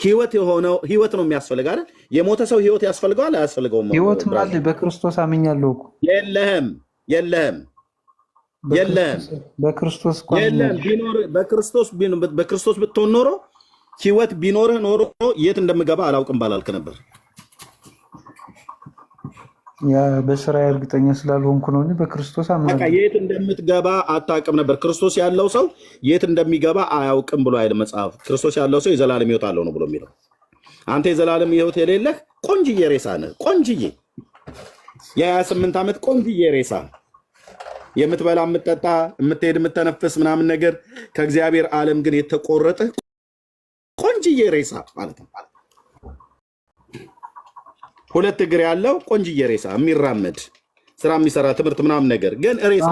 ህይወት የሆነው ህይወት ነው የሚያስፈልግ አይደል? የሞተ ሰው ህይወት ያስፈልገዋል አያስፈልገውም? ህይወት ማለት በክርስቶስ አምኛለሁ እኮ። የለህም በክርስቶስ የለም። ቢኖር በክርስቶስ ብትሆን ኖሮ ህይወት ቢኖርህ ኖሮ የት እንደምገባ አላውቅም ባላልክ ነበር። ያ በስራ እርግጠኛ ስላልሆንኩ ነው እንጂ በክርስቶስ አምናለሁ። በቃ የት እንደምትገባ አታውቅም ነበር። ክርስቶስ ያለው ሰው የት እንደሚገባ አያውቅም ብሎ አይደል መጽሐፍ። ክርስቶስ ያለው ሰው የዘላለም ህይወት አለው ነው ብሎ የሚለው። አንተ የዘላለም ህይወት የሌለህ ቆንጅዬ ሬሳ ነህ። ቆንጅዬ የ28 ዓመት ቆንጅዬ ሬሳ፣ የምትበላ የምትጠጣ፣ የምትሄድ የምትተነፍስ ምናምን ነገር ከእግዚአብሔር ዓለም ግን የተቆረጠ ቆንጅዬ ሬሳ ማለት ነው። ሁለት እግር ያለው ቆንጅዬ ሬሳ፣ የሚራመድ ስራ የሚሰራ ትምህርት ምናምን ነገር ግን ሬሳ።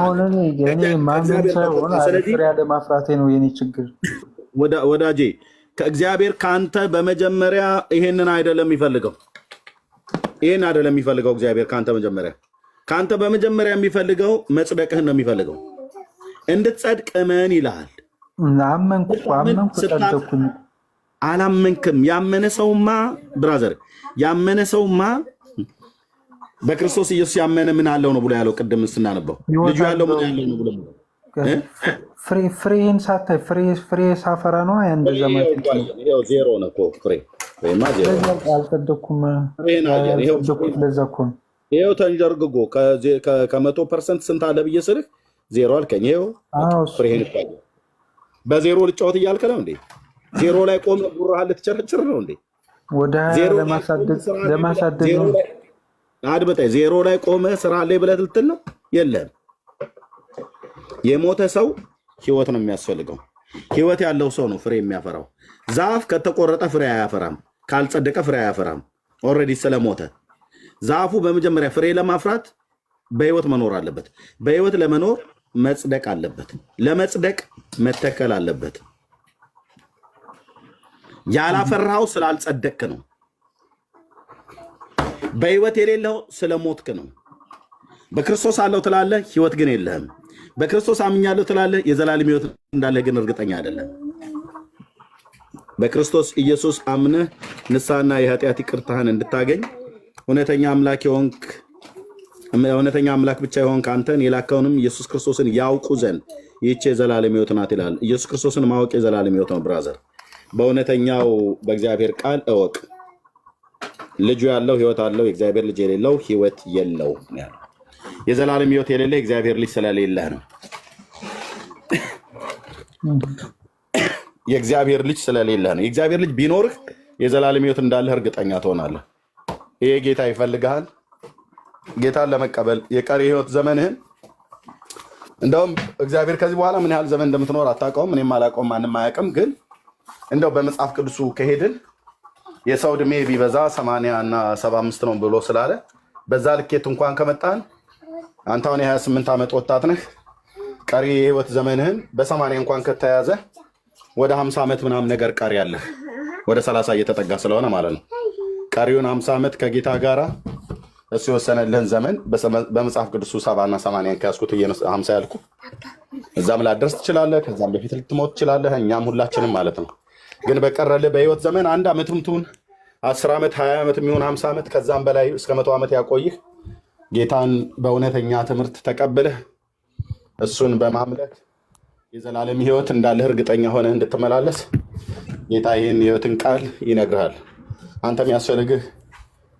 ማፍራቴ ነው የኔ ችግር ወዳጄ። ከእግዚአብሔር ከአንተ በመጀመሪያ ይሄንን አይደለም የሚፈልገው። ይሄን አይደለም የሚፈልገው እግዚአብሔር ከአንተ በመጀመሪያ የሚፈልገው መጽደቅህን ነው የሚፈልገው። እንድትጸድቅ እመን ይልሃል። አላመንክም። ያመነ ሰውማ ብራዘር፣ ያመነ ሰውማ በክርስቶስ ኢየሱስ ያመነ ምን አለው ነው ብሎ ያለው። ቅድም ስናነበው ልጁ ያለው ምን ያለው ነው ብሎ ፍሬን ሳታይ ፍሬ ሳፈራ ነው እንደዛ ማለት ነው። ዜሮ ነው እኮ ፍሬ ወይማ ዜሮ አልጸደኩም። ለዛ እኮ ነው ይኸው ተንጀርግጎ ከ100% ስንት አለ ብዬ ስልህ ዜሮ አልከኝ። ይኸው ፍሬህን ይባል በዜሮ ልጫወት እያልክ ነው እንዴ? ዜሮ ላይ ቆመ ጉራህ ልትቸረችር ነው እንዴ? ወደ ለማሳደግ ነው። አድምጠኝ። ዜሮ ላይ ቆመ ስራ ላይ ብለህ ልትል ነው? የለም። የሞተ ሰው ህይወት ነው የሚያስፈልገው። ህይወት ያለው ሰው ነው ፍሬ የሚያፈራው። ዛፍ ከተቆረጠ ፍሬ አያፈራም፣ ካልጸደቀ ፍሬ አያፈራም። ኦልሬዲ ስለሞተ ዛፉ በመጀመሪያ ፍሬ ለማፍራት በህይወት መኖር አለበት። በህይወት ለመኖር መጽደቅ አለበት። ለመጽደቅ መተከል አለበት። ያላፈራው ስላልጸደቅክ ነው። በህይወት የሌለው ስለሞትክ ነው። በክርስቶስ አለው ትላለህ፣ ህይወት ግን የለህም። በክርስቶስ አምኛለሁ ትላለህ፣ የዘላለም ህይወት እንዳለ ግን እርግጠኛ አይደለም። በክርስቶስ ኢየሱስ አምነህ ንስሐና የኃጢአት ይቅርታህን እንድታገኝ እውነተኛ አምላክ ብቻ የሆንክ አንተን የላከውንም ኢየሱስ ክርስቶስን ያውቁ ዘንድ ይህች የዘላለም ህይወት ናት ይላል። ኢየሱስ ክርስቶስን ማወቅ የዘላለም ህይወት ነው ብራዘር። በእውነተኛው በእግዚአብሔር ቃል እወቅ። ልጁ ያለው ህይወት አለው፣ የእግዚአብሔር ልጅ የሌለው ህይወት የለው። የዘላለም ህይወት የሌለ የእግዚአብሔር ልጅ ስለሌለህ ነው። የእግዚአብሔር ልጅ ስለሌለህ ነው። የእግዚአብሔር ልጅ ቢኖርህ የዘላለም ህይወት እንዳለህ እርግጠኛ ትሆናለህ። ይሄ ጌታ ይፈልግሃል። ጌታን ለመቀበል የቀሪ ህይወት ዘመንህን እንደውም እግዚአብሔር ከዚህ በኋላ ምን ያህል ዘመን እንደምትኖር አታውቀውም፣ እኔም አላውቀውም፣ ማንም አያውቅም። ግን እንደው በመጽሐፍ ቅዱሱ ከሄድን የሰው ዕድሜ ቢበዛ 80 እና 75 ነው ብሎ ስላለ በዛ ልኬት እንኳን ከመጣን አንተ አሁን የ28 ዓመት ወጣት ነህ። ቀሪ የህይወት ዘመንህን በ80 እንኳን ከተያዘ ወደ 50 ዓመት ምናምን ነገር ቀሪ ያለህ ወደ 30 እየተጠጋ ስለሆነ ማለት ነው። ቀሪውን 50 ዓመት ከጌታ ጋራ እሱ የወሰነልህን ዘመን በመጽሐፍ ቅዱሱ 70 እና 80 ከያዝኩት 50 ያልኩ እዛም ላደርስ ትችላለህ። ከዛም በፊት ልትሞት ትችላለህ። እኛም ሁላችንም ማለት ነው። ግን በቀረልህ በህይወት ዘመን 1 ዓመትም ትሁን 10 ዓመት 20 ዓመት የሚሆን 50 ዓመት ከዛም በላይ እስከ 100 ዓመት ያቆይህ ጌታን በእውነተኛ ትምህርት ተቀብለህ እሱን በማምለክ የዘላለም ህይወት እንዳለህ እርግጠኛ ሆነህ እንድትመላለስ ጌታ ይህን ህይወትን ቃል ይነግርሃል። አንተ የሚያስፈልግህ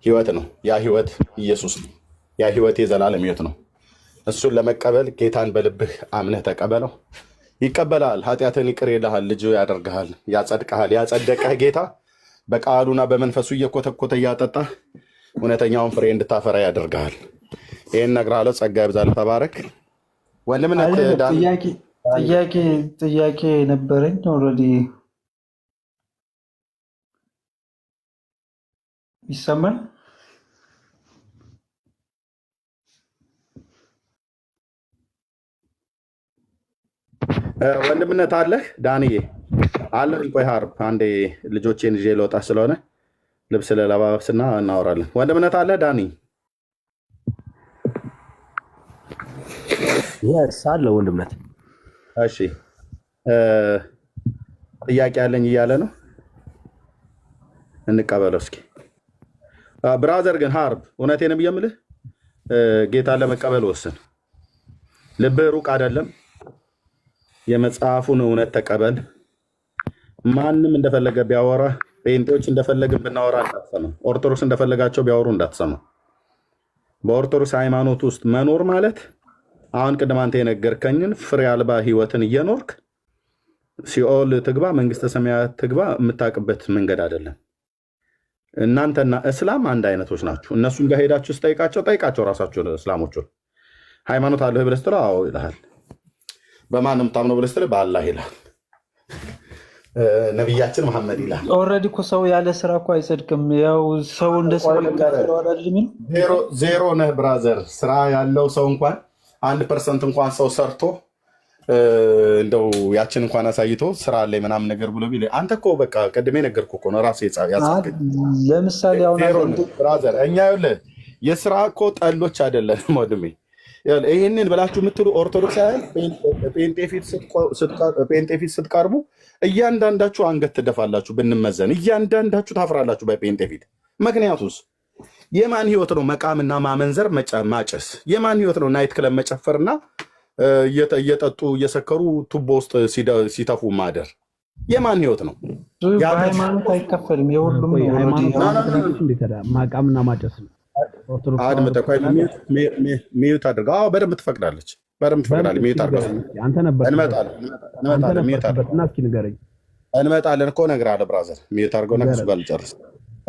ህይወት ነው። ያ ህይወት ኢየሱስ ነው። ያ ህይወት የዘላለም ህይወት ነው። እሱን ለመቀበል ጌታን በልብህ አምነህ ተቀበለው። ይቀበላል። ኃጢአትን ይቅር ይልሃል። ልጅ ያደርግሃል፣ ያጸድቅሃል። ያጸደቀህ ጌታ በቃሉና በመንፈሱ እየኮተኮተ እያጠጣህ እውነተኛውን ፍሬ እንድታፈራ ያደርግሃል። ይህን እነግርሃለሁ። ጸጋ ይብዛልህ። ተባረክ ወንድምነት። ጥያቄ ነበረኝ ኦልሬዲ ይሰማል። ወንድምነት አለህ ዳንዬ? አለህ? ቆይ ሀርብ አንዴ ልጆቼን ይዤ ልወጣ ስለሆነ ልብስ ለለባብስና እናወራለን። ወንድምነት አለህ ዳኒ? አለ ወንድምነት። እሺ ጥያቄ አለኝ እያለ ነው። እንቀበለው እስኪ። ብራዘር ግን ሀርብ እውነቴንም የምልህ ጌታን ለመቀበል ወስን። ልብህ ሩቅ አይደለም። የመጽሐፉን እውነት ተቀበል። ማንም እንደፈለገ ቢያወራ፣ ጴንጤዎች እንደፈለግን ብናወራ እንዳትሰማ። ኦርቶዶክስ እንደፈለጋቸው ቢያወሩ እንዳትሰማ። በኦርቶዶክስ ሃይማኖት ውስጥ መኖር ማለት አሁን ቅድም አንተ የነገርከኝን ፍሬ አልባ ህይወትን እየኖርክ ሲኦል ትግባ መንግስተ ሰማያት ትግባ የምታውቅበት መንገድ አይደለም። እናንተና እስላም አንድ አይነቶች ናችሁ። እነሱን ጋር ሄዳችሁ ጠይቃቸው ራሳቸው እስላሞቹን ሃይማኖት አለህ ብለህ ስትለው አዎ ይልሃል። በማንም ታምነው ብለህ ስትለው በአላህ ይልሃል። ነቢያችን መሐመድ ይላል። ኦልሬዲ እኮ ሰው ያለ ስራ እኮ አይጸድቅም። ያው ሰው እንደ ስራ ዜሮ ነህ ብራዘር። ስራ ያለው ሰው እንኳን 1% እንኳን ሰው ሰርቶ እንደው ያችን እንኳን አሳይቶ ስራ ላይ ምናምን ነገር ብሎ ቢል አንተ እኮ በቃ ቀድሜ ነገርኩህ እኮ ነው ራስህ ያጻፍክ። ለምሳሌ አሁን ብራዘር እኛ ይኸውልህ የስራ እኮ ጠሎች አይደለንም ወንድሜ። ይህንን ብላችሁ የምትሉ ኦርቶዶክሳውያን ጴንጤ ፊት ስትቀርቡ እያንዳንዳችሁ አንገት ትደፋላችሁ። ብንመዘን እያንዳንዳችሁ ታፍራላችሁ በጴንጤ ፊት። ምክንያቱስ የማን ህይወት ነው መቃምና ማመንዘር ማጨስ? የማን ህይወት ነው ናይት ክለብ መጨፈርና እየጠጡ እየሰከሩ ቱቦ ውስጥ ሲተፉ ማደር? የማን ህይወት ነው? በሃይማኖት አይከፈልም። የሁሉም ማቃምና ማጨስ ነው። አድምጠህ ቆይ ሚዩት አድርገው። አዎ በደንብ ትፈቅዳለች፣ በደንብ ትፈቅዳለች። ሚዩት አድርገው። እንመጣለን እኮ እነግርሃለሁ ብራዘር። ሚዩት አድርገው እና ከእሱ ጋር ልጨርስ።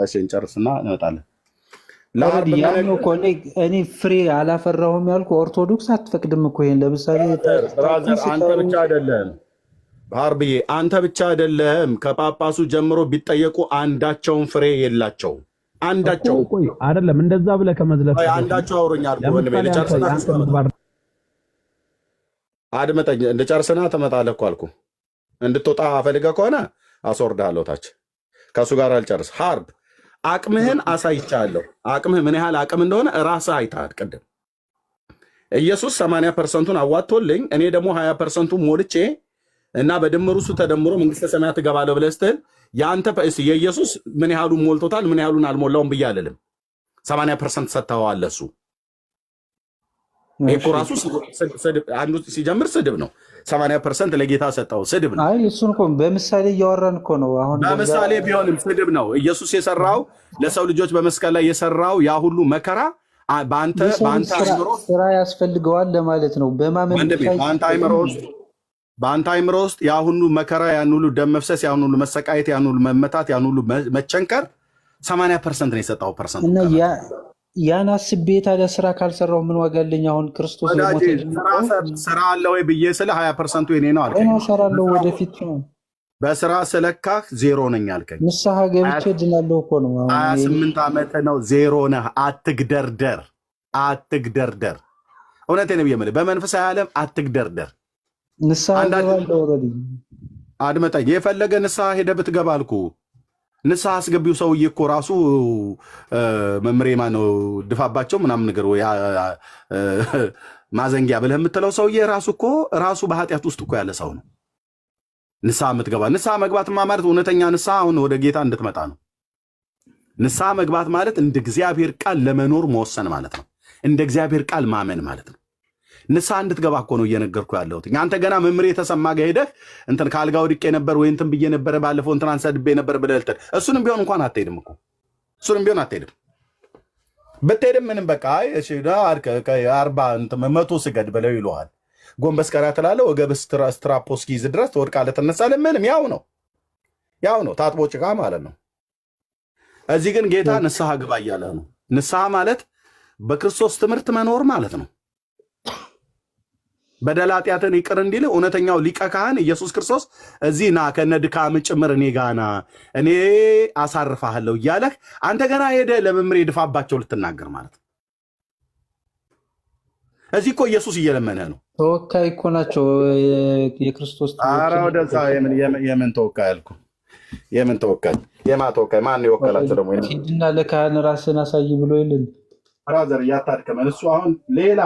እሺ እንጨርስና እንመጣለን። እኔ ፍሬ አላፈራሁም ያልኩ ኦርቶዶክስ አትፈቅድም እኮ ይሄን። ለምሳሌ ብራዘር አንተ ብቻ አይደለም ሀርብዬ፣ አንተ ብቻ አይደለም። ከጳጳሱ ጀምሮ ቢጠየቁ አንዳቸውን ፍሬ የላቸውም። አንዳቸው አይደለም እንደዛ ብለህ ከመዝለፍ አንዳቸው አውሮኛ አድመጠኝ እንድጨርስና ትመጣለህ እኮ አልኩህ። እንድትወጣ ፈልገህ ከሆነ አስወርድሃለሁ ታች። ከእሱ ጋር አልጨርስ። ሀርብ አቅምህን አሳይቻለሁ። አቅምህ ምን ያህል አቅም እንደሆነ ራስህ አይተሃል ቅድም። ኢየሱስ 80%ን አዋጥቶልኝ እኔ ደግሞ 20%ን ሞልቼ እና በድምሩ እሱ ተደምሮ መንግስተ ሰማያት እገባለሁ ብለህ ስትል የአንተ የኢየሱስ ምን ያህሉን ሞልቶታል ምን ያህሉን አልሞላውም ብዬ አልልም። 80% ሰጥተኸዋል እሱ። ይሄ እኮ ራሱ አንዱ ሲጀምር ስድብ ነው። 80% ለጌታ ሰጠው ስድብ ነው። አይ እሱን እኮ በምሳሌ እያወራን እኮ ነው። አሁን በምሳሌ ቢሆንም ስድብ ነው። ኢየሱስ የሰራው ለሰው ልጆች በመስቀል ላይ የሰራው ያ ሁሉ መከራ በአንተ አእምሮ ስራ ያስፈልገዋል ለማለት ነው። በአንተ አእምሮ ውስጥ ያ ሁሉ መከራ፣ ያን ሁሉ ደም መፍሰስ፣ ያን ሁሉ መሰቃየት፣ ያን ሁሉ መመታት፣ ያን ሁሉ መቸንከር 80% ነው የሰጠው ፐርሰንት። እና ያን አስቤ ታዲያ ስራ ካልሰራው ምን ዋጋ አለኝ? አሁን ክርስቶስ ስራ አለ ወይ ብዬ ስለ 20% የኔ ነው አልከኝ። እሰራለሁ ወደፊት ነው። በስራ ስለካህ ዜሮ ነኝ አልከኝ። ንስሐ ገብቼ ድናለሁ እኮ ነው። 28 ዓመት ነው ዜሮ ነህ። አትግደርደር። እውነቴን ነው የምልህ፣ በመንፈሳዊ ዓለም አትግደርደር። ንስሐ ገባለሁ ኦልሬዲ። አድመጠኝ። የፈለገ ንስሐ ሄደህ ብትገባ አልኩህ። ንስሐ አስገቢው ሰውዬ እኮ ራሱ መምሬ ማነው ድፋባቸው ምናምን ነገር ወይ ማዘንጊያ ብለህ የምትለው ሰውዬ ራሱ እኮ ራሱ በኃጢአት ውስጥ እኮ ያለ ሰው ነው። ንስሐ የምትገባ ንስሐ መግባትማ ማለት እውነተኛ ንስሐ አሁን ወደ ጌታ እንድትመጣ ነው። ንስሐ መግባት ማለት እንደ እግዚአብሔር ቃል ለመኖር መወሰን ማለት ነው። እንደ እግዚአብሔር ቃል ማመን ማለት ነው። ንስሐ እንድትገባ እኮ ነው እየነገርኩ ያለሁት። አንተ ገና መምሬ የተሰማ ጋር ሄደህ እንትን ካልጋ ወድቄ ነበር ወይ እንትን ብዬ ነበረ ባለፈው እንትን አንሰድቤ ነበር ብለህ ልትል እሱንም ቢሆን እንኳን አትሄድም እኮ እሱንም ቢሆን አትሄድም። ብትሄድም ምንም በቃ እሺ 40 100 ስገድ ብለው ይሉሃል። ጎንበስ ቀና ትላለህ። ወገብህ ስትራፖ እስኪይዝ ድረስ ትወድቃለህ፣ ትነሳለህ። ምንም ያው ነው ታጥቦ ጭቃ ማለት ነው። እዚህ ግን ጌታ ንስሐ ግባ እያለህ ነው። ንስሐ ማለት በክርስቶስ ትምህርት መኖር ማለት ነው። በደል ኃጢአትን ይቅር እንዲል እውነተኛው ሊቀ ካህን ኢየሱስ ክርስቶስ እዚህ ና ከነ ድካም ጭምር እኔ ጋና እኔ አሳርፋለሁ እያለህ አንተ ገና ሄደህ ለመምሬ ድፋባቸው ልትናገር ማለት ነው። እዚህ እኮ ኢየሱስ እየለመነህ ነው። ተወካይ እኮ ናቸው የክርስቶስ። ኧረ ወደዛ የምን ተወካይ አልኩ? የምን ተወካይ? የማ ተወካይ? ማን የወከላቸው ደግሞ? ሂድና ለካህን ራስን አሳይ ብሎ የለን ብራዘር፣ እያታድከመን። እሱ አሁን ሌላ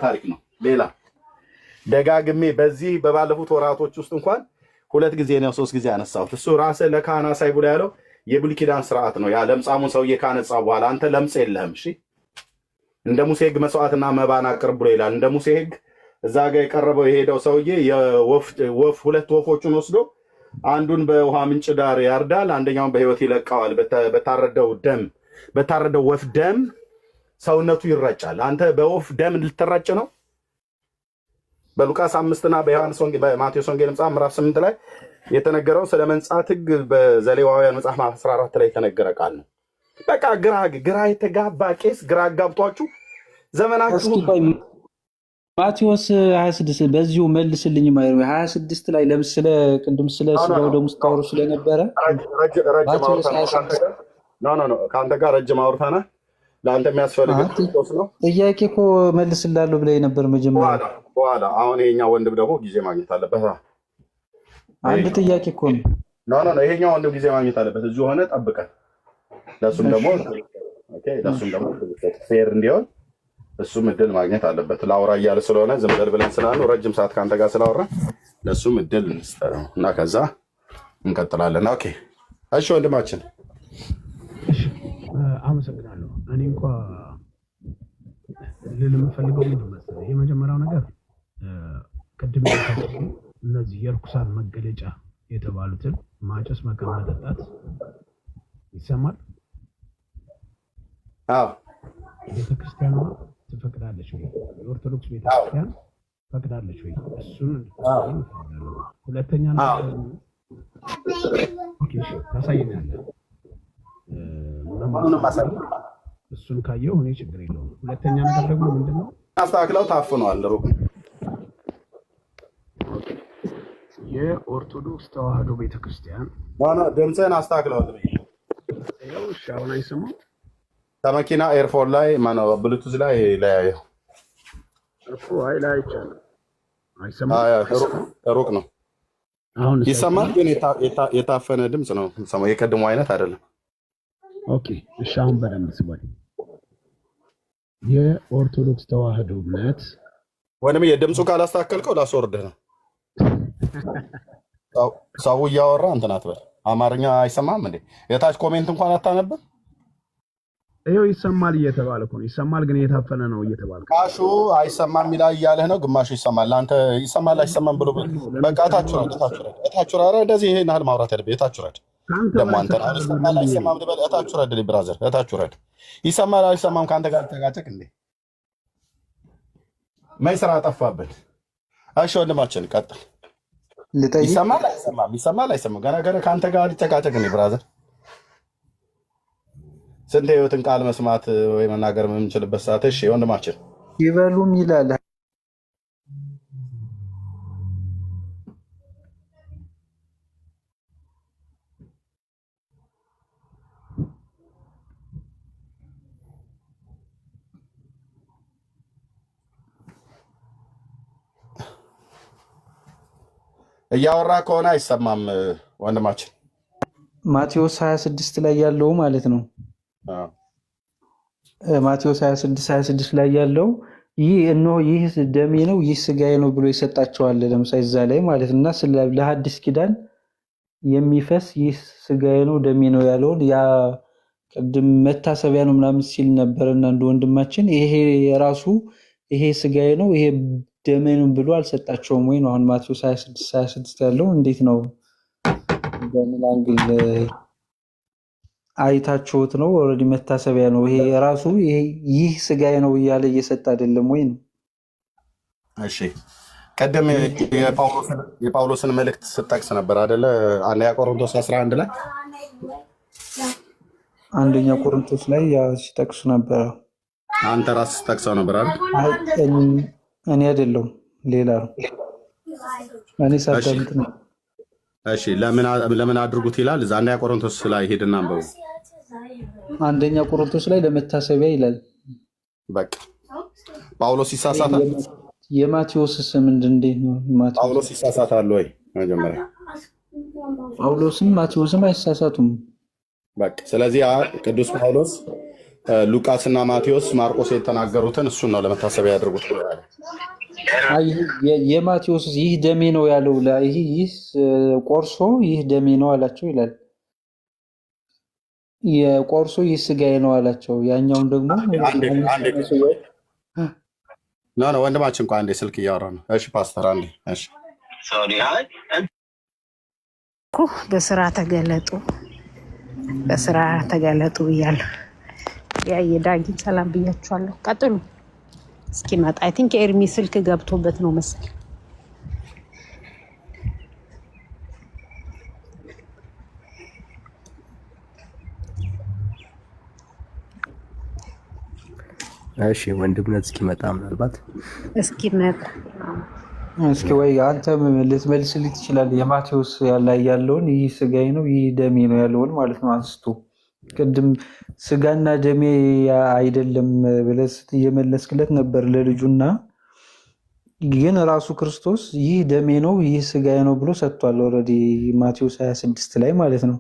ታሪክ ነው። ሌላ ደጋግሜ በዚህ በባለፉት ወራቶች ውስጥ እንኳን 2 ጊዜ ነው 3 ጊዜ ያነሳሁት። እሱ ራስህ ለካህን አሳይ ብሎ ያለው የብሉይ ኪዳን ስርዓት ነው። ያ ለምጻሙን ሰውዬ ካነጻ በኋላ አንተ ለምጽ የለህም። እሺ እንደ ሙሴ ሕግ መስዋዕትና መባን አቅርብ ብሎ ይላል። እንደ ሙሴ ሕግ እዛ ጋር የቀረበው የሄደው ሰውዬ ሁለት ወፎቹን ወስዶ አንዱን በውሃ ምንጭ ዳር ያርዳል፣ አንደኛውን በሕይወት ይለቀዋል። በታረደው ወፍ ደም ሰውነቱ ይረጫል። አንተ በወፍ ደም ልትረጭ ነው? በሉቃስ 5 እና በማቴዎስ ወንጌል መጽሐፍ ምዕራፍ 8 ላይ የተነገረው ስለ መንጻት ሕግ በዘሌዋውያን መጽሐፍ 14 ላይ የተነገረ ቃል ነው። በቃ ግራ የተጋባ ቄስ ግራ አጋብቷችሁ ዘመናችሁ። ማቴዎስ 26 በዚሁ መልስልኝ። 26 ላይ ለምስለ ቅድም ስለ ስጋው ደሙ ስታወሩ ስለነበረ ማቴዎስ 26 ከአንተ ጋር ረጅም አውርተናል። ለአንተ የሚያስፈልግ ነው። ጥያቄ እኮ መልስላለሁ ብለህ ነበር መጀመሪያ። በኋላ አሁን ይሄኛው ወንድም ደግሞ ጊዜ ማግኘት አለበት። አንድ ጥያቄ እኮ ነው። ይሄኛው ወንድም ጊዜ ማግኘት አለበት። እዚሁ ሆነ ጠብቀን ለሱም ደግሞ ፌር እንዲሆን እሱም እድል ማግኘት አለበት። ላውራ እያለ ስለሆነ ዝም ብለን ስላሉ ረጅም ሰዓት ከአንተ ጋር ስላወራ ለሱም እድል እንስጠው እና ከዛ እንቀጥላለን። ኦኬ እሺ ወንድማችን አመሰግናለሁ። እኔ እንኳ ልል የምፈልገው ምንድን መሰለህ፣ የመጀመሪያው ነገር ቅድም እነዚህ የርኩሳን መገለጫ የተባሉትን ማጨስ፣ መቃም፣ መጠጣት ይሰማል። ቤተክርስቲያኗ ትፈቅዳለች ወይ? የኦርቶዶክስ ቤተክርስቲያን ፈቅዳለች ወይ? እሱን ሁለተኛ ነገር ታሳየኛለህ። እሱን ካየሁ እኔ ችግር የለውም። ሁለተኛ ነገር ደግሞ ምንድነው አስተካክለው ታፍነዋል። ሩቅ የኦርቶዶክስ ተዋህዶ ቤተክርስቲያን ድምፅህን አስተካክለዋል። እሺ አሁን አይሰማም? ከመኪና ኤርፎን ላይ ማነው ብሉቱዝ ላይ ለያየው እኮ ላይ ይቻላል። አይሰማም? ሩቅ ነው። አሁን ይሰማል፣ ግን የታፈነ ድምፅ ነው። ሰማው የቀድሞ አይነት አይደለም። ኦኬ እሺ አሁን በደንብ ስማኝ። የኦርቶዶክስ ተዋህዶ እምነት ወንድም የድምፁ ካላስተካከልከው ላስወርድህ ነው። ሰው እያወራ እንትን አትበል። አማርኛ አይሰማም እንዴ? የታች ኮሜንት እንኳን አታነብም? ይኸው ይሰማል እየተባለ እኮ ነው። ይሰማል ግን እየታፈነ ነው እየተባለ ግማሹ አይሰማም ይላል እያለህ ነው፣ ግማሹ ይሰማል። ለአንተ ይሰማል አይሰማም ብሎ በቃ እታች ረድ። እንደዚህ ይሄን ያህል ማውራት ያለብህ እታች ረድ። ደግሞ አንተ ይሰማል አይሰማም ልበል። እታች ረድ ብራዘር፣ እታች ረድ። ይሰማል አይሰማም ከአንተ ጋር ተጋጨቅ እንዴ? ስራ ጠፋብን። እሺ ወንድማችን ቀጥል። ይሰማል አይሰማም ገና ከአንተ ጋር ሊጨቃጨቅ እንዴ ብራዘር? ስንት ህይወትን ቃል መስማት ወይ መናገር የምንችልበት ሰዓት። እሺ ወንድማችን ይበሉም ይላል። እያወራ ከሆነ አይሰማም ወንድማችን። ማቴዎስ 26 ላይ ያለው ማለት ነው። ማቴዎስ 26 ላይ ያለው ይህ እነሆ ይህ ደሜ ነው ይህ ስጋዬ ነው ብሎ ይሰጣቸዋል። ለምሳሌ እዛ ላይ ማለት እና ለሐዲስ ኪዳን የሚፈስ ይህ ስጋዬ ነው ደሜ ነው ያለውን ያ ቅድም መታሰቢያ ነው ምናምን ሲል ነበርና አንድ ወንድማችን ይሄ ራሱ ይሄ ስጋዬ ነው ይሄ ደሜ ነው ብሎ አልሰጣቸውም ወይ ነው? አሁን ማቴዎስ 26 ያለው እንዴት ነው? በምን አንግል አይታችሁት ነው? ኦልሬዲ መታሰቢያ ነው ይሄ ራሱ ይህ ስጋዬ ነው እያለ እየሰጠ አይደለም ወይ ነው? እሺ ቀደም የጳውሎስን መልእክት ስጠቅስ ነበር አይደለ? አንደኛ ቆሮንቶስ 11 ላይ አንደኛ ቆሮንቶስ ላይ ያ ሲጠቅሱ ነበር። አንተ ራስህ ስጠቅሰው ነበር አይደል? እኔ አይደለሁም ሌላ ነው። እኔ ሳዳምጥ ነው። እሺ ለምን አድርጉት ይላል እዛ አንደኛ ቆሮንቶስ ላይ ሄድና አንበቡ። አንደኛ ቆሮንቶስ ላይ ለመታሰቢያ ይላል። በቃ ጳውሎስ ይሳሳታል። የማቴዎስ ስም እንዴት ነው? ጳውሎስ ይሳሳታል ወይ? መጀመሪያ ጳውሎስም ማቴዎስም አይሳሳቱም። በቃ ስለዚህ ቅዱስ ጳውሎስ ሉቃስና ማቴዎስ ማርቆስ የተናገሩትን እሱን ነው ለመታሰቢያ ያድርጉት ይላል። የማቴዎስ ይህ ደሜ ነው ያለው ይህ ቆርሶ ይህ ደሜ ነው አላቸው ይላል። የቆርሶ ይህ ስጋዬ ነው አላቸው። ያኛውን ደግሞ ወንድማችን እንኳ አንዴ ስልክ እያወራ ነው። እሺ ፓስተር አንዴ። እሺ በስራ ተገለጡ፣ በስራ ተገለጡ ብያለሁ። የዳጊን ሰላም ብያችኋለሁ። ቀጥሉ እስኪመጣ። አይ ቲንክ ኤርሚ ስልክ ገብቶበት ነው መሰል። እሺ ወንድምነት እስኪመጣ ምናልባት እስኪመጣ እስኪ ወይ አንተም ልትመልስልኝ ትችላለህ። የማቴዎስ ላይ ያለውን ይህ ስጋዬ ነው ይህ ደሜ ነው ያለውን ማለት ነው አንስቶ ቅድም ስጋና ደሜ አይደለም ብለህ እየመለስክለት ነበር ለልጁና፣ ግን ራሱ ክርስቶስ ይህ ደሜ ነው ይህ ስጋዬ ነው ብሎ ሰጥቷል። ኦልሬዲ ማቴዎስ 26 ላይ ማለት ነው።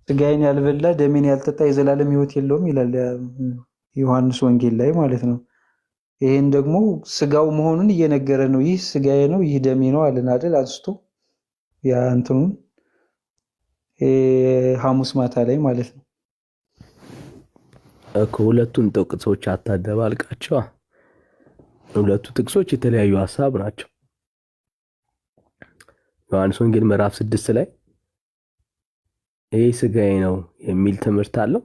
ስጋዬን ያልበላ ደሜን ያልጠጣ የዘላለም ሕይወት የለውም ይላል ዮሐንስ ወንጌል ላይ ማለት ነው። ይሄን ደግሞ ስጋው መሆኑን እየነገረ ነው። ይህ ስጋዬ ነው ይህ ደሜ ነው አለን አይደል? አንስቶ ያ እንትኑን ሐሙስ ማታ ላይ ማለት ነው እኮ። ሁለቱን ጥቅሶች አታደባልቃቸው። ሁለቱ ጥቅሶች የተለያዩ ሐሳብ ናቸው። ዮሐንስ ወንጌል ምዕራፍ 6 ላይ ይህ ስጋዬ ነው የሚል ትምህርት አለው።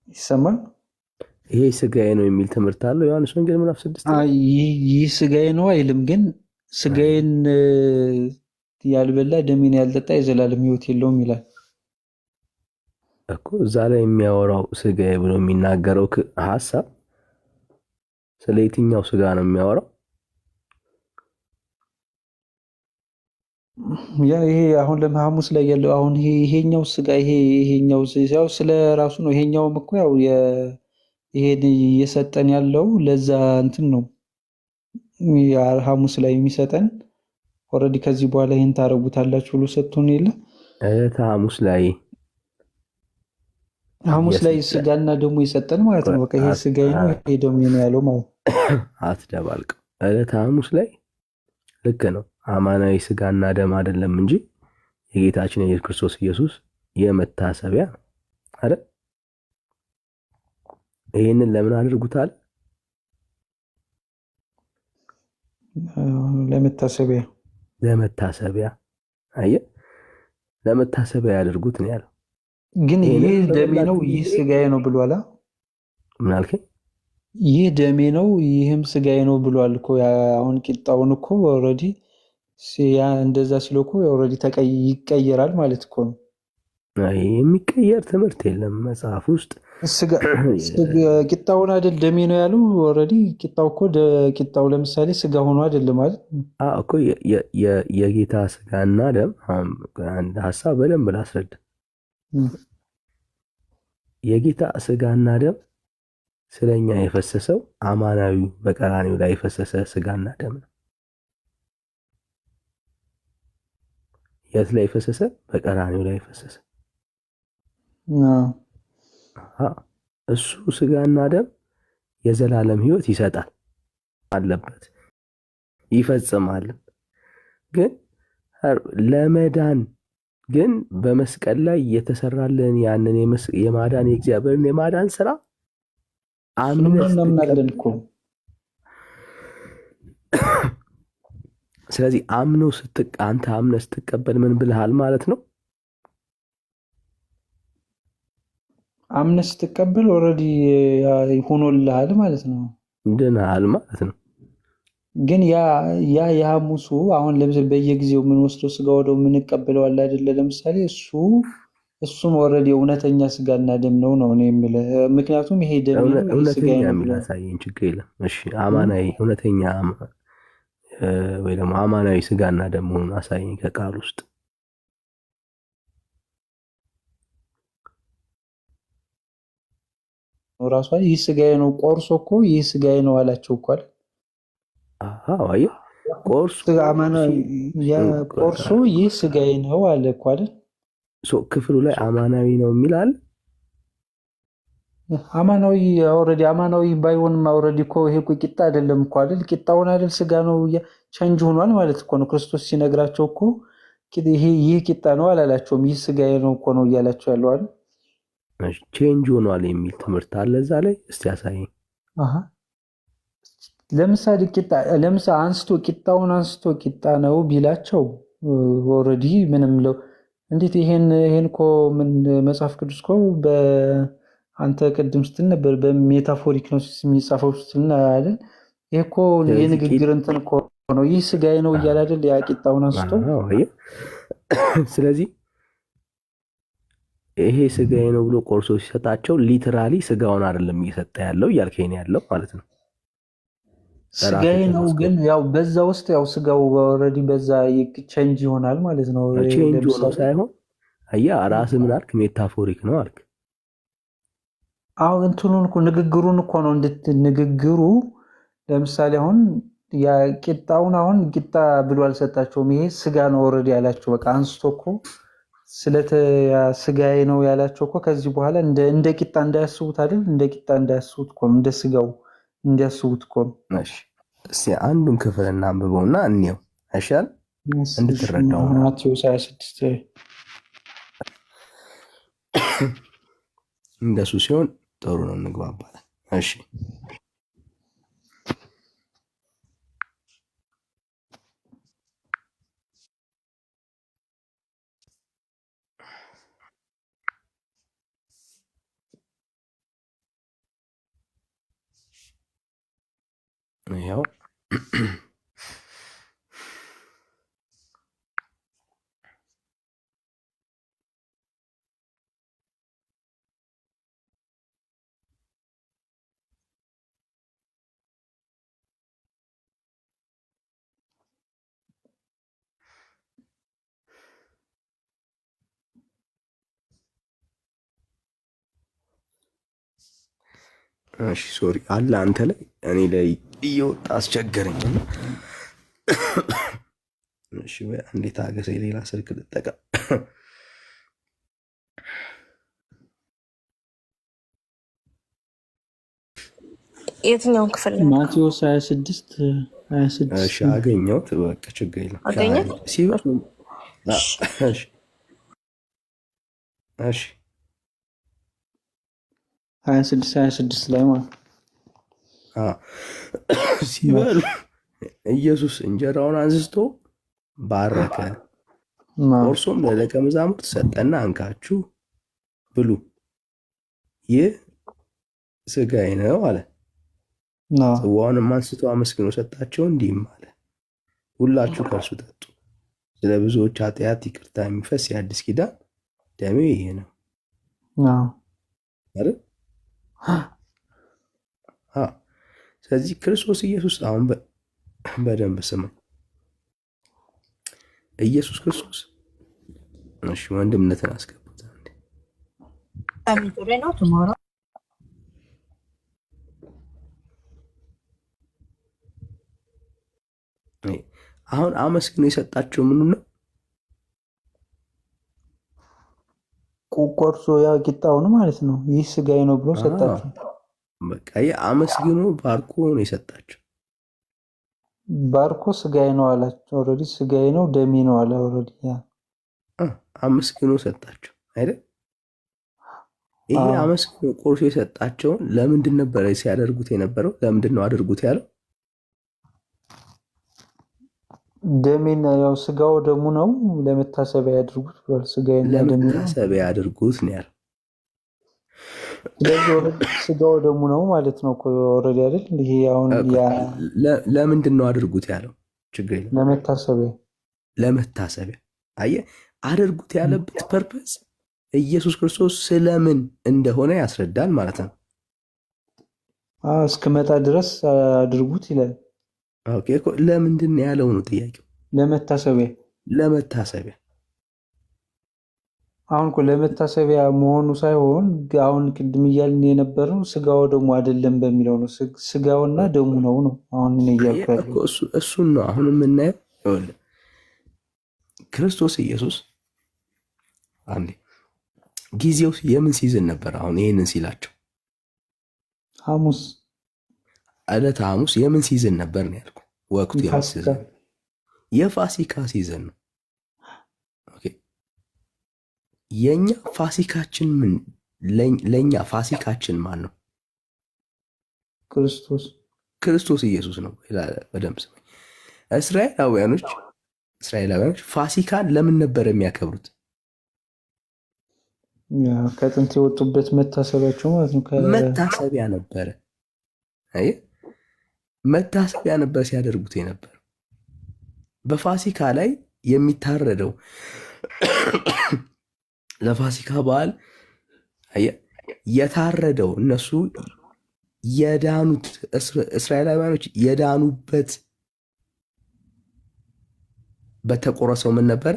ይሰማል። ይሄ ስጋዬ ነው የሚል ትምህርት አለው ዮሐንስ ወንጌል ምዕራፍ 6 ላይ። ይህ ስጋዬ ነው አይልም፣ ግን ስጋዬን ያልበላ ደሜን ያልጠጣ የዘላለም ሕይወት የለውም ይላል እኮ። እዛ ላይ የሚያወራው ስጋዬ ብሎ የሚናገረው ሐሳብ ስለ የትኛው ስጋ ነው የሚያወራው? ይሄ አሁን ለሐሙስ ላይ ያለው አሁን ይሄኛው ስጋ ይሄኛው ያው ስለ ራሱ ነው። ይሄኛውም እኮ ያው ይሄን እየሰጠን ያለው ለዛ እንትን ነው። ሐሙስ ላይ የሚሰጠን ኦልሬዲ ከዚህ በኋላ ይሄን ታረጉታላችሁ ብሎ ሰጥቶን የለ ሐሙስ ላይ ስጋና ደግሞ ይሰጠን ማለት ነው። በቃ ይሄ ስጋዬ ነው ይሄ ደሜ ነው ያለው ማለት አትደባልቀው። ዕለተ ሐሙስ ላይ ልክ ነው። አማናዊ ስጋና ደም አይደለም እንጂ የጌታችን የኢየሱስ ክርስቶስ ኢየሱስ የመታሰቢያ አይደል? ይሄንን ለምን አድርጉታል? ለመታሰቢያ አየህ፣ ለመታሰቢያ ያድርጉት ነው ያለው። ግን ይሄ ደሜ ነው ይህ ስጋዬ ነው ብሏል። ምን አልከኝ? ይህ ደሜ ነው ይህም ስጋዬ ነው ብሏል እኮ። አሁን ቂጣውን እኮ ኦልሬዲ እንደዛ ሲለው እኮ ኦልሬዲ ይቀየራል ማለት እኮ ነው። የሚቀየር ትምህርት የለም መጽሐፍ ውስጥ። ቂጣውን አይደል ደሜ ነው ያለው። ኦልሬዲ ቂጣው እኮ ቂጣው ለምሳሌ ስጋ ሆኖ አይደለም ማለት እኮ። የጌታ ስጋና ደም አንድ ሐሳብ በደንብ ላስረዳ። የጌታ ስጋና ደም ስለኛ የፈሰሰው አማናዊ በቀራንዮ ላይ የፈሰሰ ስጋና ደም ነው። የት ላይ ፈሰሰ? በቀራንዮ ላይ ፈሰሰ። እሱ ስጋና ደም የዘላለም ሕይወት ይሰጣል አለበት ይፈጽማል። ግን ለመዳን ግን በመስቀል ላይ የተሰራልን ያንን የማዳን የእግዚአብሔርን የማዳን ስራ አምነን እኮ። ስለዚህ አንተ አምነህ ስትቀበል ምን ብለሃል ማለት ነው? አምነህ ስትቀበል ኦልሬዲ ሆኖልሃል ማለት ነው። ድነሃል ማለት ነው። ግን ያ የሐሙሱ አሁን ለምሳሌ በየጊዜው የምንወስደው ስጋ ወደው የምንቀበለው አለ አይደለ? ለምሳሌ እሱም ኦልሬዲ እውነተኛ ስጋና ደም ነው እኔ የምልህ። ምክንያቱም ይሄ ደም እውነተኛ የሚያሳየን ችግር የለም። እሺ አማናዊ እውነተኛ ወይ ደግሞ አማናዊ ስጋና ደም መሆኑን አሳየኝ ከቃል ውስጥ። ራሷ ይህ ስጋዬ ነው ቆርሶ እኮ ይህ ስጋዬ ነው አላቸው እኮ አይደል? አዎ ቆርሶ ይህ ስጋዬ ነው አለ እኮ አይደል? ክፍሉ ላይ አማናዊ ነው የሚል አለ። አማናዊ ኦልሬዲ አማናዊ ባይሆንም ኦልሬዲ እኮ ይሄ እኮ ቂጣ አይደለም እኮ አይደል? ቂጣውን አይደል ስጋ ነው ቸንጅ ሆኗል ማለት እኮ ነው። ክርስቶስ ሲነግራቸው እኮ ይህ ቂጣ ነው አላላቸውም። ይህ ስጋዬ ነው እኮ ነው እያላቸው ያለው አይደል? ቼንጅ ሆኗል የሚል ትምህርት አለ እዛ ላይ። እስቲ ያሳየኝ። ለምሳሌ ቂጣውን አንስቶ ቂጣ ነው ቢላቸው ኦልሬዲ ምንም ለው እንዴት ይሄን እኮ ምን መጽሐፍ ቅዱስ እኮ አንተ ቅድም ስትል ነበር በሜታፎሪክ ነው የሚጻፈው ስትል አይደል? ይሄ እኮ የንግግር እንትን እኮ ነው። ይህ ስጋዬ ነው እያለ አይደል ያ ቂጣውን አንስቶ። ስለዚህ ይሄ ስጋዬ ነው ብሎ ቆርሶ ሲሰጣቸው ሊትራሊ ስጋውን አይደለም እየሰጠ ያለው እያልከኝ ያለው ማለት ነው። ስጋዬ ነው ግን ያው በዛ ውስጥ ያው ስጋው ኦልሬዲ በዛ ቼንጅ ይሆናል ማለት ነው። ቼንጅ ሆኖ ሳይሆን አያ ራስ ምን አልክ? ሜታፎሪክ ነው አልክ። አሁን እንትኑን እኮ ንግግሩን እኮ ነው ንግግሩ። ለምሳሌ አሁን ያ ቂጣውን አሁን ቂጣ ብሎ አልሰጣቸውም። ይሄ ስጋ ነው ኦልሬዲ ያላቸው። በቃ አንስቶ እኮ ስጋዬ ነው ያላቸው እኮ ከዚህ በኋላ እንደ ቂጣ እንዳያስቡት አይደል? እንደ ቂጣ እንዳያስቡት እኮ ነው፣ እንደ ስጋው እንዲያስቡት እኮ ነው። እሺ እስቲ አንዱን ክፍል እናንብበውና እንየው አይሻል? እንድትረዳው ማቴዎስ 26 እንደሱ ሲሆን ጥሩ ነው፣ እንግባባለን። እሺ ይኸው እሺ ሶሪ አለ አንተ ላይ እኔ ላይ እየወጣ አስቸገረኝ። እሺ እንዴት አገሰ ሌላ ስልክ ልጠቀም። የትኛውን ክፍል ነው? ማቴዎስ 26 እሺ አገኘሁት። በቃ ችግር የለም። አገኘህ? ሲበስ እሺ እሺ 26 ላይ ማለት ሲበሉ ኢየሱስ እንጀራውን አንስቶ ባረከ፣ ቆርሶም ለደቀ መዛሙርት ሰጠና እንካችሁ ብሉ፣ ይህ ስጋዬ ነው አለ። ጽዋውንም አንስቶ አመስግኖ ሰጣቸው፣ እንዲህም አለ፣ ሁላችሁ ከእርሱ ጠጡ፣ ስለ ብዙዎች ኃጢአት ይቅርታ የሚፈስ የአዲስ ኪዳን ደሜ ይሄ ነው አይደል? ስለዚህ ክርስቶስ ኢየሱስ አሁን በደንብ ስማኝ። ኢየሱስ ክርስቶስ እሺ፣ ወንድምነትን አስገቡት። አሁን አመስግኖ የሰጣቸው ምኑ ነው? ቆርሶ ያ ቂጣውን ማለት ነው። ይህ ስጋዬ ነው ብሎ ሰጣቸው። በቃ አመስግኖ ባርኮ ነው የሰጣቸው። ባርኮ ስጋዬ ነው አላቸው። ኦልሬዲ ስጋዬ ነው ደሜ ነው አለ። ኦልሬዲ ያ አመስግኖ ሰጣቸው አይደል? ይሄ አመስግኖ ቆርሶ የሰጣቸውን ለምንድን ነበረ ሲያደርጉት የነበረው? ለምንድን ነው አድርጉት ያለው? ደሜን ያው ስጋው ደሙ ነው ለመታሰቢያ ያድርጉት ብሏል። ስጋዬና ደሜ ለመታሰቢያ ያድርጉት ነው ያለው። ስጋው ደሙ ነው ማለት ነው እኮ ኦልሬዲ አይደል? ይሄ አሁን ያ ለምንድን ነው አድርጉት ያለው? ችግር የለም። ለመታሰቢያ አየህ፣ አድርጉት ያለበት ፐርፐስ ኢየሱስ ክርስቶስ ስለምን እንደሆነ ያስረዳል ማለት ነው። እስክመጣ ድረስ አድርጉት ይላል። ኦኬ፣ ለምንድን ነው ያለው ነው ጥያቄው? ለመታሰቢያ አሁን እኮ ለመታሰቢያ መሆኑ ሳይሆን አሁን ቅድም እያልን የነበረው ስጋው ደሙ አይደለም በሚለው ነው። ስጋውና ደሙ ነው ነው አሁን እያልኩ ያለው እሱን ነው። አሁን የምናየው ክርስቶስ ኢየሱስ አንዴ ጊዜው የምን ሲዝን ነበር? አሁን ይሄንን ሲላቸው ሐሙስ ዕለተ ሐሙስ የምን ሲዝን ነበር ነው ያልኩ? ወቅቱ የምን ፋሲካ ሲዝን? የፋሲካ ሲዝን ነው። ኦኬ የኛ ፋሲካችን ምን? ለኛ ፋሲካችን ማን ነው? ክርስቶስ ክርስቶስ ኢየሱስ ነው ይላል። በደምብ ስማ። እስራኤላውያኖች ፋሲካን ለምን ነበር የሚያከብሩት? ከጥንት የወጡበት መታሰቢያቸው ማለት ነው። መታሰቢያ ነበረ። አየህ፣ መታሰቢያ ነበር ሲያደርጉት የነበር። በፋሲካ ላይ የሚታረደው ለፋሲካ በዓል አየህ፣ የታረደው እነሱ የዳኑት እስራኤላውያኖች የዳኑበት በተቆረሰው ምን ነበር?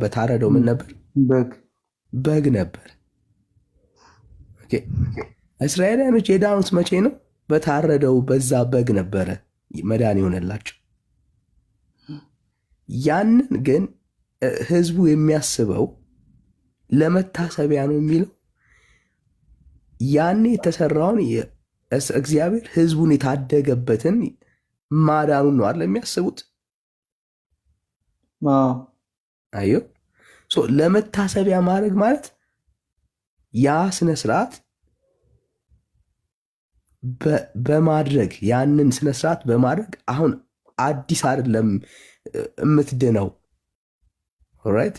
በታረደው ምን ነበር? በግ ነበር። እስራኤላውያኖች የዳኑት መቼ ነው? በታረደው በዛ በግ ነበረ መዳን የሆነላቸው። ያንን ግን ህዝቡ የሚያስበው ለመታሰቢያ ነው የሚለው ያኔ የተሰራውን እግዚአብሔር ህዝቡን የታደገበትን ማዳኑን ነው አይደል የሚያስቡት? አዮ ለመታሰቢያ ማድረግ ማለት ያ ስነ ስርዓት በማድረግ ያንን ስነ ስርዓት በማድረግ አሁን አዲስ አይደለም የምትድነው። ኦልራይት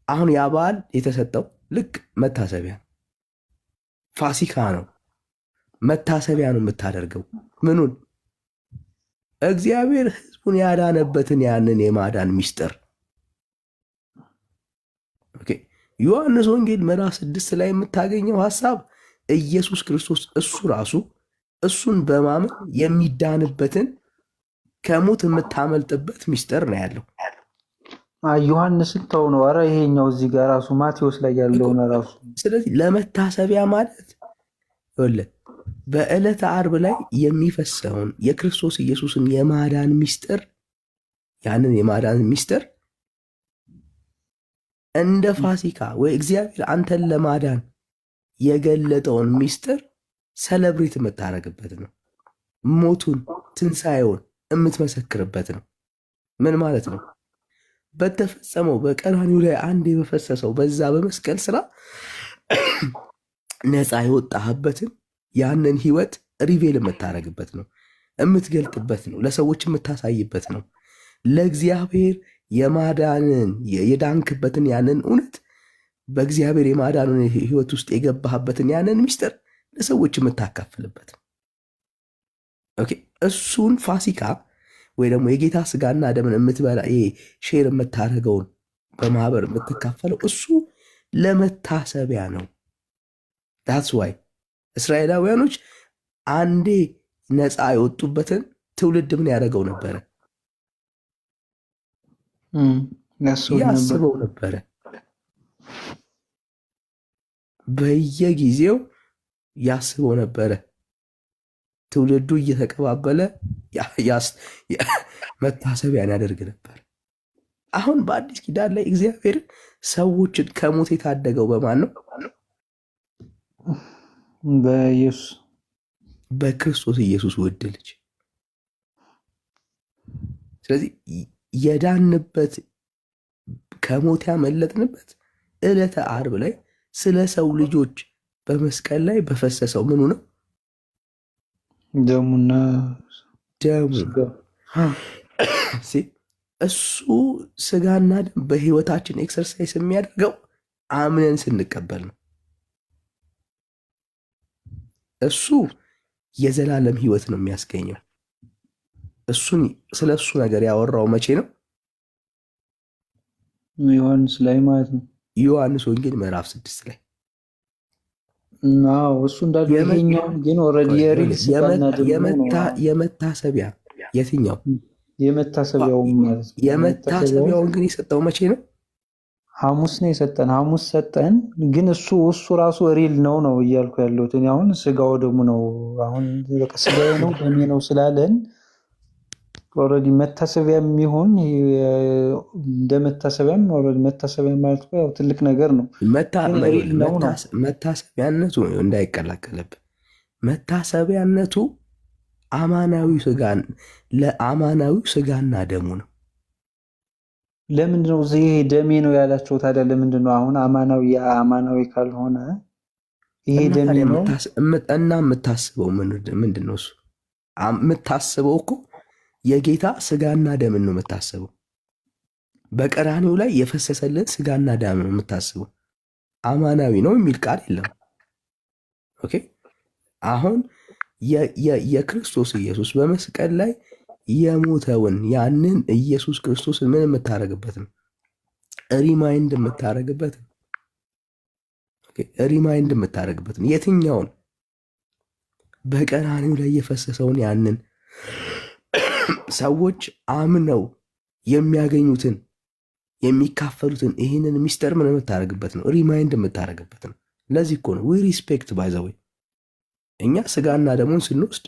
አሁን ያ በዓል የተሰጠው ልክ መታሰቢያ ፋሲካ ነው። መታሰቢያ ነው የምታደርገው ምኑን? እግዚአብሔር ህዝቡን ያዳነበትን ያንን የማዳን ሚስጥር። ዮሐንስ ወንጌል ምዕራፍ 6 ላይ የምታገኘው ሐሳብ ኢየሱስ ክርስቶስ እሱ ራሱ እሱን በማመን የሚዳንበትን ከሞት የምታመልጥበት ሚስጥር ነው ያለው። ዮሐንስ ተው ነው። ኧረ ይሄኛው እዚህ ጋር ራሱ ማቴዎስ ላይ ያለው ነው ራሱ። ስለዚህ ለመታሰቢያ ማለት በዕለተ ዓርብ ላይ የሚፈሰውን የክርስቶስ ኢየሱስን የማዳን ሚስጥር ያንን የማዳን ሚስጥር እንደ ፋሲካ ወይ እግዚአብሔር አንተን ለማዳን የገለጠውን ሚስጥር ሰለብሬት የምታደርግበት ነው። ሞቱን ትንሣኤውን የምትመሰክርበት ነው። ምን ማለት ነው? በተፈጸመው በቀራንዮ ላይ አንድ በፈሰሰው በዛ በመስቀል ስራ ነፃ የወጣህበትን ያንን ህይወት ሪቬል የምታደርግበት ነው፣ የምትገልጥበት ነው፣ ለሰዎች የምታሳይበት ነው። ለእግዚአብሔር የማዳንን የዳንክበትን ያንን እውነት በእግዚአብሔር የማዳንን ህይወት ውስጥ የገባህበትን ያንን ሚስጥር ለሰዎች የምታካፍልበት ነው። እሱን ፋሲካ ወይ ደግሞ የጌታ ስጋና ደምን የምትበላ ሼር የምታደርገውን በማህበር የምትካፈለው እሱ ለመታሰቢያ ነው። ዳትስ ዋይ እስራኤላውያኖች አንዴ ነፃ የወጡበትን ትውልድ ምን ያደረገው ነበረ? ያስበው ነበረ። በየጊዜው ያስበው ነበረ። ትውልዱ እየተቀባበለ መታሰቢያን ያደርግ ነበር። አሁን በአዲስ ኪዳን ላይ እግዚአብሔር ሰዎችን ከሞት የታደገው በማን ነው? በኢየሱስ በክርስቶስ ኢየሱስ ውድ ልጅ። ስለዚህ የዳንበት ከሞት ያመለጥንበት ዕለተ ዓርብ ላይ ስለ ሰው ልጆች በመስቀል ላይ በፈሰሰው ምኑ ነው? ደሙና ደሙ። እሱ ስጋና ደም በህይወታችን ኤክሰርሳይዝ የሚያደርገው አምነን ስንቀበል ነው። እሱ የዘላለም ህይወት ነው የሚያስገኘው። ስለ እሱ ነገር ያወራው መቼ ነው? ዮሐንስ ላይ ማለት ነው። ዮሐንስ ወንጌል ምዕራፍ 6 ላይ እሱ እንዳለ ይሄኛውን ግን ኦልሬዲ የመታሰቢያ የትኛው የመታሰቢያውን ማለት ነው። የመታሰቢያውን ግን የሰጠው መቼ ነው? ሐሙስ ነው የሰጠን። ሐሙስ ሰጠን፣ ግን እሱ ራሱ ሪል ነው እያልኩ ያለሁት እኔ አሁን ስጋው ደሙ ነው። አሁን በቃ ስጋው ነው ደሜ ነው ስላለን ኦልሬዲ መታሰቢያ የሚሆን እንደ መታሰቢያም ኦልሬዲ መታሰቢያ ማለት እኮ ያው ትልቅ ነገር ነው። ግን ሪል ነው ነው መታሰቢያነቱ እንዳይቀላቀልብህ፣ መታሰቢያነቱ ለአማናዊው ስጋና ደሙ ነው። ለምንድን ነው እዚህ ደሜ ነው ያላቸው ታዲያ? ለምንድን ነው አሁን አማናዊ ካልሆነ ይሄ ደሜ ነው እና የምታስበው ምንድን ነው? እሱ የምታስበው እኮ የጌታ ስጋና ደምን ነው የምታስበው። በቀራኒው ላይ የፈሰሰልን ስጋና ደም ነው የምታስበው። አማናዊ ነው የሚል ቃል የለም። ኦኬ አሁን የክርስቶስ ኢየሱስ በመስቀል ላይ የሞተውን ያንን ኢየሱስ ክርስቶስን ምን የምታደርግበት ነው? ሪማይንድ የምታደርግበት ነው። ሪማይንድ የምታደርግበት ነው። የትኛውን? በቀራኒው ላይ የፈሰሰውን ያንን ሰዎች አምነው የሚያገኙትን የሚካፈሉትን ይህንን ሚስጥር ምን የምታደርግበት ነው? ሪማይንድ የምታደርግበት ነው። ለዚህ እኮ ነው ዊ ሪስፔክት ባይዘወይ እኛ ስጋና ደሙን ስንወስድ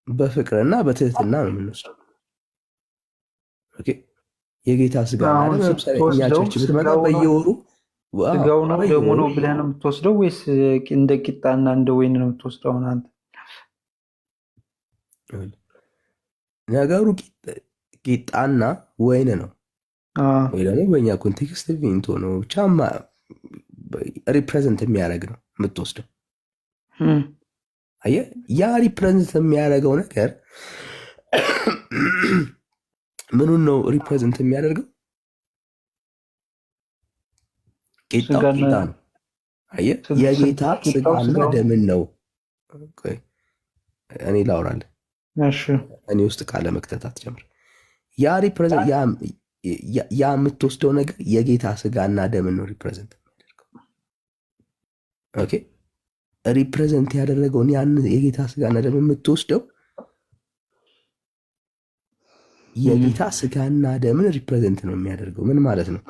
በፍቅርና በትህትና ነው የምንወስደው። የጌታ ስጋና ደም ለምሳሌ እኛ ቸርች ብትመጣ በየወሩ ስጋው ነው ደሙ ነው ብለህ ነው የምትወስደው ወይስ እንደ ቂጣና እንደ ወይን ነው የምትወስደው? አንተ ነገሩ ቂጣና ወይን ነው ወይ ደግሞ በእኛ ኮንቴክስት ቪንቶ ነው ብቻ ሪፕሬዘንት የሚያደርግ ነው የምትወስደው። አየህ ያ ሪፕሬዘንት የሚያደርገው ነገር ምኑን ነው ሪፕሬዘንት የሚያደርገው? ቂጣ ነው። አየህ የጌታ ስጋና ደምን ነው። እኔ ላውራለህ እኔ ውስጥ ቃለ መክተት አትጀምር። ያ የምትወስደው ነገር የጌታ ስጋና ደምን ነው ሪፕሬዘንት የሚያደርገው። ኦኬ ሪፕሬዘንት ያደረገውን ያን የጌታ ስጋና ደም የምትወስደው የጌታ ስጋና ደምን ሪፕሬዘንት ነው የሚያደርገው። ምን ማለት ነው?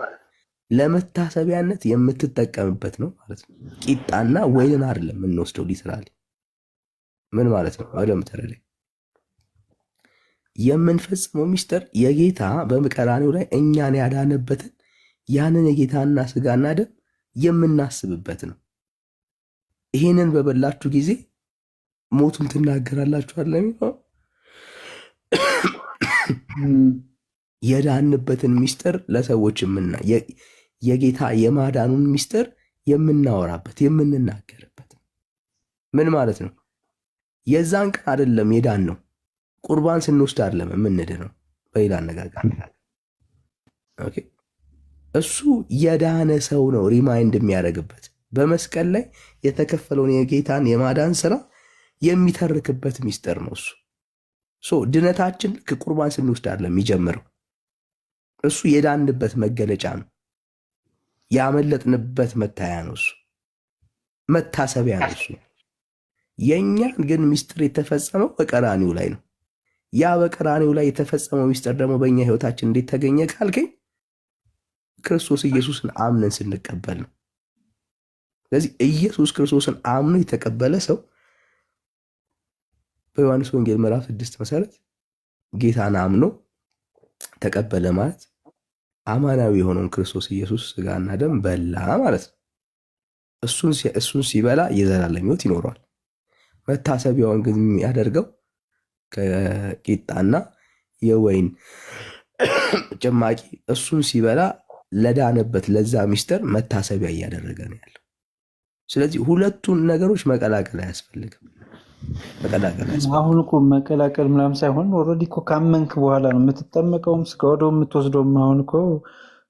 ለመታሰቢያነት የምትጠቀምበት ነው ማለት ነው። ቂጣና ወይንን አይደለም የምንወስደው ሊትራሊ። ምን ማለት ነው? በደምብ ተረዳኝ። የምንፈጽመው ሚስጥር የጌታ በቀራንዮ ላይ እኛን ያዳነበትን ያንን የጌታና ስጋና ደም የምናስብበት ነው። ይህንን በበላችሁ ጊዜ ሞቱን ትናገራላችሁ አለ የሚለው የዳንበትን ሚስጥር ለሰዎች የጌታ የማዳኑን ሚስጥር የምናወራበት የምንናገርበት። ምን ማለት ነው? የዛን ቀን አይደለም የዳን ነው ቁርባን ስንወስድ አይደለም የምንድነው። በሌላ አነጋገር እሱ የዳነ ሰው ነው ሪማይንድ የሚያደርግበት በመስቀል ላይ የተከፈለውን የጌታን የማዳን ስራ የሚተርክበት ሚስጥር ነው እሱ። ድነታችን ከቁርባን ስንወስድ አይደለም የሚጀምረው። እሱ የዳንበት መገለጫ ነው። ያመለጥንበት መታያ ነው። እሱ መታሰቢያ ነው። እሱ የእኛን ግን ሚስጥር የተፈጸመው በቀራኒው ላይ ነው። ያ በቀራኒው ላይ የተፈጸመው ሚስጥር ደግሞ በእኛ ህይወታችን እንዴት ተገኘ ካልከኝ ክርስቶስ ኢየሱስን አምነን ስንቀበል ነው። ስለዚህ ኢየሱስ ክርስቶስን አምኖ የተቀበለ ሰው በዮሐንስ ወንጌል ምዕራፍ 6 መሰረት ጌታን አምኖ ተቀበለ ማለት አማናዊ የሆነውን ክርስቶስ ኢየሱስ ስጋና ደም በላ ማለት ነው። እሱን ሲበላ የዘላለም ህይወት ይኖረዋል። መታሰቢያውን ግን የሚያደርገው ከቂጣና የወይን ጭማቂ እሱን ሲበላ ለዳነበት ለዛ ሚስጥር መታሰቢያ እያደረገ ነው ያለው። ስለዚህ ሁለቱን ነገሮች መቀላቀል አያስፈልግም። አሁን እኮ መቀላቀል ምናምን ሳይሆን ኦልሬዲ እኮ ካመንክ በኋላ ነው የምትጠመቀውም ስጋ ወደው የምትወስደውም። አሁን እኮ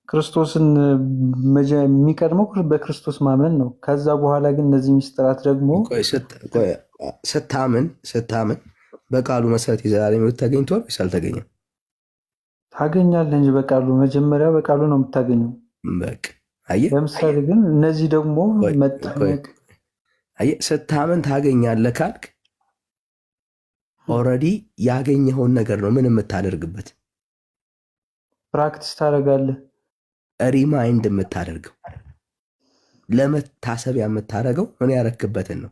ክርስቶስን የሚቀድመው በክርስቶስ ማመን ነው። ከዛ በኋላ ግን እነዚህ ሚስጥራት ደግሞ ስታምን በቃሉ መሰረት የዘላለም ሕይወት ተገኝቷል ወይስ አልተገኘም? ታገኛለህ እንጂ በቃሉ መጀመሪያ በቃሉ ነው የምታገኘው። ለምሳሌ ግን እነዚህ ደግሞ መጠመቅ ስታምን ታገኛለህ ካልክ ኦልሬዲ ያገኘኸውን ነገር ነው ምን የምታደርግበት? ፕራክቲስ ታደርጋለህ። ሪማይንድ የምታደርገው ለመታሰቢያ የምታደርገው ምን ያረክበትን ነው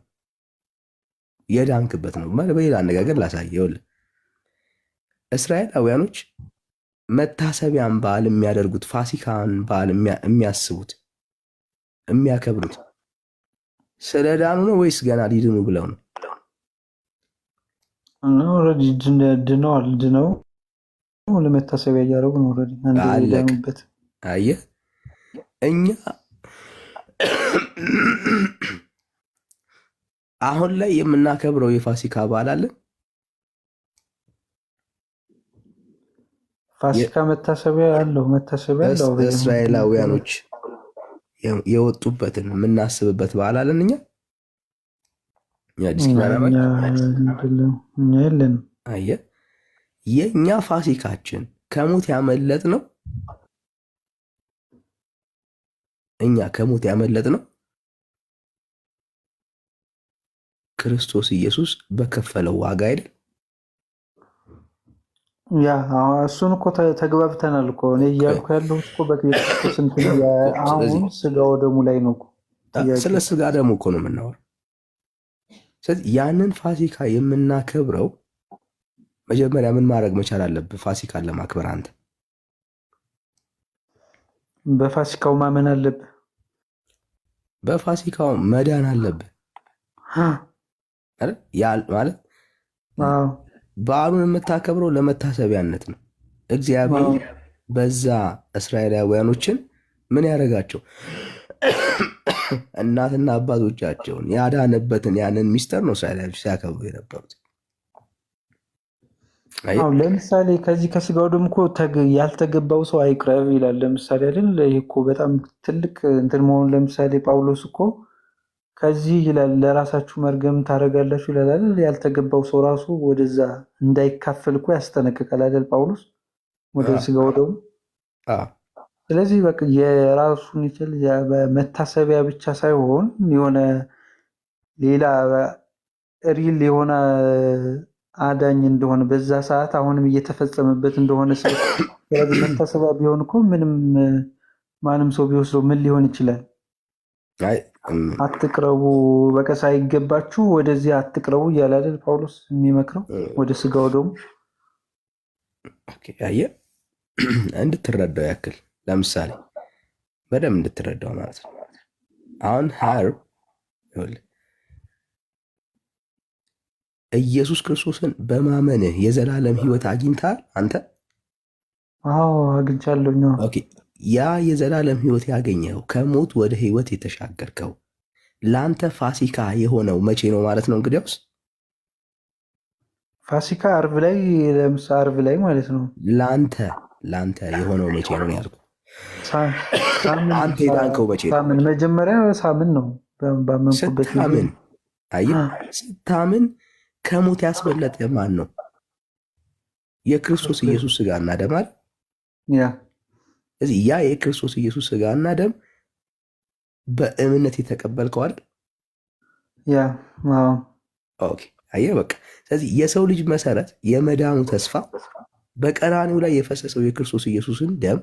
የዳንክበት ነው። በሌላ አነጋገር ላሳየህ። እስራኤላውያኖች መታሰቢያን በዓል የሚያደርጉት ፋሲካን በዓል የሚያስቡት የሚያከብሩት ስለ ዳኑ ነው ወይስ ገና ሊድኑ ብለው ነው? ኦልሬዲ ድነዋል። ድነው ለመታሰቢያ እያደረጉ ነው። ኦልሬዲ አንድ ዳኑበት። አየህ እኛ አሁን ላይ የምናከብረው የፋሲካ በዓል አለን። ፋሲካ መታሰቢያ አለው። መታሰቢያ አለው። እስራኤላውያኖች የወጡበትን የምናስብበት በዓል አለን። እኛ እኛ የለንም። አየህ የእኛ ፋሲካችን ከሞት ያመለጥ ነው። እኛ ከሞት ያመለጥ ነው ክርስቶስ ኢየሱስ በከፈለው ዋጋ አይደል? ያ እሱን እኮ ተግባብተናል እኮ። እኔ እያልኩ ያለሁት እኮ በክርስቶስ አሁን ስጋ ወደሙ ላይ ነው። ስለ ስጋ ደሙ እኮ ነው የምናወራው። ስለዚህ ያንን ፋሲካ የምናከብረው መጀመሪያ ምን ማድረግ መቻል አለብህ? ፋሲካን ለማክበር አንተ በፋሲካው ማመን አለብህ። በፋሲካው መዳን አለብህ ማለት በዓሉን የምታከብረው ለመታሰቢያነት ነው። እግዚአብሔር በዛ እስራኤላውያኖችን ምን ያደረጋቸው እናትና አባቶቻቸውን ያዳነበትን ያንን ሚስጥር ነው እስራኤላውያኖች ሲያከብሩ የነበሩት። ለምሳሌ ከዚህ ከስጋው ደግሞ እኮ ያልተገባው ሰው አይቅረብ ይላል። ለምሳሌ አይደል? ይህ እኮ በጣም ትልቅ እንትን መሆኑ ለምሳሌ ጳውሎስ እኮ ከዚህ ይላል ለራሳችሁ መርገም ታደርጋላችሁ ይላል አይደል? ያልተገባው ሰው ራሱ ወደዛ እንዳይካፈል እኮ ያስጠነቅቃል አይደል ጳውሎስ ወደ ስጋው ደግሞ። ስለዚህ በቃ የራሱን ይችል መታሰቢያ ብቻ ሳይሆን የሆነ ሌላ ሪል የሆነ አዳኝ እንደሆነ በዛ ሰዓት አሁንም እየተፈጸመበት እንደሆነ ስለዚህ መታሰቢያ ቢሆን እኮ ምንም ማንም ሰው ቢወስደው ምን ሊሆን ይችላል? አትቅረቡ በቃ ሳይገባችሁ ወደዚህ አትቅረቡ እያለ አይደል ጳውሎስ የሚመክረው ወደ ስጋው ደግሞ። አየህ እንድትረዳው ያክል ለምሳሌ በደንብ እንድትረዳው ማለት ነው። አሁን ኢየሱስ ክርስቶስን በማመንህ የዘላለም ሕይወት አግኝተሃል አንተ? አዎ አግኝቻለሁ። ያ የዘላለም ሕይወት ያገኘኸው ከሞት ወደ ሕይወት የተሻገርከው ለአንተ ፋሲካ የሆነው መቼ ነው ማለት ነው? እንግዲያውስ ፋሲካ ዓርብ ላይ ዓርብ ላይ ማለት ነው። ለአንተ የሆነው መቼ ነው ያልኩህ? አንተ የዳንከው መቼ ነው? መጀመሪያ ሳምን ነው ባመንኩበት። ስታምን አየህ፣ ስታምን ከሞት ያስበለጠ ማን ነው? የክርስቶስ ኢየሱስ ስጋና ደም አይደል? እዚህ ያ የክርስቶስ ኢየሱስ ስጋና ደም በእምነት የተቀበልከው አይደል? ኦኬ አየህ በቃ። ስለዚህ የሰው ልጅ መሰረት የመዳኑ ተስፋ በቀራኒው ላይ የፈሰሰው የክርስቶስ ኢየሱስን ደም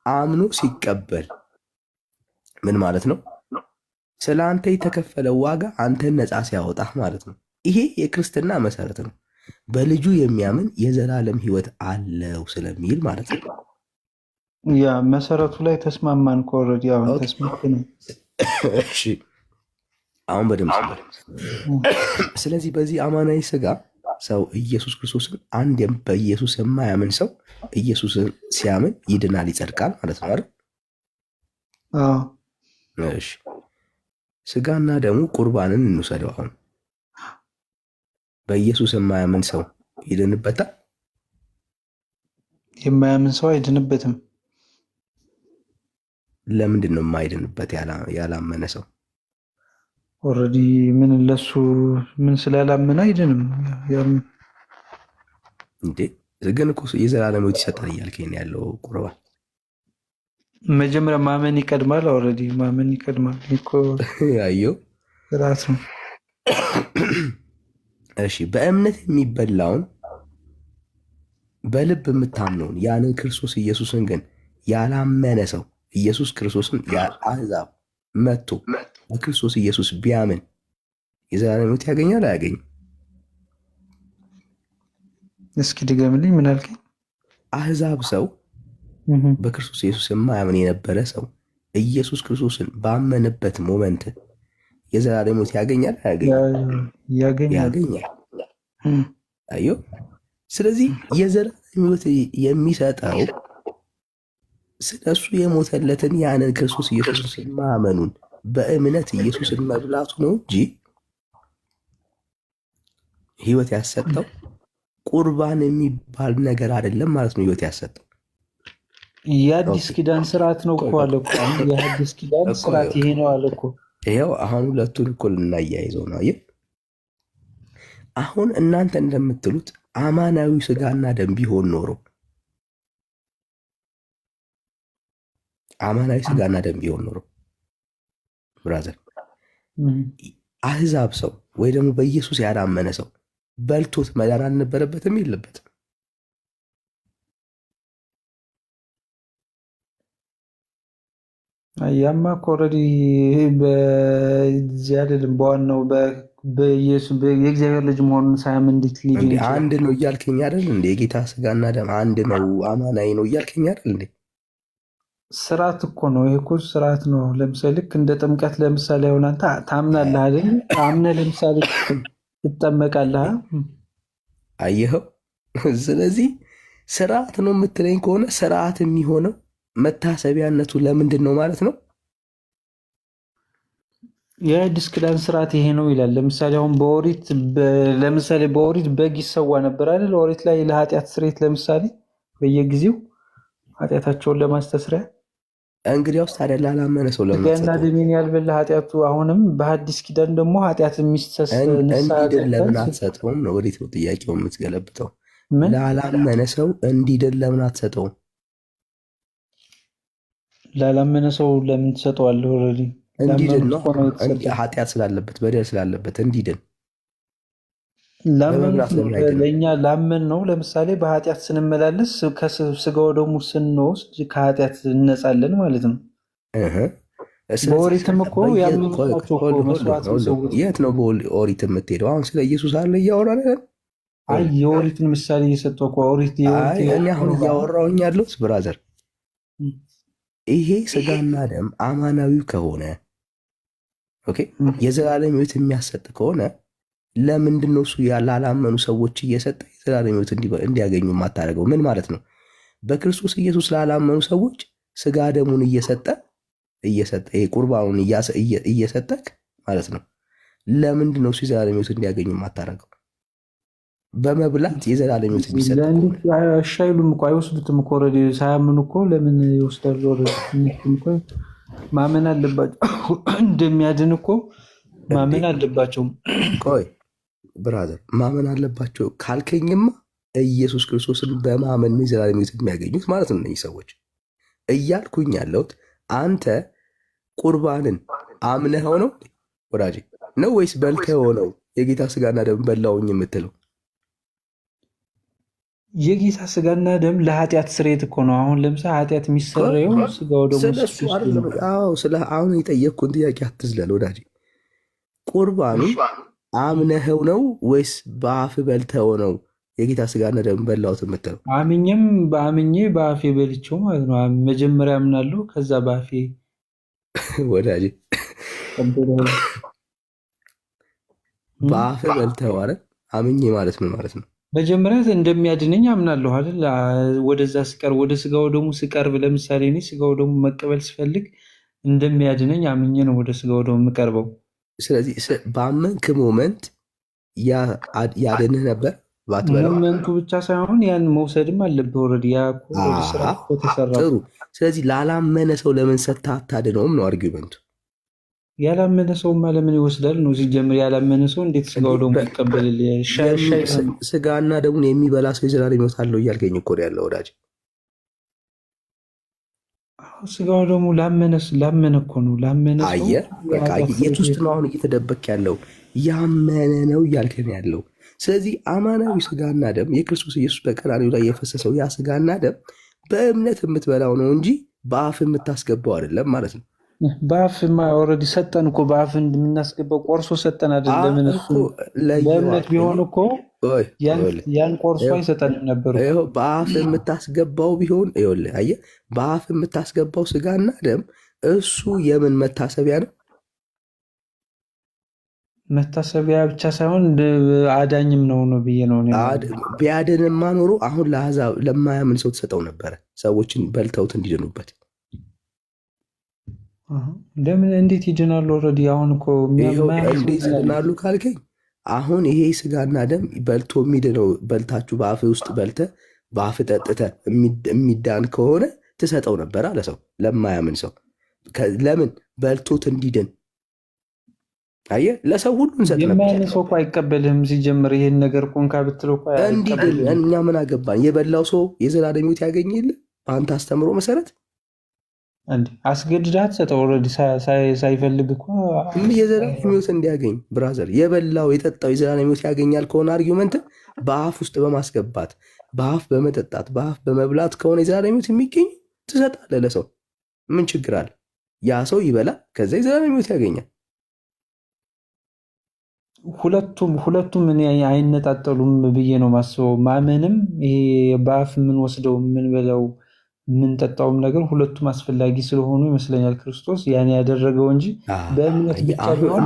አምኖ ሲቀበል ምን ማለት ነው? ስለ አንተ የተከፈለው ዋጋ አንተን ነፃ ሲያወጣ ማለት ነው። ይሄ የክርስትና መሰረት ነው። በልጁ የሚያምን የዘላለም ሕይወት አለው ስለሚል ማለት ነው። ያ መሰረቱ ላይ ተስማማን። ኮረድ አሁን ተስማማን። እሺ አሁን በደምብ ስለዚህ በዚህ አማናዊ ስጋ ሰው ኢየሱስ ክርስቶስን አንድ በኢየሱስ የማያምን ሰው ኢየሱስን ሲያምን ይድናል፣ ይጸድቃል ማለት ነው አይደል? እሺ ስጋና ደሙ ቁርባንን እንውሰደው። አሁን በኢየሱስ የማያምን ሰው ይድንበታል? የማያምን ሰው አይድንበትም። ለምንድን ነው የማይድንበት? ያላመነ ሰው ኦልሬዲ ምን ለሱ ምን ስላላመነ አይድንም እንዴ? ግን እኮ የዘላለም ሕይወት ይሰጣል እያልከኝ ያለው ቁርባን መጀመሪያ ማመን ይቀድማል። ኦልሬዲ ማመን ይቀድማል እኮ ያየው ራሱ። እሺ በእምነት የሚበላውን በልብ የምታምነውን ያንን ክርስቶስ ኢየሱስን ግን ያላመነ ሰው ኢየሱስ ክርስቶስን አሕዛብ መጥቶ በክርስቶስ ኢየሱስ ቢያምን የዘላለም ሕይወት ያገኛል አያገኝም? እስኪ ድገምልኝ። ምን አልከኝ? አህዛብ ሰው በክርስቶስ ኢየሱስ የማያምን የነበረ ሰው ኢየሱስ ክርስቶስን ባመነበት ሞመንት የዘላለም ሕይወት ያገኛል ያገኛል። አዮ ስለዚህ የዘላለም ሕይወት የሚሰጠው ስለሱ የሞተለትን ያንን ክርስቶስ ኢየሱስን ማመኑን በእምነት ኢየሱስን መብላቱ ነው እንጂ ሕይወት ያሰጠው ቁርባን የሚባል ነገር አይደለም ማለት ነው። ሕይወት ያሰጠው የአዲስ ኪዳን ስርዓት ነው እኮ አለ እኮ። የአዲስ ኪዳን ስርዓት ይሄ ነው አለ እኮ። ይኸው አሁን ሁለቱን እኮ ልናያይዘው ነው። አየህ አሁን እናንተ እንደምትሉት አማናዊ ስጋና ደም ቢሆን ኖሮ አማናዊ ስጋና ደም ቢሆን ኖሮ ብራዘር አህዛብ ሰው ወይ ደግሞ በኢየሱስ ያላመነ ሰው በልቶት መዳን አልነበረበትም የለበትም። ያማ እኮ ኦልሬዲ በዚህ አይደለም በዋናው በኢየሱስ የእግዚአብሔር ልጅ መሆኑን ሳያምን እንዴት ሊድን እንዴ ይችላል? አንድ ነው እያልከኝ አይደል እንዴ? የጌታ ስጋና ደም አንድ ነው አማናዊ ነው እያልከኝ አይደል እንዴ? ስርዓት እኮ ነው ይሄ እኮ ስርዓት ነው። ለምሳሌ ልክ እንደ ጥምቀት ለምሳሌ አሁን አንተ ታምናለህ አይደል? አምነህ ለምሳሌ ትጠመቃለህ። አየኸው? ስለዚህ ስርዓት ነው የምትለኝ ከሆነ ስርዓት የሚሆነው መታሰቢያነቱ ለምንድን ነው ማለት ነው? የአዲስ ኪዳን ስርዓት ይሄ ነው ይላል። ለምሳሌ አሁን ለምሳሌ በኦሪት በግ ይሰዋ ነበር አይደል? ኦሪት ላይ ለኃጢአት ስርየት ለምሳሌ በየጊዜው ኃጢአታቸውን ለማስተስሪያ። እንግዲያውስ ታዲያ ላላመነ ሰው ለምን ገና ደሜን ያልበላ ኃጢአቱ አሁንም በሐዲስ ኪዳን ደግሞ ኃጢአት የሚስተስ እንዲድን ለምን አትሰጠውም ነው? ወዴት ነው ጥያቄው የምትገለብጠው? ላላመነ ሰው እንዲድን ለምን አትሰጠውም? ላላመነ ሰው ለምን ትሰጠዋለህ? ኦልሬዲ እንዲድን ነው። ኃጢአት ስላለበት በደል ስላለበት እንዲድን ለእኛ ላመን ነው። ለምሳሌ በኃጢአት ስንመላለስ ከስጋው ደግሞ ስንወስድ ከኃጢአት እነጻለን ማለት ነው። በኦሪትም እኮ ያመኑባቸው መስዋዕት ሰዎች የት ነው በኦሪት የምትሄደው? አሁን ስለ ኢየሱስ አለ እያወራን አይ የኦሪትን ምሳሌ እየሰጠው እኮ ኦሪት እኔ አሁን እያወራሁኝ ያለሁት ብራዘር ይሄ ስጋና ደም አማናዊው ከሆነ ኦኬ የዘላለም ሕይወት የሚያሰጥ ከሆነ ለምንድን ነው እሱ ላላመኑ ሰዎች እየሰጠ የዘላለም ሕይወት እንዲያገኙ የማታደርገው? ምን ማለት ነው? በክርስቶስ ኢየሱስ ላላመኑ ሰዎች ስጋ ደሙን እየሰጠ ይሄ ቁርባኑን እየሰጠክ ማለት ነው። ለምንድን ነው እሱ የዘላለም ሕይወት እንዲያገኙ የማታደርገው? በመብላት የዘላለም ሕይወት የሚሰጥ አይሉም እኮ አይወስዱትም እኮ ኦልሬዲ ሳያምኑ እኮ ለምን ይወስዳሉ? ማመን አለባቸው እንደሚያድን እኮ ማመን አለባቸው። ቆይ ብራዘር ማመን አለባቸው ካልከኝማ ኢየሱስ ክርስቶስን በማመን ነው የዘላለም ሕይወት የሚያገኙት ማለት ነው እነዚህ ሰዎች። እያልኩኝ ያለሁት አንተ ቁርባንን አምነኸው ነው ወዳጄ ነው ወይስ በልተኸው ነው የጌታ ስጋና ደም በላውኝ የምትለው? የጌታ ስጋና ደም ለኃጢአት ስርየት እኮ ነው። አሁን ለምሳሌ ኃጢአት የሚሰረየው ስጋው ደግሞ አሁን የጠየቅኩን ጥያቄ አትዝለል ወዳጄ። ቁርባኑ አምነኸው ነው ወይስ በአፍ በልተኸው ነው የጌታ ስጋና ደም በላሁት የምትለው? አምኜ በአፌ በልቼው ማለት ነው። መጀመሪያ አምናለሁ ከዛ በአፌ ወዳጄ በአፍ በልተኸው አይደል? አምኜ ማለት ነው ማለት ነው መጀመሪያ እንደሚያድነኝ አምናለሁ አይደል? ወደዛ ስቀርብ ወደ ስጋው ደግሞ ስቀርብ ለምሳሌ እኔ ስጋው ደግሞ መቀበል ስፈልግ እንደሚያድነኝ አምኜ ነው ወደ ስጋው ደግሞ የምቀርበው። ስለዚህ በአመንክ ሞመንት ያድንህ ነበር ባትበላው። ሞመንቱ ብቻ ሳይሆን ያን መውሰድም አለብህ ኦልሬዲ ያ ስራ ተሰራ። ጥሩ። ስለዚህ ላላመነ ሰው ለምን ሰጥተህ አታድነውም ነው አርጊመንቱ። ያላመነ ሰውማ ለምን ይወስዳል ነው ሲጀምር። ያላመነ ሰው እንዴት ስጋው ደግሞ ይቀበልል? ስጋና ደሙን የሚበላ ሰው የዘላለም ሕይወት አለው እያልከኝ እኮ ያለው ወዳጅ። ስጋው ደግሞ ላመነ እኮ ነው። ላመነ ሰው አየህ፣ በቃ የት ውስጥ ነው አሁን እየተደበክ ያለው? ያመነ ነው እያልከኝ ያለው። ስለዚህ አማናዊ ስጋና ደም የክርስቶስ ኢየሱስ በቀራንዮ ላይ የፈሰሰው ያ ስጋና ደም በእምነት የምትበላው ነው እንጂ በአፍ የምታስገባው አይደለም ማለት ነው። በአፍ ኦልሬዲ ሰጠን እኮ በአፍ እንደምናስገባው ቆርሶ ሰጠን አይደለም። በእምነት ቢሆን እኮ ያን ቆርሶ አይሰጠንም ነበር። በአፍ የምታስገባው ቢሆን ይኸውልህ፣ አየህ፣ በአፍ የምታስገባው ስጋና ደም እሱ የምን መታሰቢያ ነው? መታሰቢያ ብቻ ሳይሆን አዳኝም ነው ብዬ ነው። ቢያድንማ ኖሮ አሁን ለአሕዛብ ለማያምን ሰው ተሰጠው ነበረ፣ ሰዎችን በልተውት እንዲድኑበት። ለምን እንዴት ይድናሉ? ኦልሬዲ አሁን እኮ እንዴት ይድናሉ ካልከኝ አሁን ይሄ ስጋና ደም በልቶ የሚድነው በልታችሁ በአፍ ውስጥ በልተ በአፍ ጠጥተ የሚዳን ከሆነ ትሰጠው ነበር አለ ሰው ለማያምን ሰው። ለምን በልቶት እንዲድን። አየህ ለሰው ሁሉ እንሰጥ ነበር። የማያምን ሰው እኮ አይቀበልህም ሲጀምር። ይሄን ነገር እንኳ ብትለው እንዲድን እኛ ምን አገባን? የበላው ሰው የዘላለም ሕይወት ያገኝ የለ በአንተ አስተምሮ መሰረት አስገድዳት ሰጠው። ኦልሬዲ ሳይፈልግ እኮ የዘላለም ሕይወት እንዲያገኝ ብራዘር፣ የበላው የጠጣው የዘላለም ሕይወት ያገኛል ከሆነ አርጊመንት በአፍ ውስጥ በማስገባት በአፍ በመጠጣት በአፍ በመብላት ከሆነ የዘላለም ሕይወት የሚገኝ ትሰጣለህ ለሰው። ምን ችግር አለ? ያ ሰው ይበላል፣ ከዛ የዘላለም ሕይወት ያገኛል። ሁለቱም እኔ አይነጣጠሉም ብዬ ነው ማስበው። ማመንም ይሄ በአፍ የምንወስደው የምንበላው የምንጠጣውም ነገር ሁለቱም አስፈላጊ ስለሆኑ ይመስለኛል ክርስቶስ ያን ያደረገው እንጂ በእምነት ብቻ ቢሆን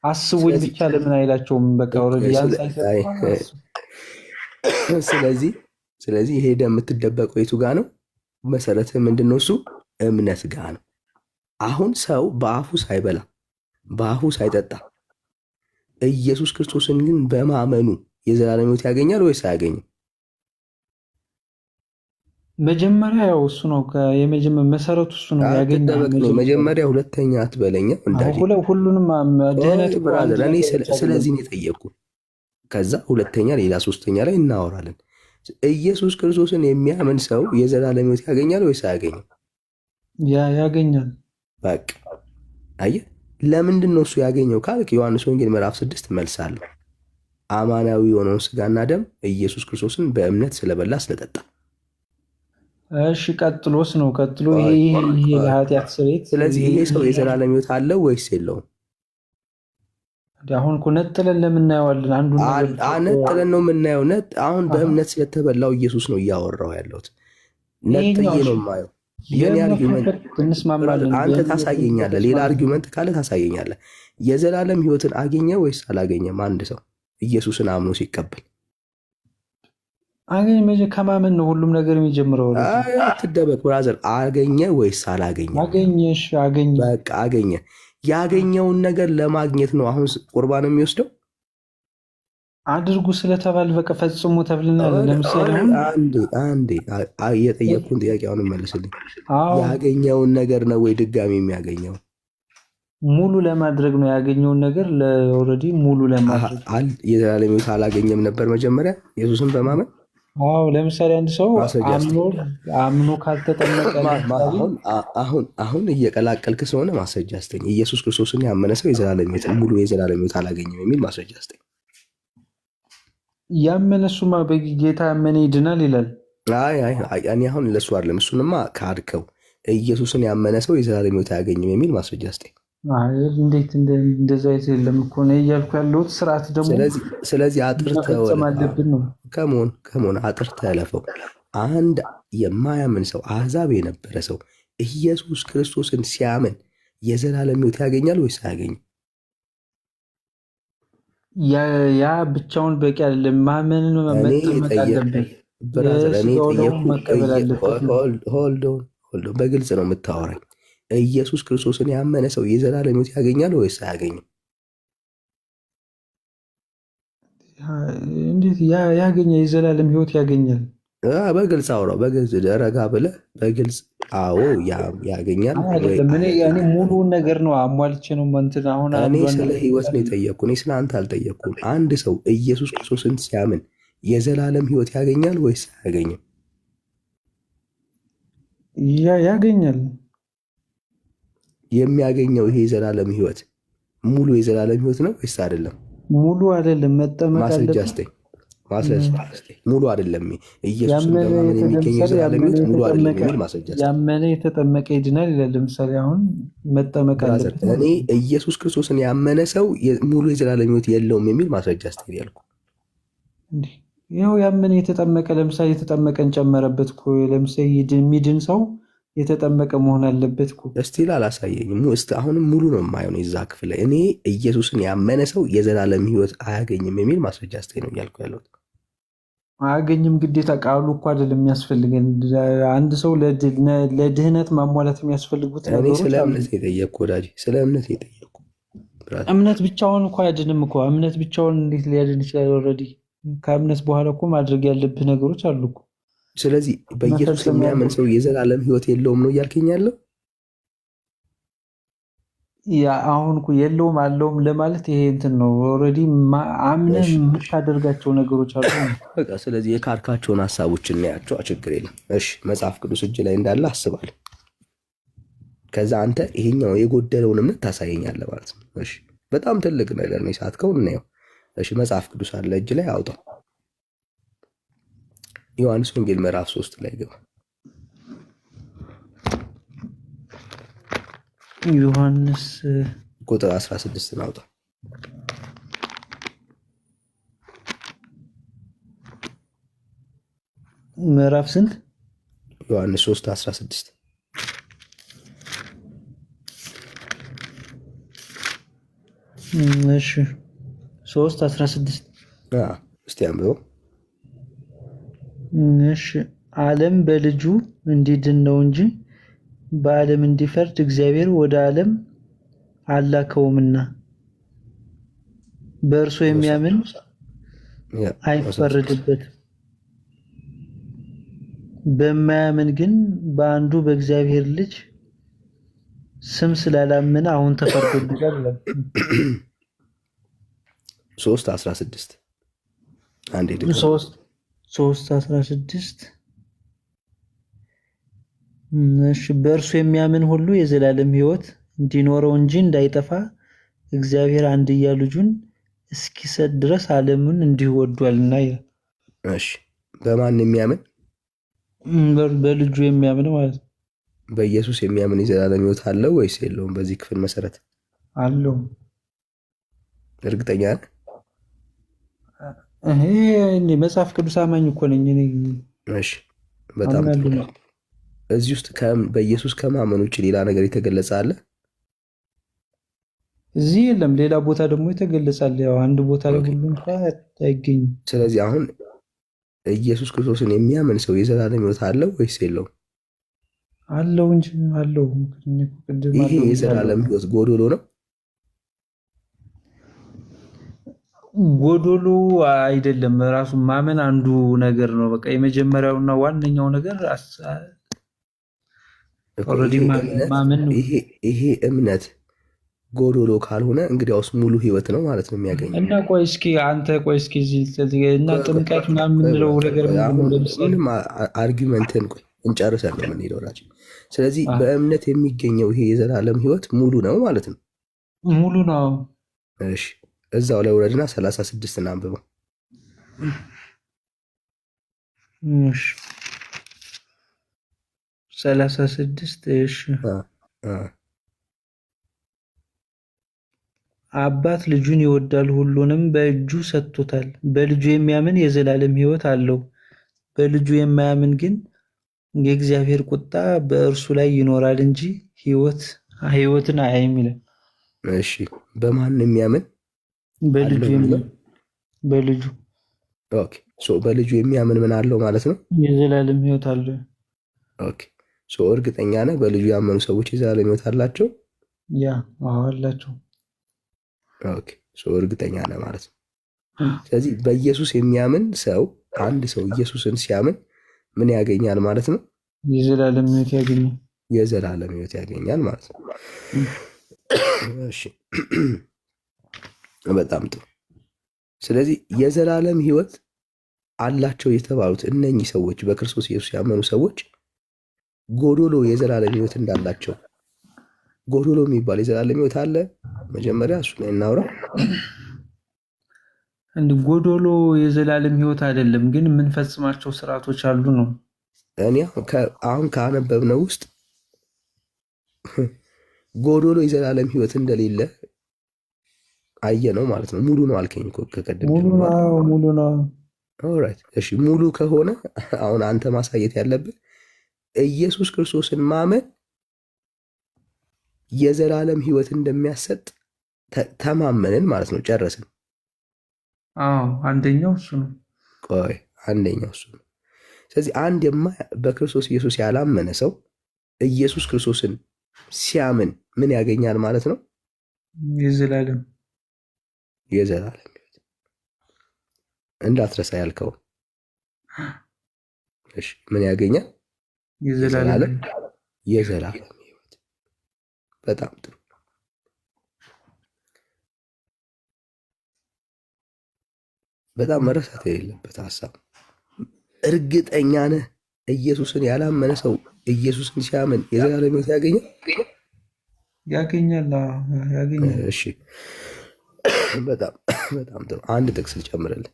አስቡኝ ብቻ ለምን አይላቸውም? በቃ ኦልሬዲ ያን ስለዚህ ሄደ የምትደበቀው የቱ ጋ ነው? መሰረት ምንድን ነው? እሱ እምነት ጋ ነው። አሁን ሰው በአፉ ሳይበላ በአፉ ሳይጠጣ ኢየሱስ ክርስቶስን ግን በማመኑ የዘላለም ሕይወት ያገኛል ወይስ አያገኝም? መጀመሪያ ያው እሱ ነው መሰረቱ እሱ ነው ያገኛል። መጀመሪያ ሁለተኛ አትበለኛ ሁሉንም ድህነት ብራዘር፣ እኔ ስለዚህ ነው የጠየቅኩ። ከዛ ሁለተኛ ሌላ ሶስተኛ ላይ እናወራለን። ኢየሱስ ክርስቶስን የሚያምን ሰው የዘላለም ሕይወት ያገኛል ወይስ አያገኝም? ያገኛል። በቃ አየህ፣ ለምንድን ነው እሱ ያገኘው ካልክ ዮሐንስ ወንጌል ምዕራፍ 6 መልሳለሁ። አማናዊ የሆነውን ስጋና ደም ኢየሱስ ክርስቶስን በእምነት ስለበላ ስለጠጣ። እሺ ቀጥሎስ ነው ቀጥሎ ይሄ ለኃጢአት ስርየት። ስለዚህ ይሄ ሰው የዘላለም ሕይወት አለው ወይስ የለውም? አሁን እኮ ነጥለን ለምናየዋለን አንዱ ነጥለን ነው የምናየው። አሁን በእምነት ስለተበላው ኢየሱስ ነው እያወራው ያለሁት። ነጥዬ ነው የማየው። የኔ አርጊመንት አንተ ታሳየኛለህ። ሌላ አርጊመንት ካለ ታሳየኛለህ። የዘላለም ሕይወትን አገኘ ወይስ አላገኘም? አንድ ሰው ኢየሱስን አምኖ ሲቀበል አገኘ። ከማመን ነው ሁሉም ነገር የሚጀምረው። አትደበቅ ብራዘር። አገኘ ወይስ አላገኘም? አገኘሽ። አገኘ። በቃ አገኘ። ያገኘውን ነገር ለማግኘት ነው አሁን ቁርባን የሚወስደው። አድርጉ ስለተባል በቃ ፈጽሙ ተብልናል። ለምሳሌ አንዴ የጠየቅኩን ጥያቄ አሁን መልስልኝ። ያገኘውን ነገር ነው ወይ ድጋሚ የሚያገኘው? ሙሉ ለማድረግ ነው ያገኘውን ነገር ኦልሬዲ ሙሉ ለማድረግ። የዘላለም ሕይወት አላገኘም ነበር መጀመሪያ ኢየሱስን በማመን? አዎ። ለምሳሌ አንድ ሰው አምኖ ካልተጠመቀ አሁን እየቀላቀልክ ስለሆነ ማስረጃ ስጠኝ። ኢየሱስ ክርስቶስን ያመነ ሰው ሙሉ የዘላለም ሕይወት አላገኘም የሚል ማስረጃ ስጠኝ። ያመነ እሱማ በጌታ ያመነ ይድናል ይላል። እኔ አሁን ለሱ አይደለም፣ እሱንማ ካድከው። ኢየሱስን ያመነ ሰው የዘላለም ሕይወት አያገኝም የሚል ማስረጃ ስጠኝ። እንዴት እንደዛ የለም እኮ ነው እያልኩ ያለሁት። ስርዓት ደግሞ ስለዚህ አጥርተህ ከመሆን አጥርተህ ለፈው። አንድ የማያምን ሰው አሕዛብ የነበረ ሰው ኢየሱስ ክርስቶስን ሲያምን የዘላለም ሕይወት ያገኛል ወይስ አያገኝም? ያ ብቻውን በቂ አይደለም። ማመንን መጠመቅ አለበት። በግልጽ ነው የምታወራኝ። ኢየሱስ ክርስቶስን ያመነ ሰው የዘላለም ሕይወት ያገኛል ወይስ አያገኝም? እንዴት ያገኛል? የዘላለም ሕይወት ያገኛል። በግልጽ አውራው። በግልጽ ረጋ ብለህ በግልጽ አዎ ያገኛል። እኔ ሙሉውን ነገር ነው አሟልቼ ነው እንትን። አሁን እኔ ስለ ሕይወት ነው የጠየቅኩ። እኔ ስለ አንተ አልጠየቅኩም። አንድ ሰው ኢየሱስ ክርስቶስን ሲያምን የዘላለም ሕይወት ያገኛል ወይስ አያገኝም? ያገኛል። የሚያገኘው ይሄ የዘላለም ሕይወት ሙሉ የዘላለም ሕይወት ነው ወይስ አይደለም? ሙሉ አይደለም። መጠመቅ ማስረጃ ስጠኝ። ሙሉ አይደለም። ኢየሱስን በማመን የሚገኝ የዘላለም ሕይወት ሙሉ አይደለም የሚል ማስረጃ ስጠኝ። ያመነ የተጠመቀ ይድናል ይላል። ለምሳሌ አሁን መጠመቅ አለበት። እኔ ኢየሱስ ክርስቶስን ያመነ ሰው ሙሉ የዘላለም ሕይወት የለውም የሚል ማስረጃ ስጠኝ ያልኩ። እንዴ ይኸው ያመነ የተጠመቀ ለምሳሌ የተጠመቀን ጨመረበት እኮ። ለምሳሌ የሚድን ሰው የተጠመቀ መሆን አለበት እኮ። እስቲል አላሳየኝም። አሁንም ሙሉ ነው የማየው የዛ ክፍል ላይ እኔ ኢየሱስን ያመነ ሰው የዘላለም ሕይወት አያገኝም የሚል ማስረጃ ስታይ ነው እያልኩ ያለሁት። አያገኝም ግዴታ ቃሉ እኮ አይደለም የሚያስፈልገን። አንድ ሰው ለድህነት ማሟላት የሚያስፈልጉት እኔ ነገሮች ስለ አሉ። እምነት የጠየቅኩ ወዳጅ፣ ስለ እምነት የጠየቅኩ እምነት ብቻውን እኮ አያድንም እኮ። እምነት ብቻውን እንዴት ሊያድን ይችላል? ኦልሬዲ ከእምነት በኋላ እኮ ማድረግ ያለብህ ነገሮች አሉ እኮ። ስለዚህ በኢየሱስ መፈጸም የሚያምን ሰው የዘላለም ሕይወት የለውም ነው እያልከኝ ያለው? ያ አሁን እኮ የለውም አለውም ለማለት ይሄ እንትን ነው። ኦልሬዲ አምነህ የምታደርጋቸው ነገሮች አሉ። በቃ ስለዚህ የካርካቸውን ሀሳቦች እናያቸው፣ ችግር የለም። እሺ መጽሐፍ ቅዱስ እጅ ላይ እንዳለ አስባለሁ። ከዛ አንተ ይሄኛው የጎደለውን እምነት ታሳየኛለህ ማለት ነው። እሺ በጣም ትልቅ ነገር ነው የሳትከው፣ እናየው። እሺ መጽሐፍ ቅዱስ አለ እጅ ላይ አውጣው። ዮሐንስ ወንጌል ምዕራፍ 3 ላይ ገባ። ዮሐንስ ቁጥር 16 አውጣ። ምዕራፍ ስንት? ዮሐንስ 3:16 እሺ 3:16 እስቲ አንብበው። እሺ ዓለም በልጁ እንዲድን ነው እንጂ በዓለም እንዲፈርድ እግዚአብሔር ወደ ዓለም አላከውምና በእርሱ የሚያምን አይፈረድበትም። በማያምን ግን በአንዱ በእግዚአብሔር ልጅ ስም ስላላመነ አሁን ተፈርዶበታል። 3:16 አንዴ ደግሞ 3:16 እሺ በእርሱ የሚያምን ሁሉ የዘላለም ሕይወት እንዲኖረው እንጂ እንዳይጠፋ እግዚአብሔር አንድያ ልጁን እስኪሰጥ ድረስ ዓለሙን እንዲሁ ወዷልና። እሺ በማን የሚያምን? በልጁ የሚያምን ማለት ነው። በኢየሱስ የሚያምን የዘላለም ሕይወት አለው ወይስ የለውም? በዚህ ክፍል መሰረት አለው። እርግጠኛ ነህ? እኔ መጽሐፍ ቅዱስ አማኝ እኮ ነኝ እኔ። እሺ በጣም ጥሩ። እዚህ ውስጥ በኢየሱስ ከማመን ውጭ ሌላ ነገር የተገለጸ አለ? እዚህ የለም። ሌላ ቦታ ደግሞ የተገለጻል። ያው አንድ ቦታ ላይ ሁሉም አይገኝም። ስለዚህ አሁን ኢየሱስ ክርስቶስን የሚያምን ሰው የዘላለም ሕይወት አለው ወይስ የለውም? አለው እንጂ አለው። ይሄ የዘላለም ሕይወት ጎዶሎ ነው? ጎዶሎ አይደለም። ራሱ ማመን አንዱ ነገር ነው። በቃ የመጀመሪያውና ዋነኛው ነገር ኦልሬዲ ማመን ነው። ይሄ እምነት ጎዶሎ ካልሆነ እንግዲያውስ ሙሉ ሕይወት ነው ማለት ነው የሚያገኘው። እና ቆይ እስኪ አንተ እና ጥምቀት ምናምን የምንለው ነገር ምንም አርጊመንትን ቆይ እንጨርሰን ነው የምንሄደው ናቸው። ስለዚህ በእምነት የሚገኘው ይሄ የዘላለም ሕይወት ሙሉ ነው ማለት ነው። ሙሉ ነው። እሺ እዛው ላይ ውረድና 36 አንብበው። እሺ 36 እሺ አባት ልጁን ይወዳል፣ ሁሉንም በእጁ ሰጥቶታል። በልጁ የሚያምን የዘላለም ሕይወት አለው። በልጁ የማያምን ግን የእግዚአብሔር ቁጣ በእርሱ ላይ ይኖራል እንጂ ሕይወትን አያይም ይላል። እሺ በማን የሚያምን? በልጁ በልጁ ኦኬ። በልጁ የሚያምን ምን አለው ማለት ነው? የዘላለም ሕይወት አለው። ኦኬ። እርግጠኛ ነህ በልጁ ያመኑ ሰዎች የዘላለም ሕይወት አላቸው? ያ አላቸው። ኦኬ። እርግጠኛ ነህ ማለት ነው። ስለዚህ በኢየሱስ የሚያምን ሰው አንድ ሰው ኢየሱስን ሲያምን ምን ያገኛል ማለት ነው? የዘላለም ሕይወት ያገኛል። የዘላለም ሕይወት ያገኛል ማለት ነው። እሺ በጣም ጥሩ። ስለዚህ የዘላለም ሕይወት አላቸው የተባሉት እነኚህ ሰዎች በክርስቶስ ኢየሱስ ያመኑ ሰዎች ጎዶሎ የዘላለም ሕይወት እንዳላቸው፣ ጎዶሎ የሚባል የዘላለም ሕይወት አለ። መጀመሪያ እሱ ላይ እናውራ። ጎዶሎ የዘላለም ሕይወት አይደለም፣ ግን የምንፈጽማቸው ስርዓቶች አሉ ነው። እኔ አሁን ካነበብነው ውስጥ ጎዶሎ የዘላለም ሕይወት እንደሌለ አየ ነው ማለት ነው። ሙሉ ነው አልከኝ እኮ ከቀደም። ሙሉ ነው። ኦልራይት እሺ፣ ሙሉ ከሆነ አሁን አንተ ማሳየት ያለብህ ኢየሱስ ክርስቶስን ማመን የዘላለም ህይወት እንደሚያሰጥ ተማመንን ማለት ነው። ጨረስን። አንደኛው እሱ ነው። ቆይ አንደኛው እሱ ነው። ስለዚህ አንድ በክርስቶስ ኢየሱስ ያላመነ ሰው ኢየሱስ ክርስቶስን ሲያምን ምን ያገኛል ማለት ነው? የዘላለም ህይወት። እንዳትረሳ ያልከው እሺ፣ ምን ያገኛል? የዘላለም ህይወት። በጣም ጥሩ። በጣም መረሳት የሌለበት ሀሳብ። እርግጠኛ ነህ ኢየሱስን ያላመነ ሰው ኢየሱስን ሲያምን የዘላለም ህይወት ያገኛል? ያገኛል። እሺ፣ በጣም በጣም ጥሩ። አንድ ጥቅስ ልጨምርልህ።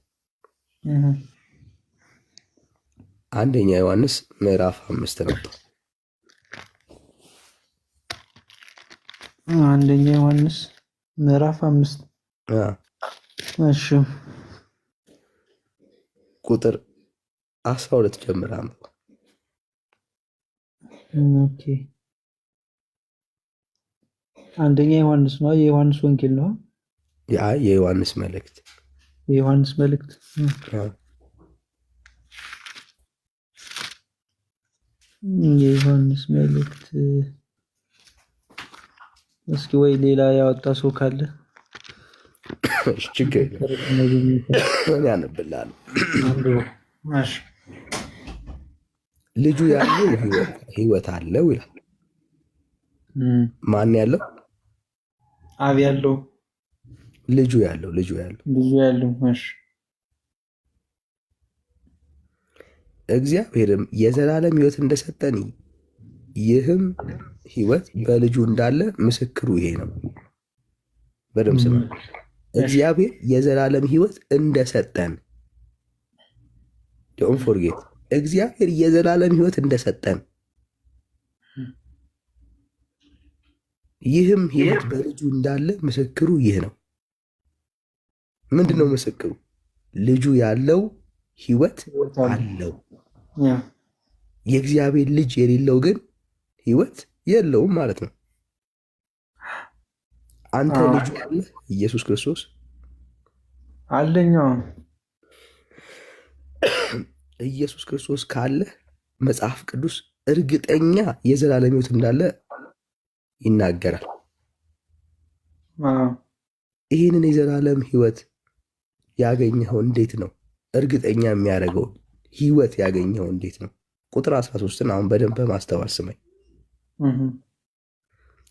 አንደኛ ዮሐንስ ምዕራፍ 5 ነው። አንደኛ ዮሐንስ ምዕራፍ 5 እሺ፣ ቁጥር 12 ጀምራ ነው። ኦኬ፣ አንደኛ ዮሐንስ ነው። የዮሐንስ ወንጌል ነው። የዮሐንስ መልእክት የዮሐንስ መልእክት የዮሐንስ መልእክት። እስኪ ወይ ሌላ ያወጣ ሰው ካለ ችግር ያነብላል። ልጁ ያለው ህይወት አለው ይላል። ማን ያለው? አብ ያለው ልጁ ያለው እሺ። እግዚአብሔርም የዘላለም ህይወት እንደሰጠን ይህም ህይወት በልጁ እንዳለ ምስክሩ ይሄ ነው። በደምብ ስማ። እግዚአብሔር የዘላለም ህይወት እንደሰጠን ዶንት ፎርጌት። እግዚአብሔር የዘላለም ህይወት እንደሰጠን ይህም ህይወት በልጁ እንዳለ ምስክሩ ይህ ነው። ምንድን ነው ምስክሩ? ልጁ ያለው ህይወት አለው። የእግዚአብሔር ልጅ የሌለው ግን ህይወት የለውም ማለት ነው። አንተ ልጁ አለ ኢየሱስ ክርስቶስ አለኛው። ኢየሱስ ክርስቶስ ካለ መጽሐፍ ቅዱስ እርግጠኛ የዘላለም ህይወት እንዳለ ይናገራል። ይህንን የዘላለም ህይወት ያገኘኸው እንዴት ነው? እርግጠኛ የሚያደርገው ህይወት ያገኘኸው እንዴት ነው? ቁጥር 13ን አሁን በደንብ በማስተዋል ስማኝ።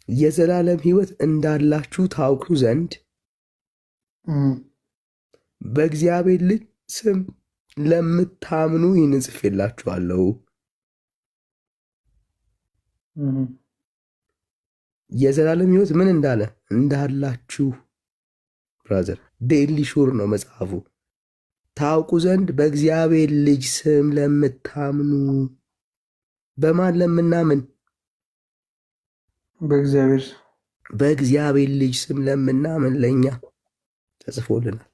የዘላለም ህይወት እንዳላችሁ ታውቁ ዘንድ በእግዚአብሔር ልጅ ስም ለምታምኑ ይህን ጽፌላችኋለሁ። የዘላለም ህይወት ምን እንዳላችሁ ብራዘር፣ ዴይሊ ሹር ነው መጽሐፉ። ታውቁ ዘንድ በእግዚአብሔር ልጅ ስም ለምታምኑ። በማን ለምናምን? በእግዚአብሔር ልጅ ስም ለምናምን ለእኛ ተጽፎልናል።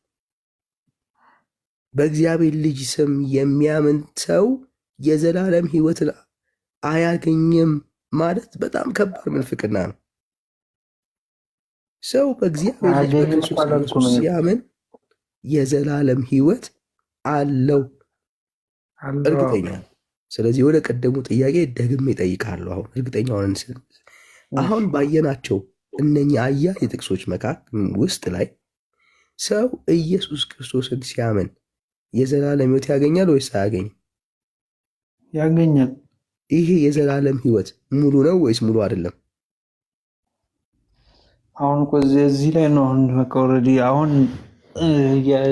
በእግዚአብሔር ልጅ ስም የሚያምን ሰው የዘላለም ህይወትን አያገኝም ማለት በጣም ከባድ ምንፍቅና ነው። ሰው በእግዚአብሔር ልጅ በክርስቶስ ሲያምን የዘላለም ህይወት አለው፣ እርግጠኛ ነው። ስለዚህ ወደ ቀደሙ ጥያቄ ደግሜ እጠይቃለሁ። አሁን እርግጠኛ ሆነን አሁን ባየናቸው እነኛ አያሌ ጥቅሶች መካከል ውስጥ ላይ ሰው ኢየሱስ ክርስቶስን ሲያምን የዘላለም ህይወት ያገኛል ወይስ አያገኝም? ያገኛል። ይሄ የዘላለም ህይወት ሙሉ ነው ወይስ ሙሉ አይደለም? አሁን እኮ እዚህ ላይ ነው። አሁን በቃ ኦልሬዲ አሁን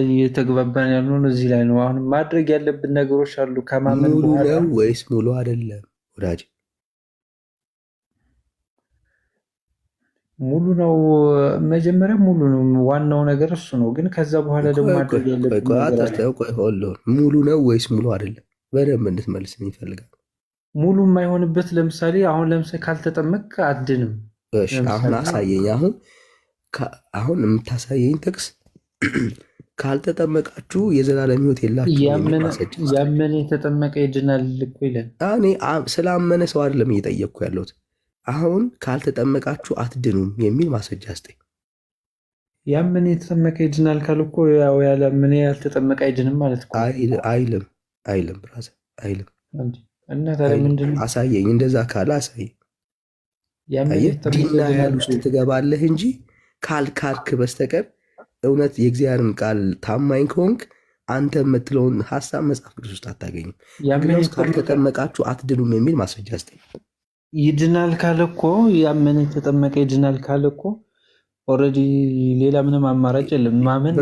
እየተግባባን ያልነው እዚህ ላይ ነው። አሁን ማድረግ ያለብን ነገሮች አሉ። ከማመን ሙሉ ነው ወይስ ሙሉ አይደለም? ወዳጅ ሙሉ ነው። መጀመሪያ ሙሉ ነው፣ ዋናው ነገር እሱ ነው። ግን ከዛ በኋላ ደግሞ ማድረግ ያለብን ሙሉ ነው ወይስ ሙሉ አይደለም? በደንብ እንድትመልስ ይፈልጋል። ሙሉ የማይሆንበት ለምሳሌ ካልተጠመቅ አድንም። አሁን አሳየኝ። አሁን የምታሳየኝ ጥቅስ ካልተጠመቃችሁ የዘላለም ሕይወት የላችሁም የሚል ማስረጃ ያመነ የተጠመቀ ይድናል እኮ ይላል። እኔ ስላመነ ሰው አይደለም እየጠየቅኩ ያለሁት። አሁን ካልተጠመቃችሁ አትድኑም የሚል ማስረጃ ስጠኝ። ያመነ የተጠመቀ ይድናል ካል እኮ ያው ያላመነ ያልተጠመቀ አይድንም ማለት እኮ አይልም ብራዘር፣ አይልም። እና ታዲያ ምንድን ነው? አሳየኝ። እንደዛ ካለ አሳየኝ። ዲና ያል ውስጥ ትገባለህ እንጂ ካልካድክ በስተቀር እውነት የእግዚአብሔርን ቃል ታማኝ ከሆንክ አንተ የምትለውን ሀሳብ መጽሐፍ ቅዱስ ውስጥ አታገኝም። ካልተጠመቃችሁ አትድኑም የሚል ማስረጃ ስጠኝ። ይድናል ካለ እኮ ያመነ የተጠመቀ ይድናል ካለ እኮ ኦልሬዲ ሌላ ምንም አማራጭ የለም። ማመን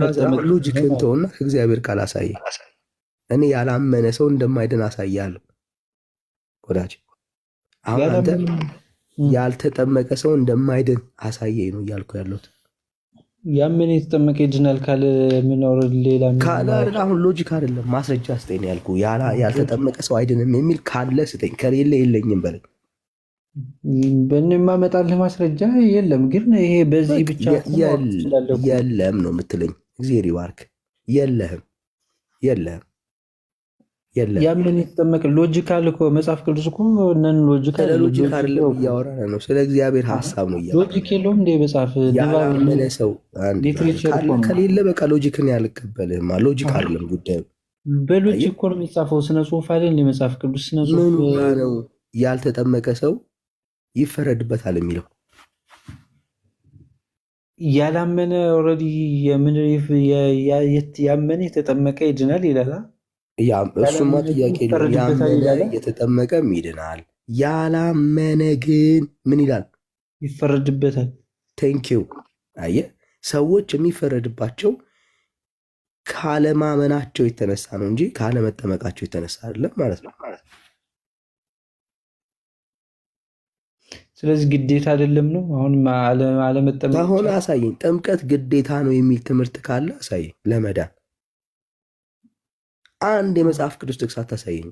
ሎጂክን ተውና ከእግዚአብሔር ቃል አሳየ። እኔ ያላመነ ሰው እንደማይድን አሳያለሁ ወዳጅ። አሁን አንተ ያልተጠመቀ ሰው እንደማይድን አሳየኝ ነው እያልኩ ያለሁት። ያመነ የተጠመቀ ይድናል ካለ ምን ሌላ ካለ አሁን ሎጂክ አይደለም ማስረጃ ስጠኝ ያልኩ። ያልተጠመቀ ሰው አይድንም የሚል ካለ ስጠኝ፣ ከሌለ የለኝም በለኝ። በእኔ የማመጣልህ ማስረጃ የለም። ግን ይሄ በዚህ ብቻ የለም ነው የምትለኝ። እግዚአብሔር ይባርክ። የለህም። ያምን የተጠመቀ ሎጂካል እኮ መጽሐፍ ቅዱስ እኮ ነን ሎጂካል ሎጂክ አይደለም እያወራን ነው። ስለ እግዚአብሔር ሀሳብ ነው እያወራን። ሎጂክ የለውም እንደ መጽሐፍ ያላመነ ሰው ከሌለ በቃ ሎጂክን ያልቀበልህማ። ሎጂክ አይደለም ጉዳዩ። በሎጂክ እኮ ነው የሚጻፈው። ስነ ጽሁፍ አይደል መጽሐፍ ቅዱስ ስነ ጽሁፍ ነው። ያልተጠመቀ ሰው ይፈረድበታል የሚለው ያላመነ ኦልሬዲ ያመነ የተጠመቀ ይድናል ይላል። እሱማ ጥያቄ ያመነ የተጠመቀም ይድናል። ያላመነ ግን ምን ይላል? ይፈረድበታል። ቴንኪው። አየህ፣ ሰዎች የሚፈረድባቸው ካለማመናቸው የተነሳ ነው እንጂ ካለመጠመቃቸው የተነሳ አይደለም ማለት ነው። ስለዚህ ግዴታ አይደለም ነው። አሁን አለመጠመቅ ከሆነ አሳየኝ። ጥምቀት ግዴታ ነው የሚል ትምህርት ካለ አሳየኝ። ለመዳን አንድ የመጽሐፍ ቅዱስ ጥቅስ አታሳየኝ።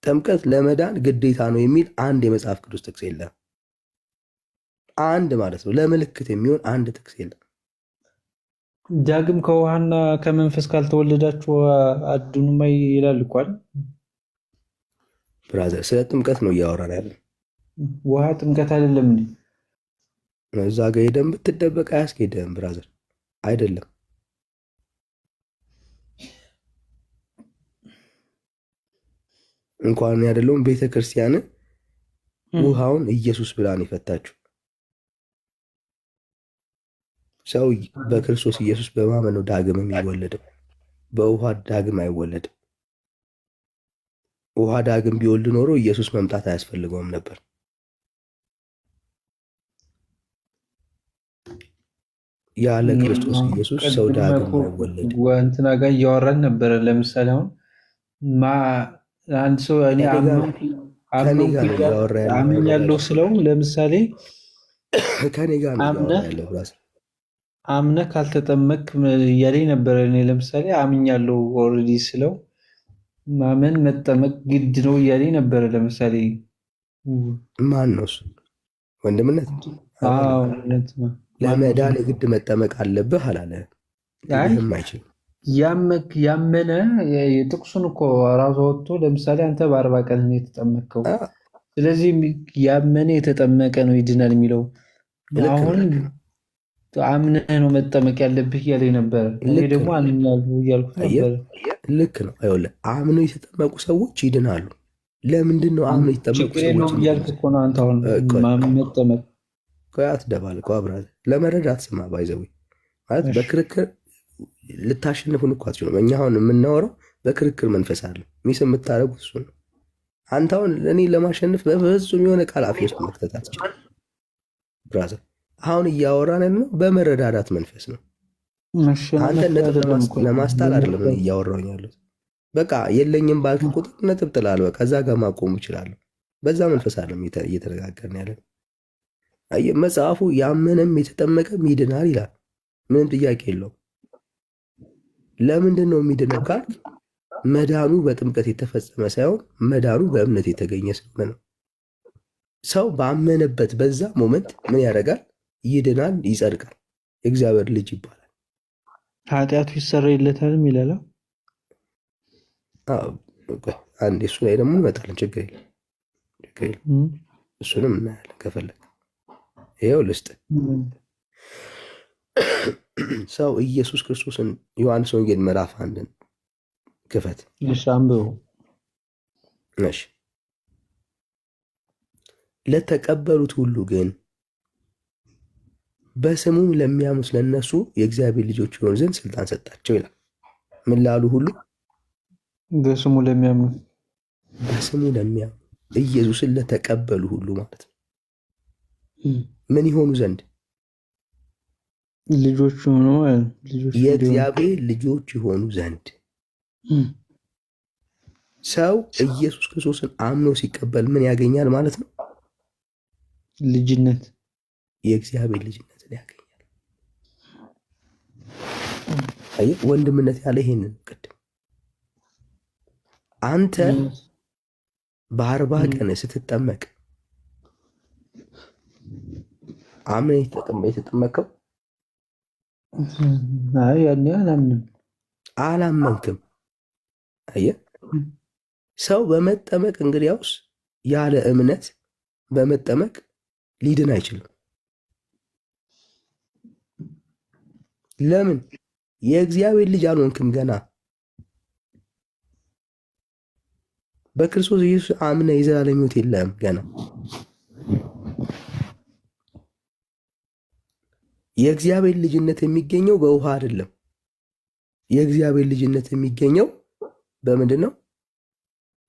ጥምቀት ለመዳን ግዴታ ነው የሚል አንድ የመጽሐፍ ቅዱስ ጥቅስ የለም። አንድ ማለት ነው፣ ለምልክት የሚሆን አንድ ጥቅስ የለም። ዳግም ከውሃና ከመንፈስ ካልተወለዳችሁ አድኑም ይላል እኮ አይደል? ብራዘር፣ ስለ ጥምቀት ነው እያወራን ያለን። ውሃ ጥምቀት አይደለም እንዴ? እዛ ጋ ሄደን ብትደበቅ አያስኬድህም ብራዘር። አይደለም። እንኳን ያደለውን ቤተ ክርስቲያን ውሃውን ኢየሱስ ብላን የፈታችሁ። ሰው በክርስቶስ ኢየሱስ በማመን ነው ዳግም የሚወለደው። በውሃ ዳግም አይወለድም። ውሃ ዳግም ቢወልድ ኖሮ ኢየሱስ መምጣት አያስፈልገውም ነበር። ያለ ክርስቶስ ኢየሱስ ሰው ዳግም አይወለድም። እንትና ጋር እያወራን ነበረ። ለምሳሌ አሁን አንድ ሰው እኔ አምኛለሁ ስለው ለምሳሌ ከኔ ጋር አምነህ ካልተጠመቅ እያለኝ ነበረ። እኔ ለምሳሌ አምኛለሁ ኦልሬዲ ስለው ማመን መጠመቅ ግድ ነው እያለኝ ነበረ። ለምሳሌ ማን ነው እሱ? ወንድምነት ለመዳን የግድ መጠመቅ አለብህ አላለ። አይችልም። ያመነ ጥቅሱን እኮ ራሱ ወጥቶ ለምሳሌ አንተ በ40 ቀን ነው የተጠመቅከው፣ ስለዚህ ያመነ የተጠመቀ ነው ይድናል የሚለው አሁን አምነህ ነው መጠመቅ ያለብህ እያለኝ ነበረ። እኔ ደግሞ አምኛለሁ እያልኩት ነበረ። ልክ ነው። አይወለ አምነው የተጠመቁ ሰዎች ይድናሉ። ለምንድን ነው አምነው የተጠመቁ ሰዎች እያልክ እኮ ነው አንተ አሁን መጠመቅ አትደባልቅ። አብራዘ ለመረዳት ስማ። ባይዘዊ ማለት በክርክር ልታሸንፉን እኮ አትችሉም። እኛ አሁን የምናወራው በክርክር መንፈስ አለ። ሚስ የምታደርጉት እሱ ነው። አንተ አሁን እኔ ለማሸነፍ በፍጹም የሆነ ቃል አፍ ውስጥ መክተት አትችልም ብራዘር። አሁን እያወራን ነው በመረዳዳት መንፈስ ነው። አንተ ነጥብ ለማስጣል አይደለም እያወራሁኝ ያለሁት። በቃ የለኝም ባልክ ቁጥር ነጥብ ጥላለህ። በቃ እዛ ጋር ማቆም እችላለሁ። በዛ መንፈስ አይደለም እየተነጋገርን ያለን። አየህ፣ መጽሐፉ ያመነም የተጠመቀም ይድናል ይላል። ምንም ጥያቄ የለውም። ለምንድን ነው የሚድነው ካልክ መዳኑ በጥምቀት የተፈጸመ ሳይሆን መዳኑ በእምነት የተገኘ ስለሆነ ነው። ሰው ባመነበት በዛ ሞመንት ምን ያደርጋል? ይድናል፣ ይጸድቃል፣ የእግዚአብሔር ልጅ ይባላል። ኃጢአቱ ይሰረይለታልም ይላል። አንዴ እሱ ላይ ደግሞ እንመጣለን። ችግር የለም እሱንም እናያለን ከፈለግ። ይኸው ልስጥ ሰው ኢየሱስ ክርስቶስን ዮሐንስ ወንጌል ምዕራፍ 1 ክፈት። አንብቡ። እሺ ለተቀበሉት ሁሉ ግን በስሙም ለሚያምኑት ለነሱ የእግዚአብሔር ልጆች ይሆኑ ዘንድ ስልጣን ሰጣቸው ይላል። ምን ላሉ ሁሉ? በስሙ ለሚያምኑ። በስሙ ለሚያምኑ ኢየሱስን ለተቀበሉ ሁሉ ማለት ነው። ምን ይሆኑ ዘንድ? ልጆች ሆኑ፣ የእግዚአብሔር ልጆች ይሆኑ ዘንድ። ሰው ኢየሱስ ክርስቶስን አምኖ ሲቀበል ምን ያገኛል ማለት ነው? ልጅነት፣ የእግዚአብሔር ልጅነትን ያገኛል። አየህ፣ ወንድምነት ያለ ይሄንን ቅድም አንተ በ40 ቀን ስትጠመቅ አምነህ የተጠመቀው? አይ ያኔ አላመንክም። አየህ፣ ሰው በመጠመቅ እንግዲያውስ ያለ እምነት በመጠመቅ ሊድን አይችልም። ለምን? የእግዚአብሔር ልጅ አልሆንክም ገና። በክርስቶስ ኢየሱስ አምነህ የዘላለም ሕይወት የለህም ገና። የእግዚአብሔር ልጅነት የሚገኘው በውሃ አይደለም። የእግዚአብሔር ልጅነት የሚገኘው በምንድን ነው?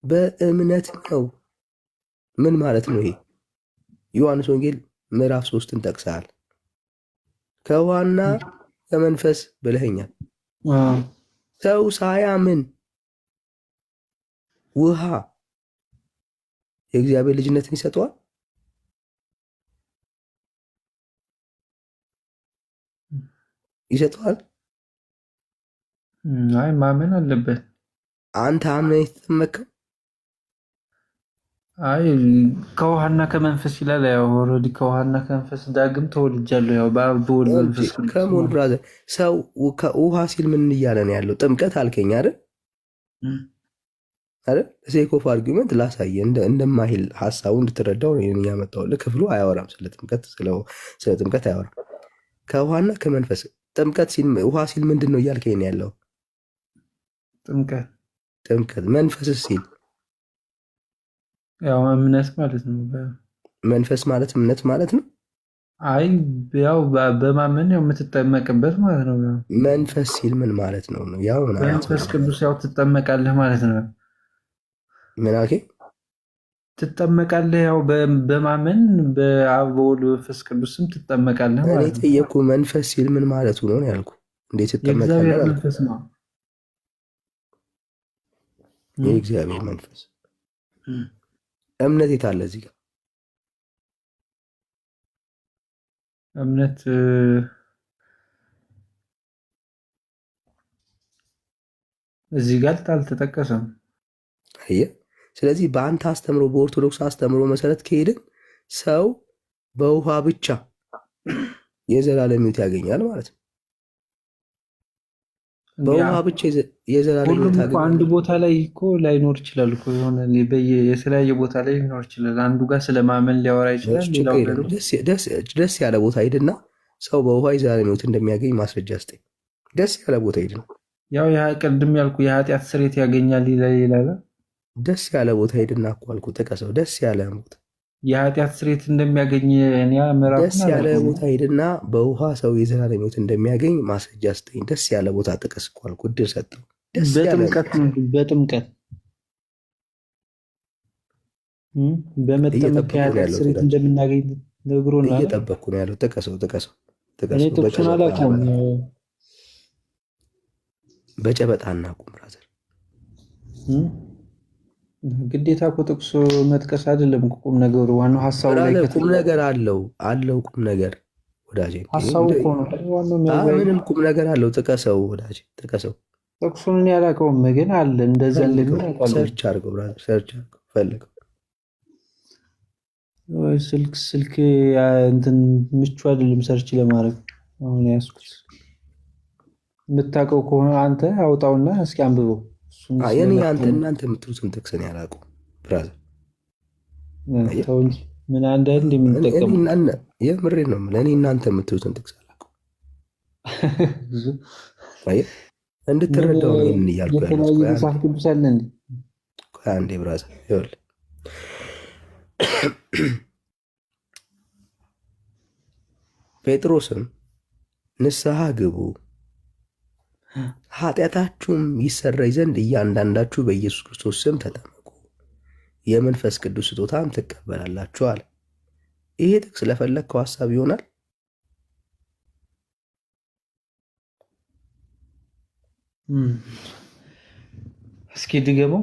በእምነት ነው። ምን ማለት ነው ይሄ? ዮሐንስ ወንጌል ምዕራፍ 3ን ጠቅሰሃል። ከውሃና ከመንፈስ ብለኸኛል። ሰው ሳያምን ውሃ የእግዚአብሔር ልጅነትን ይሰጠዋል? ይሰጠዋል? አይ ማመን አለበት። አንተ አምነህ የተጠመቅከው? አይ ከውሃና ከመንፈስ ይላል። ያው ኦልሬዲ ከውሃና ከመንፈስ ዳግም ተወልጃለሁ። ያው በአብ በወልድ መንፈስ ከሞን ብራዘር፣ ሰው ከውሃ ሲል ምን እያለ ነው ያለው? ጥምቀት አልከኝ አይደል? አይደል? ሴክ ኦፍ አርጊመንት ላሳየ እንደማይል ሐሳቡ እንድትረዳው ነው ያመጣሁልህ። ክፍሉ አያወራም ስለ ጥምቀት አያወራም። ከውሃና ከመንፈስ ጥምቀት ሲል ውሃ ሲል ምንድን ነው እያልከኝ ነው ያለው? ጥምቀት። መንፈስስ ሲል ያው እምነት ማለት ነው። መንፈስ ማለት እምነት ማለት ነው። አይ ያው በማመን ያው የምትጠመቅበት ማለት ነው። መንፈስ ሲል ምን ማለት ነው? ያው መንፈስ ቅዱስ ያው ትጠመቃለህ ማለት ነው። ምን አልከኝ? ትጠመቃለህ ያው በማመን በአብ በወልድ በመንፈስ ቅዱስም ትጠመቃለህ ማለት ነው። እኔ ጠየቅኩ መንፈስ ሲል ምን ማለቱ ነው ያልኩ። እንዴት ትጠመቃለህ? የእግዚአብሔር መንፈስ ነው። የእግዚአብሔር መንፈስ። እምነት የት አለ እዚህ ጋር? እምነት እዚህ ጋር አልተጠቀሰም። አየህ፣ ስለዚህ በአንተ አስተምሮ በኦርቶዶክስ አስተምሮ መሰረት ከሄድን ሰው በውሃ ብቻ የዘላለም ሕይወት ያገኛል ማለት ነው። በውሃ ብቻ የዘላለም ሕይወት ያገኛል። አንድ ቦታ ላይ እኮ ላይኖር ይችላል እኮ የሆነ የተለያየ ቦታ ላይ ሊኖር ይችላል። አንዱ ጋር ስለማመን ሊያወራ ይችላል። ደስ ያለ ቦታ ሂድና ሰው በውሃ የዘላለም ሕይወት እንደሚያገኝ ማስረጃ ስጠኝ። ደስ ያለ ቦታ ሂድና ያው ቅድም ያልኩ የኃጢአት ስርየት ያገኛል ይላል። ደስ ያለ ቦታ ሂድና እኮ አልኩህ፣ ጥቀሰው። ደስ ያለ ቦታ የኃጢአት ስርየት እንደሚያገኝ ደስ ያለ ቦታ ሂድና በውሃ ሰው የዘላለም ሕይወት እንደሚያገኝ ማስረጃ ስጠኝ። ደስ ያለ ቦታ ጥቀስ እኮ አልኩህ፣ እድል ሰጠው። በመጠመቅ የኃጢአት ስርየት እንደምናገኝ ነግሮናል። እየጠበቅኩ ነው ያለው። ጥቀሰው። ጥቅሱን አላውቀውም። በጨበጣ እናቁም ብራዘር። ግዴታ እኮ ጥቅሱ መጥቀስ አይደለም ቁም ነገሩ። ዋናው ሀሳቡ ላይ ቁም ነገር አለው። ቁም ነገር ወዳጄ፣ ሀሳቡ እኮ ነው ዋናው። ምንም ቁም ነገር አለው። ጥቀሰው ወዳጄ፣ ጥቀሰው። ጥቅሱን እኔ አላውቀውም ግን አለ። እንደዛ ለምን ሰርች አድርገው ብራዘር፣ ሰርች አድርገው ፈልገው። ወይ ስልክ እንትን ምቹ አይደለም ሰርች ለማድረግ አሁን ያዝኩት። የምታውቀው ከሆነ አንተ አውጣውና እስኪ አንብበው። እሱን የኔ ስለነካው እናንተ የምትሉትን ጥቅስ ነው ያላውቀው ብራዘር። ተው እንጂ ምን አንዳንድ የምንጠቀመው የምሬን ነው የምልህ። እኔ እናንተ የምትሉትን ጥቅስ አላውቀው። እንድትረዳው ነው ይህንን እያልኩ የተለያየ መጽሐፍ ቅዱስ አለ እንዴ? አንዴ ብራዘር ይኸውልህ ጴጥሮስም ንስሐ ግቡ ኃጢአታችሁም ይሰረይ ዘንድ እያንዳንዳችሁ በኢየሱስ ክርስቶስ ስም ተጠመቁ የመንፈስ ቅዱስ ስጦታም ትቀበላላችሁ አለ። ይሄ ጥቅስ ለፈለግከው ሀሳብ ይሆናል። እስኪ ድገመው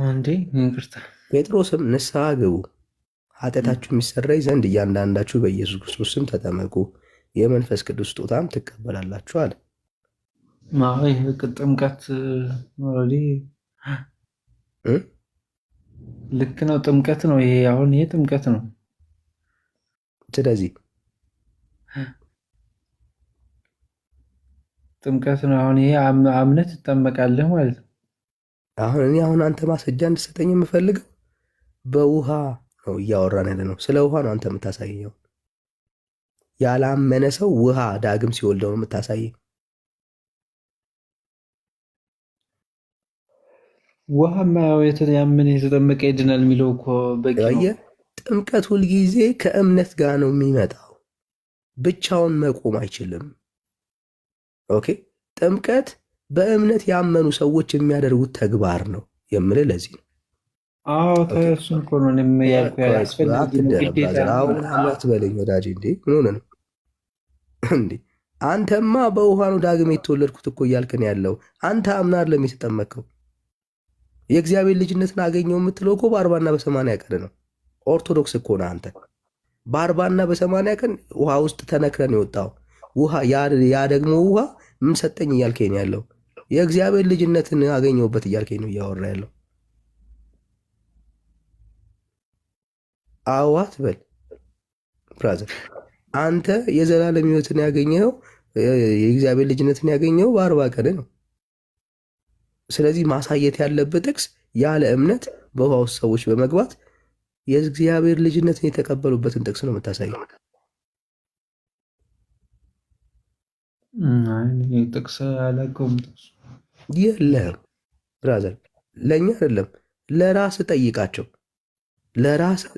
አንዴ። ይቅርታ። ጴጥሮስም ንስሐ ግቡ ኃጢአታችሁ የሚሰረይ ዘንድ እያንዳንዳችሁ በኢየሱስ ክርስቶስ ስም ተጠመቁ የመንፈስ ቅዱስ ስጦታም ትቀበላላችሁ አለ። ጥምቀት ልክ ነው። ጥምቀት ነው ይሄ። አሁን ይሄ ጥምቀት ነው። ስለዚህ ጥምቀት ነው። አሁን ይሄ አምነት ትጠመቃለህ ማለት ነው። አሁን አንተ ማስረጃ እንድሰጠኝ የምፈልገው በውሃ ነው እያወራን ያለ ነው። ስለ ውሃ ነው አንተ የምታሳየው። ያላመነ ሰው ውሃ ዳግም ሲወልደው ነው የምታሳየው። ውሃማ ያመነ የተጠመቀ ይድናል የሚለው እኮ በቂ ነው። ጥምቀት ሁልጊዜ ከእምነት ጋር ነው የሚመጣው። ብቻውን መቆም አይችልም። ኦኬ፣ ጥምቀት በእምነት ያመኑ ሰዎች የሚያደርጉት ተግባር ነው የምልህ ለዚህ ነው። እሱን እኮ ነው ያልኩ። አትበለኝ ወዳጄ። እንዴ ምን ሆነ ነው እንዴ? አንተማ በውሃ ነው ዳግም የተወለድኩት እኮ እያልክን ያለው አንተ አምናር ለሚተጠመቀው የእግዚአብሔር ልጅነትን አገኘው የምትለው እኮ በ40ና በ80 ቀን ነው። ኦርቶዶክስ እኮ ነህ አንተ። በ40ና በ80 ቀን ውሃ ውስጥ ተነክረን የወጣው ውሃ ያ ደግሞ ውሃ ምን ሰጠኝ እያልከኝ ያለው የእግዚአብሔር ልጅነትን አገኘውበት እያልከኝ ነው እያወራ ያለው። አዋት በል ብራዘር፣ አንተ የዘላለም ሕይወትን ያገኘው የእግዚአብሔር ልጅነትን ያገኘው በ40 ቀን ነው። ስለዚህ ማሳየት ያለበት ጥቅስ ያለ እምነት በውሃ ውስጥ ሰዎች በመግባት የእግዚአብሔር ልጅነትን የተቀበሉበትን ጥቅስ ነው የምታሳየው። ጥቅስ አላውቀውም። የለም ብራዘር፣ ለእኛ አይደለም ለራስ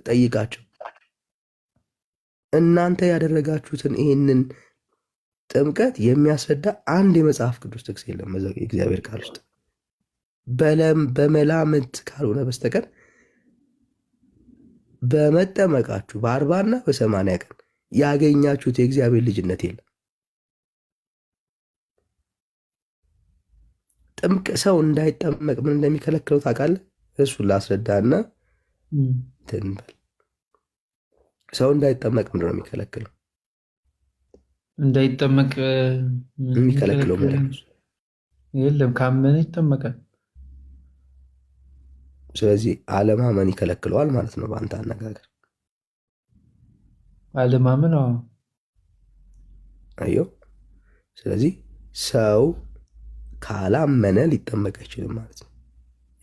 ጠይቃቸው። እናንተ ያደረጋችሁትን ይህንን ጥምቀት የሚያስረዳ አንድ የመጽሐፍ ቅዱስ ጥቅስ የለም የእግዚአብሔር ቃል ውስጥ በመላምት ካልሆነ በስተቀር በመጠመቃችሁ በ40ና በ80 ቀን ያገኛችሁት የእግዚአብሔር ልጅነት የለም። ሰው እንዳይጠመቅ ምን እንደሚከለክለው ታውቃለህ? እሱን ላስረዳና ትንበል። ሰው እንዳይጠመቅ ምንድን ነው የሚከለክለው? እንዳይጠመቅ የሚከለክለው ምንድን ነው? የለም፣ ካመነ ይጠመቃል። ስለዚህ አለማመን ይከለክለዋል ማለት ነው በአንተ አነጋገር። አለማመን አየው። ስለዚህ ሰው ካላመነ ሊጠመቅ አይችልም ማለት ነው።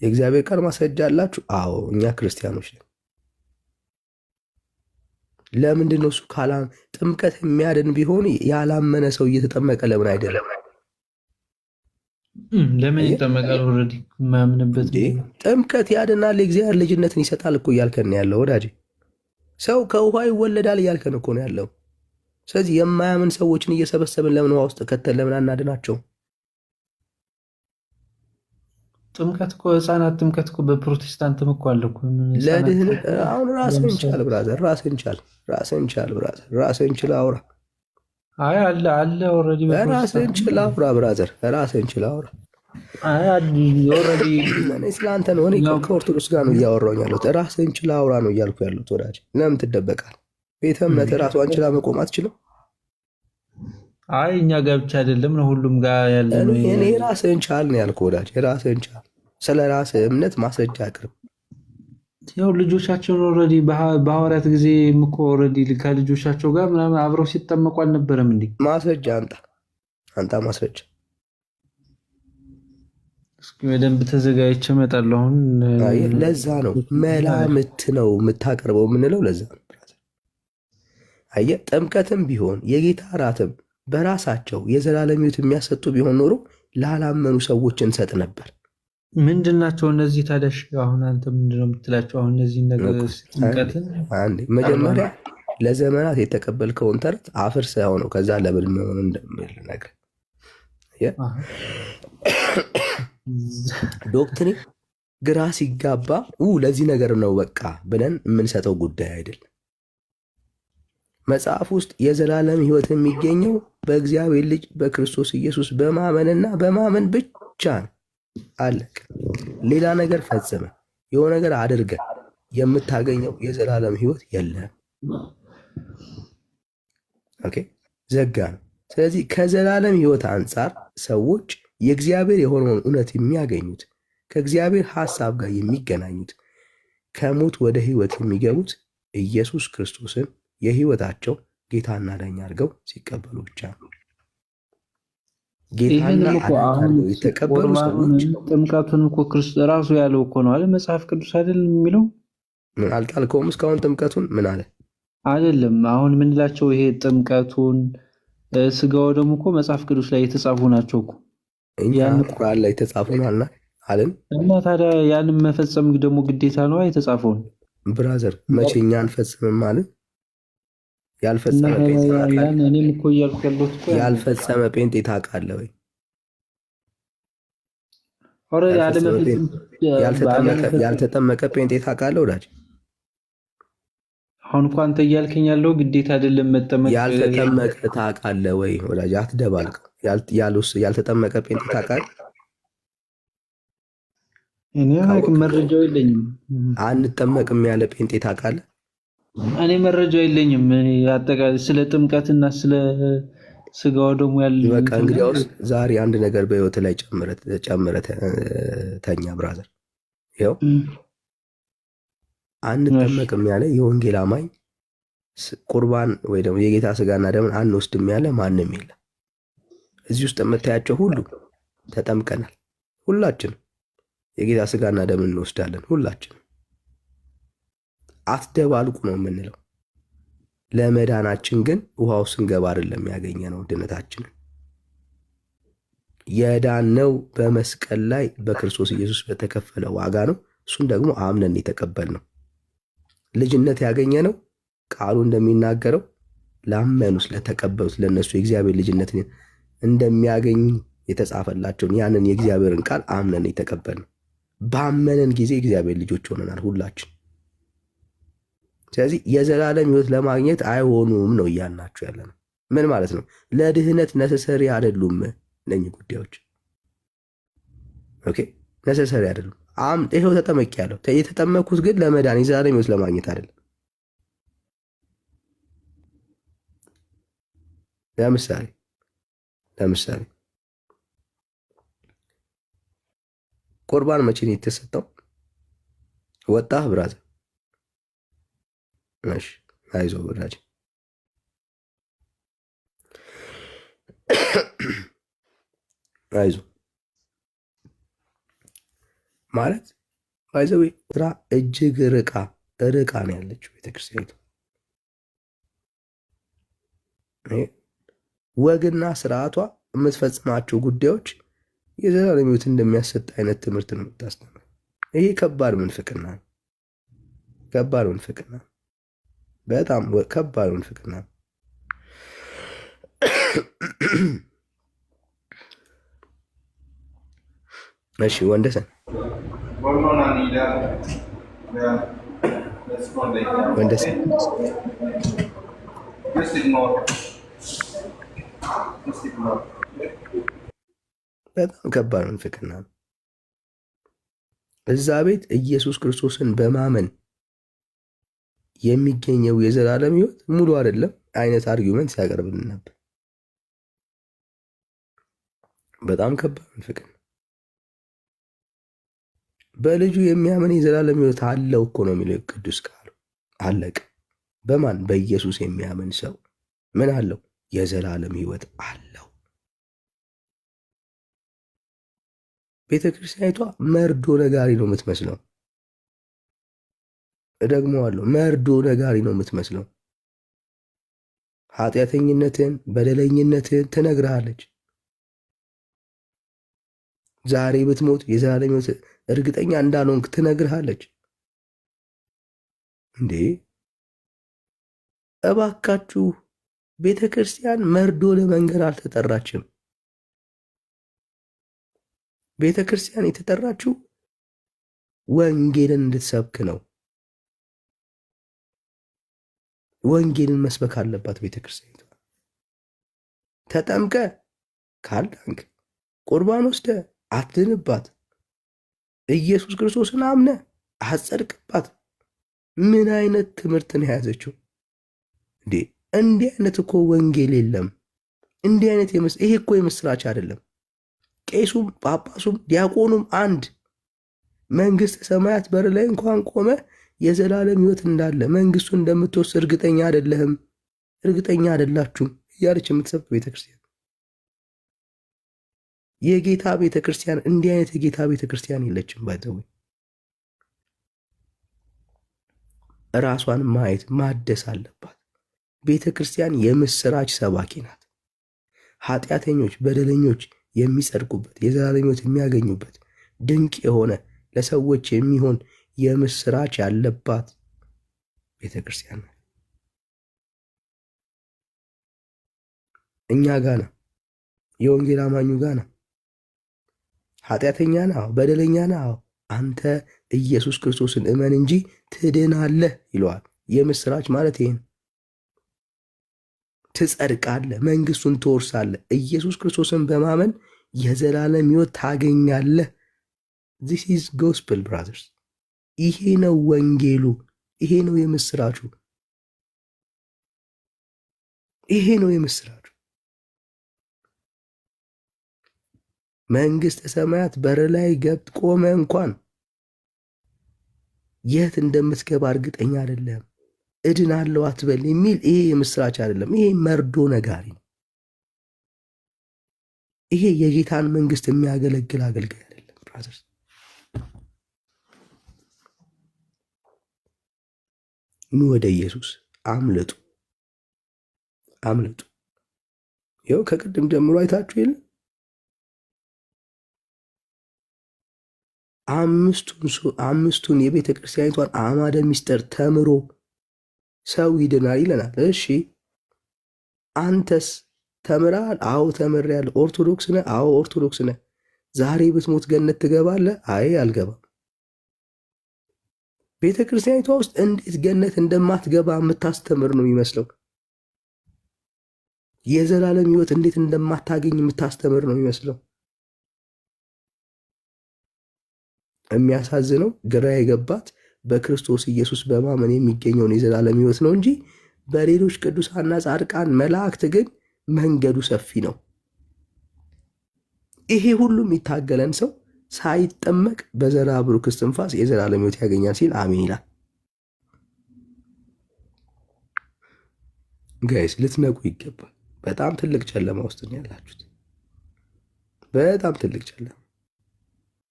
የእግዚአብሔር ቃል ማስረጃ አላችሁ? አዎ፣ እኛ ክርስቲያኖች ነን። ለምንድን ነው እሱ ጥምቀት የሚያድን ቢሆን ያላመነ ሰው እየተጠመቀ ለምን አይደለም? ለምን ይጠመቃል? ኦልሬዲ የማያምንበት ጥምቀት ያድናል፣ የእግዚአብሔር ልጅነትን ይሰጣል እኮ እያልከን ያለው ወዳጅ። ሰው ከውሃ ይወለዳል እያልከን እኮ ነው ያለው። ስለዚህ የማያምን ሰዎችን እየሰበሰብን ለምን ውሃ ውስጥ ከተን ለምን አናድናቸው? ጥምቀት እኮ ህፃናት ጥምቀት እኮ በፕሮቴስታንትም እኮ አለ እኮ። ለድህነት አሁን ራስህን ቻል ብራዘር፣ ራስህን ቻል ብራዘር፣ ራስህን ችል አውራ። አይ አለ ኦልሬዲ ራስህን ችል አውራ ብራዘር፣ ራስህን ችል አውራ። አይ ኦልሬዲ ስለ አንተ ነው። እኔ ከኦርቶዶክስ ጋር ነው እያወራሁኝ ያለሁት። ራስህን ችል አውራ ነው እያልኩ ያለሁት ወዳጅ። ለምን ትደበቃል? ቤተ እምነት ራሷን ችላ መቆም አትችልም? አይ እኛ ጋር ብቻ አይደለም ነው ሁሉም ጋር ያለ ነው። እኔ ራስህን ቻል ነው ያልኩህ ወዳጅ፣ ራስህን ቻል። ስለ ራስህ እምነት ማስረጃ አቅርብ። ያው ልጆቻቸውን ኦልሬዲ በሐዋርያት ጊዜ እኮ ኦልሬዲ ከልጆቻቸው ጋር ምናምን አብረው ሲጠመቁ አልነበረም እንዴ? ማስረጃ አንጣ ማስረጃ። እስኪ በደንብ ተዘጋጅቼ እመጣለሁ። አሁን ለዛ ነው መላምት ነው የምታቀርበው የምንለው። ለዛ ነው አየህ፣ ጥምቀትም ቢሆን የጌታ እራትም በራሳቸው የዘላለም ሕይወት የሚያሰጡ ቢሆን ኖሮ ላላመኑ ሰዎች እንሰጥ ነበር። ምንድን ናቸው እነዚህ ታዲያ? አሁን አንተ ምንድን ነው የምትላቸው? አሁን እነዚህ ነገር ጥምቀትን መጀመሪያ ለዘመናት የተቀበልከውን ተረት አፍር ሳይሆነው ከዛ ለምን መሆኑ እንደምል ነገር ዶክትሪን ግራ ሲጋባ ለዚህ ነገር ነው በቃ ብለን የምንሰጠው ጉዳይ አይደለም። መጽሐፍ ውስጥ የዘላለም ሕይወት የሚገኘው በእግዚአብሔር ልጅ በክርስቶስ ኢየሱስ በማመንና በማመን ብቻ ነው። አለቅ ሌላ ነገር ፈጽመ የሆነ ነገር አድርገ የምታገኘው የዘላለም ሕይወት የለም። ኦኬ ዘጋ ነው። ስለዚህ ከዘላለም ሕይወት አንጻር ሰዎች የእግዚአብሔር የሆነውን እውነት የሚያገኙት ከእግዚአብሔር ሐሳብ ጋር የሚገናኙት ከሞት ወደ ሕይወት የሚገቡት ኢየሱስ ክርስቶስን የሕይወታቸው ጌታና ዳኛ አድርገው ሲቀበሉ ብቻ ነው። ጌታና አድርገው የተቀበሉ ሰዎች ጥምቀቱን እኮ ክርስቶስ ራሱ ያለው እኮ ነው አይደል? መጽሐፍ ቅዱስ አይደል የሚለው? አልጣልከውም እስካሁን ጥምቀቱን ምን አለ? አይደለም አሁን ምንላቸው ይሄ ጥምቀቱን ስጋው ደግሞ እኮ መጽሐፍ ቅዱስ ላይ የተጻፉ ናቸው እኮ እኛ ቁርአን ላይ የተጻፉ አልና አለን። እና ታዲያ ያንን መፈጸም ደግሞ ግዴታ ነው የተጻፈውን። ብራዘር መቼ እኛ አንፈጽምም ማለት ያልፈጸመ እኔም እኮ እያልኩ ያለሁት እኮ ያልፈጸመ ጴንጤ ታውቃለህ ወይ? ያልተጠመቀ ጴንጤ ታውቃለህ ወዳጅ? አሁን እኮ አንተ እያልከኝ ያለው ግዴታ አይደለም መጠመቅ። ያልተጠመቀ ታውቃለህ ወይ ወዳጅ? አትደባልቅ። ያልተጠመቀ ጴንጤ ታውቃለህ? እኔ መረጃው የለኝም። አንጠመቅም ያለ ጴንጤ ታውቃለህ? እኔ መረጃው የለኝም። አጠቃላይ ስለ ጥምቀትና ስለ ስጋው ደግሞ ያለ በቃ እንግዲያውስ ዛሬ አንድ ነገር በህይወት ላይ ጨምረህ ተኛ ብራዘር። ይኸው አንጠመቅም ያለ የወንጌል አማኝ ቁርባን ወይ ደግሞ የጌታ ስጋና ደምን አንወስድም ያለ ማንም የለም። እዚህ ውስጥ የምታያቸው ሁሉ ተጠምቀናል። ሁላችንም የጌታ ስጋና ደምን እንወስዳለን። ሁላችንም አትደባልቁ ነው የምንለው። ለመዳናችን ግን ውሃው ስንገባ አይደለም ያገኘነው ድነታችንን። የዳነው በመስቀል ላይ በክርስቶስ ኢየሱስ በተከፈለ ዋጋ ነው። እሱን ደግሞ አምነን የተቀበልነው። ልጅነት ያገኘነው ቃሉ እንደሚናገረው ላመኑት ለተቀበሉት ለነሱ የእግዚአብሔር ልጅነትን እንደሚያገኙ የተጻፈላቸውን ያንን የእግዚአብሔርን ቃል አምነን የተቀበልነው። ባመነን ጊዜ እግዚአብሔር ልጆች ሆነናል ሁላችን። ስለዚህ የዘላለም ሕይወት ለማግኘት አይሆኑም ነው እያልናቸው ያለ ነው። ምን ማለት ነው? ለድህነት ነሰሰሪ አይደሉም እነኚህ ጉዳዮች። ኦኬ ነሰሰሪ አይደሉም። ይኸው ተጠመቅ ያለው የተጠመኩት ግን ለመዳን የዘላለም ሕይወት ለማግኘት አይደለም። ለምሳሌ ቁርባን መቼ ነው የተሰጠው? ወጣህ ብራዘር? እሺ አይዞህ ወዳጅ። አይዞህ ማለት ባይዘው ስራ እጅግ ርቃ ነው ያለችው ቤተክርስቲያኒቱ። ወግና ስርዓቷ የምትፈጽማቸው ጉዳዮች የዘላለም ሕይወት እንደሚያሰጥ አይነት ትምህርት ነው የምታስተምር። ይሄ ከባድ ምንፍቅና ነው። ከባድ ምንፍቅና ነው። በጣም ከባድ ምንፍቅና ነው። እሺ ወንደሰን በጣም ከባድ ምንፍቅና ነው። እዛ ቤት ኢየሱስ ክርስቶስን በማመን የሚገኘው የዘላለም ሕይወት ሙሉ አይደለም አይነት አርጊውመንት ሲያቀርብልን ነበር። በጣም ከባድ ምንፍቅና። በልጁ የሚያምን የዘላለም ሕይወት አለው እኮ ነው የሚለው ቅዱስ ቃሉ። አለቀ። በማን? በኢየሱስ የሚያምን ሰው ምን አለው? የዘላለም ሕይወት አለው። ቤተክርስቲያኒቷ መርዶ ነጋሪ ነው የምትመስለው። እደግመዋለሁ፣ መርዶ ነጋሪ ነው የምትመስለው። ኃጢአተኝነትን፣ በደለኝነትን ትነግርሃለች። ዛሬ ብትሞት የዘላለም ሕይወት እርግጠኛ እንዳልሆንክ ትነግርሃለች። እንዴ እባካችሁ ቤተ ክርስቲያን መርዶ ለመንገር አልተጠራችም። ቤተ ክርስቲያን የተጠራችው ወንጌልን እንድትሰብክ ነው። ወንጌልን መስበክ አለባት ቤተ ክርስቲያን። ተጠምቀ ካልዳንክ፣ ቁርባን ወስደ አትድንባት፣ ኢየሱስ ክርስቶስን አምነ አትጸድቅባት። ምን አይነት ትምህርት ነው የያዘችው እንዴ? እንዲህ አይነት እኮ ወንጌል የለም። እንዲህ አይነት ይሄ እኮ የምስራች አይደለም። ቄሱም ጳጳሱም ዲያቆኑም አንድ መንግስተ ሰማያት በር ላይ እንኳን ቆመ የዘላለም ሕይወት እንዳለ መንግስቱ እንደምትወስድ እርግጠኛ አይደለህም፣ እርግጠኛ አይደላችሁም እያለች የምትሰብክ ቤተክርስቲያን። የጌታ ቤተክርስቲያን እንዲህ አይነት የጌታ ቤተክርስቲያን የለችም። ባይተው ራሷን ማየት ማደስ አለባት። ቤተክርስቲያን የምስራች ሰባኪ ናት። ኃጢአተኞች በደለኞች የሚጸድቁበት የዘላለም ሕይወት የሚያገኙበት ድንቅ የሆነ ለሰዎች የሚሆን የምስራች ያለባት ቤተክርስቲያን ናት። እኛ ጋር ነው፣ የወንጌል አማኙ ጋር ነው። ኃጢአተኛ ነህ፣ በደለኛ ነህ፣ አንተ ኢየሱስ ክርስቶስን እመን እንጂ ትድናለህ ይለዋል። የምስራች ማለት ይሄ ነው። ትጸድቃለህ፣ መንግስቱን ትወርሳለህ። ኢየሱስ ክርስቶስን በማመን የዘላለም ሕይወት ታገኛለህ። ዚስ ኢዝ ጎስፕል ብራዘርስ። ይሄ ነው ወንጌሉ። ይሄ ነው የምስራቹ። ይሄ ነው የምስራቹ። መንግስተ ሰማያት በር ላይ ገብት ቆመ እንኳን የት እንደምትገባ እርግጠኛ አይደለም። እድናለሁ አትበል የሚል ይሄ የምስራች አይደለም። ይሄ መርዶ ነጋሪ ነው። ይሄ የጌታን መንግስት የሚያገለግል አገልጋይ አይደለም ብራዘርስ። ኑ ወደ ኢየሱስ አምልጡ፣ አምልጡ። ይኸው ከቅድም ጀምሮ አይታችሁ የለ አምስቱን የቤተ ክርስቲያኒቷን አዕማደ ምስጢር ተምሮ ሰው ይድናል ይለናል። እሺ አንተስ ተምረሃል? አዎ ተምሬያለሁ። ኦርቶዶክስ ነህ? አዎ ኦርቶዶክስ ነህ። ዛሬ ብትሞት ገነት ትገባለህ? አይ አልገባም። ቤተ ክርስቲያኒቷ ውስጥ እንዴት ገነት እንደማትገባ የምታስተምር ነው የሚመስለው። የዘላለም ሕይወት እንዴት እንደማታገኝ የምታስተምር ነው የሚመስለው። የሚያሳዝነው ግራ የገባት በክርስቶስ ኢየሱስ በማመን የሚገኘውን የዘላለም ሕይወት ነው እንጂ በሌሎች ቅዱሳንና ጻድቃን መላእክት ግን መንገዱ ሰፊ ነው። ይሄ ሁሉ የሚታገለን ሰው ሳይጠመቅ በዘራ ብሩክ እስትንፋስ የዘላለም ሕይወት ያገኛል ሲል አሜን ይላል። ጋይስ ልትነቁ ይገባል። በጣም ትልቅ ጨለማ ውስጥ ነው ያላችሁት። በጣም ትልቅ ጨለማ።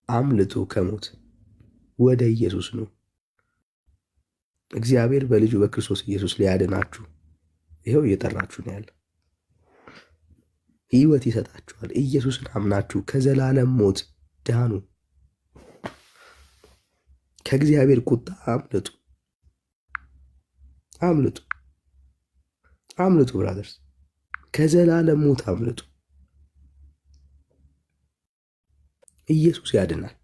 አምልጡ ከሞት ወደ ኢየሱስ ነው። እግዚአብሔር በልጁ በክርስቶስ ኢየሱስ ሊያድናችሁ ይኸው እየጠራችሁ ነው ያለ። ሕይወት ይሰጣችኋል። ኢየሱስን አምናችሁ ከዘላለም ሞት ዳኑ። ከእግዚአብሔር ቁጣ አምልጡ፣ አምልጡ፣ አምልጡ ብራዘርስ፣ ከዘላለም ሞት አምልጡ። ኢየሱስ ያድናል።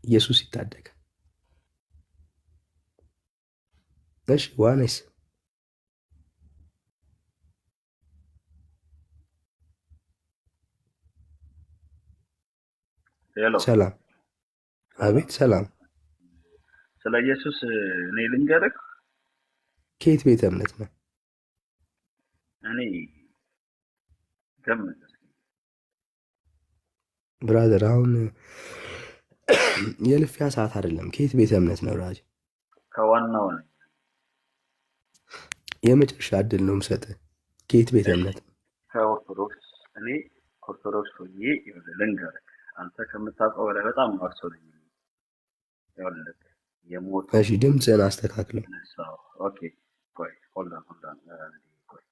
ኢየሱስ ይታደጋል። እሺ ዋነስ ሰላም። አቤት ሰላም። ስለ ኢየሱስ እኔ ልንገርህ። ከየት ቤተ እምነት ነው? እኔ ገምት ብራዘር፣ አሁን የልፊያ ሰዓት አይደለም። ከየት ቤተ እምነት ነው ራጅ? ከዋናው ነኝ። የመጨረሻ እድል ነው የምሰጥህ። ከየት ቤተ እምነት? ከኦርቶዶክስ። እኔ ኦርቶዶክስ ሆኜ ልንገርህ፣ አንተ ከምታውቀው በላይ በጣም ማርሶ ነኝ። ይኸውልህ የሞት እሺ ድምፅህን አስተካክለው። ነሳው። ኦኬ ቆይ ሆልድ ኦን ቆይ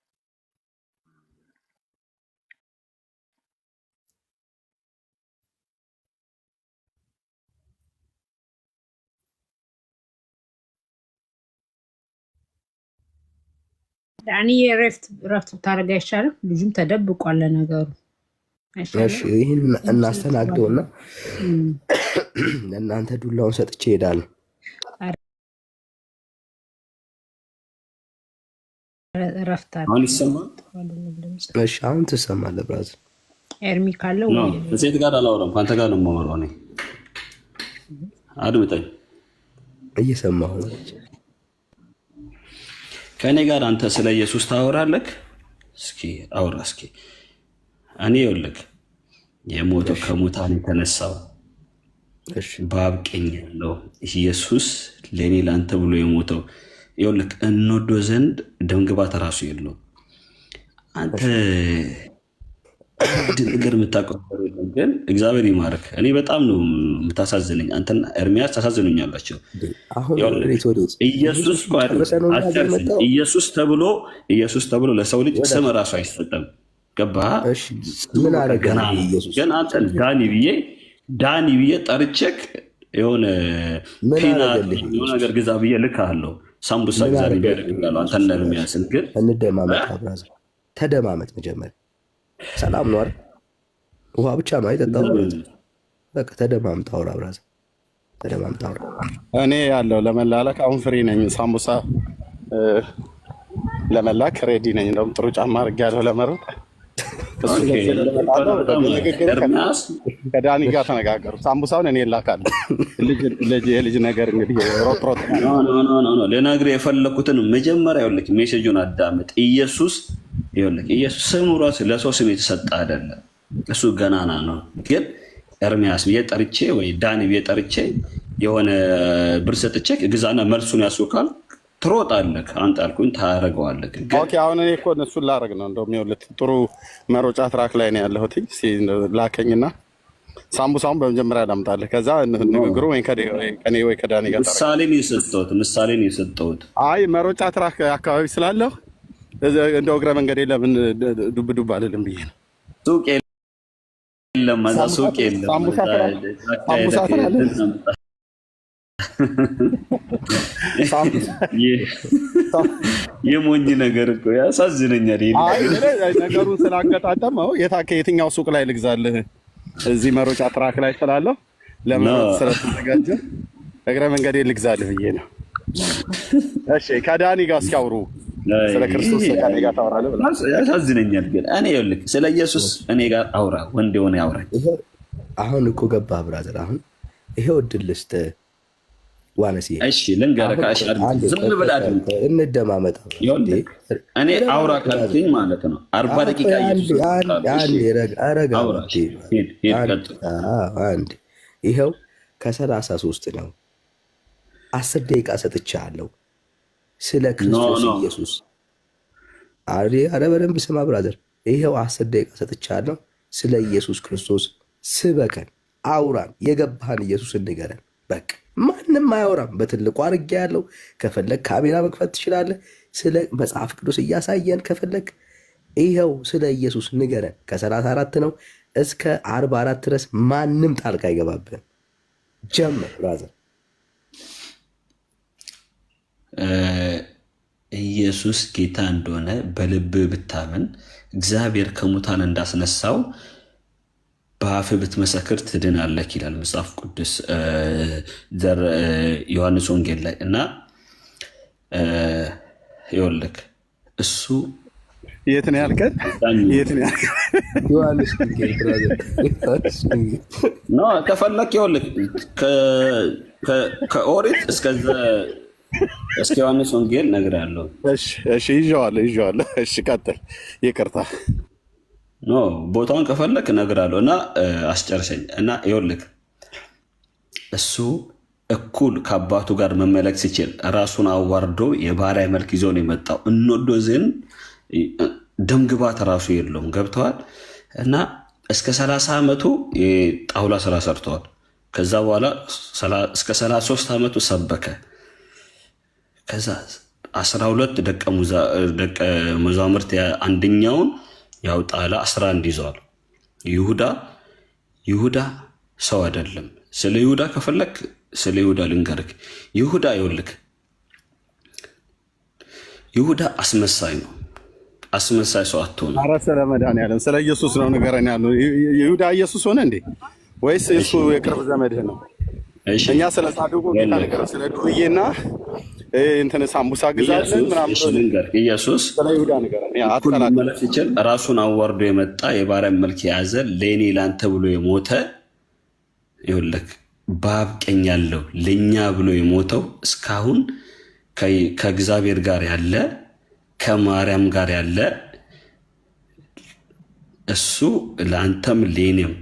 ዳኒ ረፍት ብታደርግ አይሻልም? ልጁም ተደብቋል ለነገሩ። እሺ ይህን እናስተናግደውና ለእናንተ ዱላውን ሰጥቼ እሄዳለሁ። አሁን ይሰማል? እሺ አሁን ትሰማለህ ብራዘር? ኤርሚ ካለው ከሴት ጋር አላወራም፣ ከአንተ ጋር ነው የማወራው። እኔ አድምጠኝ። እየሰማሁ ነው። ከእኔ ጋር አንተ ስለ ኢየሱስ ታወራለህ? እስኪ አውራ እስኪ። እኔ ይኸውልህ የሞተው ከሙታን የተነሳው በአብ ቀኝ ያለው ኢየሱስ ለእኔ ለአንተ ብሎ የሞተው ይኸውልህ እንወዶ ዘንድ ደምግባት ራሱ የለው። አንተ አንድ ነገር የምታውቀው ግን እግዚአብሔር ይማርክ። እኔ በጣም ነው የምታሳዝነኝ። አንተና ኤርሚያስ ታሳዝኑኛላቸው። ኢየሱስ ተብሎ ለሰው ልጅ ስም ራሱ አይሰጠም። ገባህ? ግን አንተን ዳኒ ብዬ ጠርቼክ የሆነ ነገር ግዛ ብዬ ልክሃለሁ። ሳምቡሳ ግዛ ብዬ ልክሃለሁ። አንተና ኤርሚያስን ግን እንደማመጥ ብራዘር፣ ተደማመጥ መጀመሪያ። ሰላም ነው አይደል? ውሃ ብቻ ነው አይጠጣው። በቃ ተደማምጣ አውራ ብራዘር፣ ተደማምጣ አውራ። እኔ ያለው ለመላላክ አሁን ፍሪ ነኝ። ሳምቡሳ ለመላክ ሬዲ ነኝ። እንደውም ጥሩ ጫማ አድርጌያለሁ ለመሮጥ። ከዳኒ ጋር ተነጋገሩ። ሳምቡሳውን እኔ እላካለሁ። የልጅ ነገር እንግዲህ ሮጥሮጥ ልነግርህ የፈለኩትን መጀመሪያ ይኸውልህ ሜሴጁን አዳምጥ። ኢየሱስ ስሙ ራሱ ለሰው ስም የተሰጠ አይደለም። እሱ ገናና ነው። ግን ኤርሚያስ ብዬ ጠርቼ ወይ ዳኒ ብዬ ጠርቼ የሆነ ብር ሰጥቼ ግዛና መልሱን ያስወካል ትሮጣለህ። አንተ አልኩኝ ታደርገዋለህ። ኦኬ አሁን እኔ እኮ እሱን ላደርግ ነው። እንደውም ይኸውልህ ጥሩ መሮጫ ትራክ ላይ ነው ያለሁት። ላከኝና ሳምቡሳውን በመጀመሪያ ላምጣልህ። ከዛ ንግግሩ ወይ ከኔ ወይ ከዳኒ ጋር ምሳሌን የሰጠሁት አይ መሮጫ ትራክ አካባቢ ስላለሁ እንደው እግረ መንገዴ ለምን ዱብ ዱብ አልልም ብዬ ነው። ሱቅ የለም እዛ ሱቅ የለም። ሳምቡሳ የሞኝ ነገር እኮ ያሳዝነኛል። ነገሩን ስላገጣጠመው ከየትኛው ሱቅ ላይ ልግዛልህ? እዚህ መሮጫ ትራክ ላይ ስላለሁ ለመሮጥ ስለተዘጋጀ እግረ መንገዴ ልግዛልህ ብዬ ነው። እሺ ከዳኒ ጋር እስኪያወሩ ስለ ክርስቶስ ከኔ ጋር ታወራለህ ብለህ ያሳዝነኛል። ግን እኔ ይኸውልህ ስለ ኢየሱስ እኔ ጋር አውራ፣ ወንድ የሆነ ያውራኝ። አሁን እኮ ገባ ብራዘር። አሁን ይሄው እድል ልስጥህ ዋነሲ። እሺ ልንገርህ፣ ዝም ብለህ አድምጥ፣ እንደማመጣ እኔ አውራ ካልኩኝ ማለት ነው 40 ደቂቃ አንድ ይኸው ከ33 ነው 10 ደቂቃ ሰጥቻለሁ ስለ ክርስቶስ ኢየሱስ። አረ በደንብ ስማ ብራዘር፣ ይኸው 10 ደቂቃ ሰጥቻለሁ ስለ ኢየሱስ ክርስቶስ። ስበከን፣ አውራን፣ የገባህን ኢየሱስ ንገረን። በቃ ማንም አያወራም። በትልቁ አድርጌ ያለው ከፈለግ ካሜራ መክፈት ትችላለህ። ስለ መጽሐፍ ቅዱስ እያሳየን ከፈለግ ይኸው ስለ ኢየሱስ ንገረን። ከ34 ነው እስከ 44 ድረስ ማንም ጣልቃ አይገባብህም። ጀምር ብራዘር። ኢየሱስ ጌታ እንደሆነ በልብ ብታምን እግዚአብሔር ከሙታን እንዳስነሳው በአፍ ብትመሰክር ትድናለህ ይላል መጽሐፍ ቅዱስ ዮሐንስ ወንጌል ላይ። እና ይኸውልህ እሱ የት ነው ያልከን? ዮሐንስ ወንጌል ከፈለክ ይኸውልህ ከኦሪት እስከ ዮሐንስ ወንጌል እነግርሃለሁ። እሺ ይዤዋለሁ። እሺ ቀጥል። ይቅርታ ቦታውን ከፈለክ እነግርሃለሁ እና አስጨርሰኝ። እና ይኸውልህ እሱ እኩል ከአባቱ ጋር መመለክ ሲችል ራሱን አዋርዶ የባሪያ መልክ ይዞ ነው የመጣው። እንወዶ ዘንድ ደምግባት ራሱ የለውም። ገብተዋል። እና እስከ 30 ዓመቱ ጣውላ ስራ ሰርተዋል። ከዛ በኋላ እስከ 33 ዓመቱ ሰበከ። ከዛ 12 ደቀ መዛሙርት አንደኛውን ያውጣላ 11 ይዘዋል። ይሁዳ ሰው አይደለም። ስለ ይሁዳ ከፈለክ ስለ ይሁዳ ልንገርክ። ይሁዳ ይኸውልህ፣ ይሁዳ አስመሳይ ነው። አስመሳይ ሰው አትሆን። ኧረ ስለ መድኃኒዓለም ስለ ኢየሱስ ነው ንገረን ያለው። ይሁዳ ኢየሱስ ሆነ እንዴ? ወይስ እሱ የቅርብ ዘመድህ ነው? እኛ ስለ ጻድቁ ጌታ ነገር ስለ ዱርዬና እንትን ሳምቡሳ ግዛልን ምናምን ኢየሱስ ስለ ይሁዳ ንገረን። ማለት ይችል ራሱን አዋርዶ የመጣ የባሪያን መልክ የያዘ ለእኔ ላንተ ብሎ የሞተ ይኸውልህ፣ በአብ ቀኝ ያለው ለእኛ ብሎ የሞተው እስካሁን ከእግዚአብሔር ጋር ያለ ከማርያም ጋር ያለ እሱ ለአንተም ለእኔም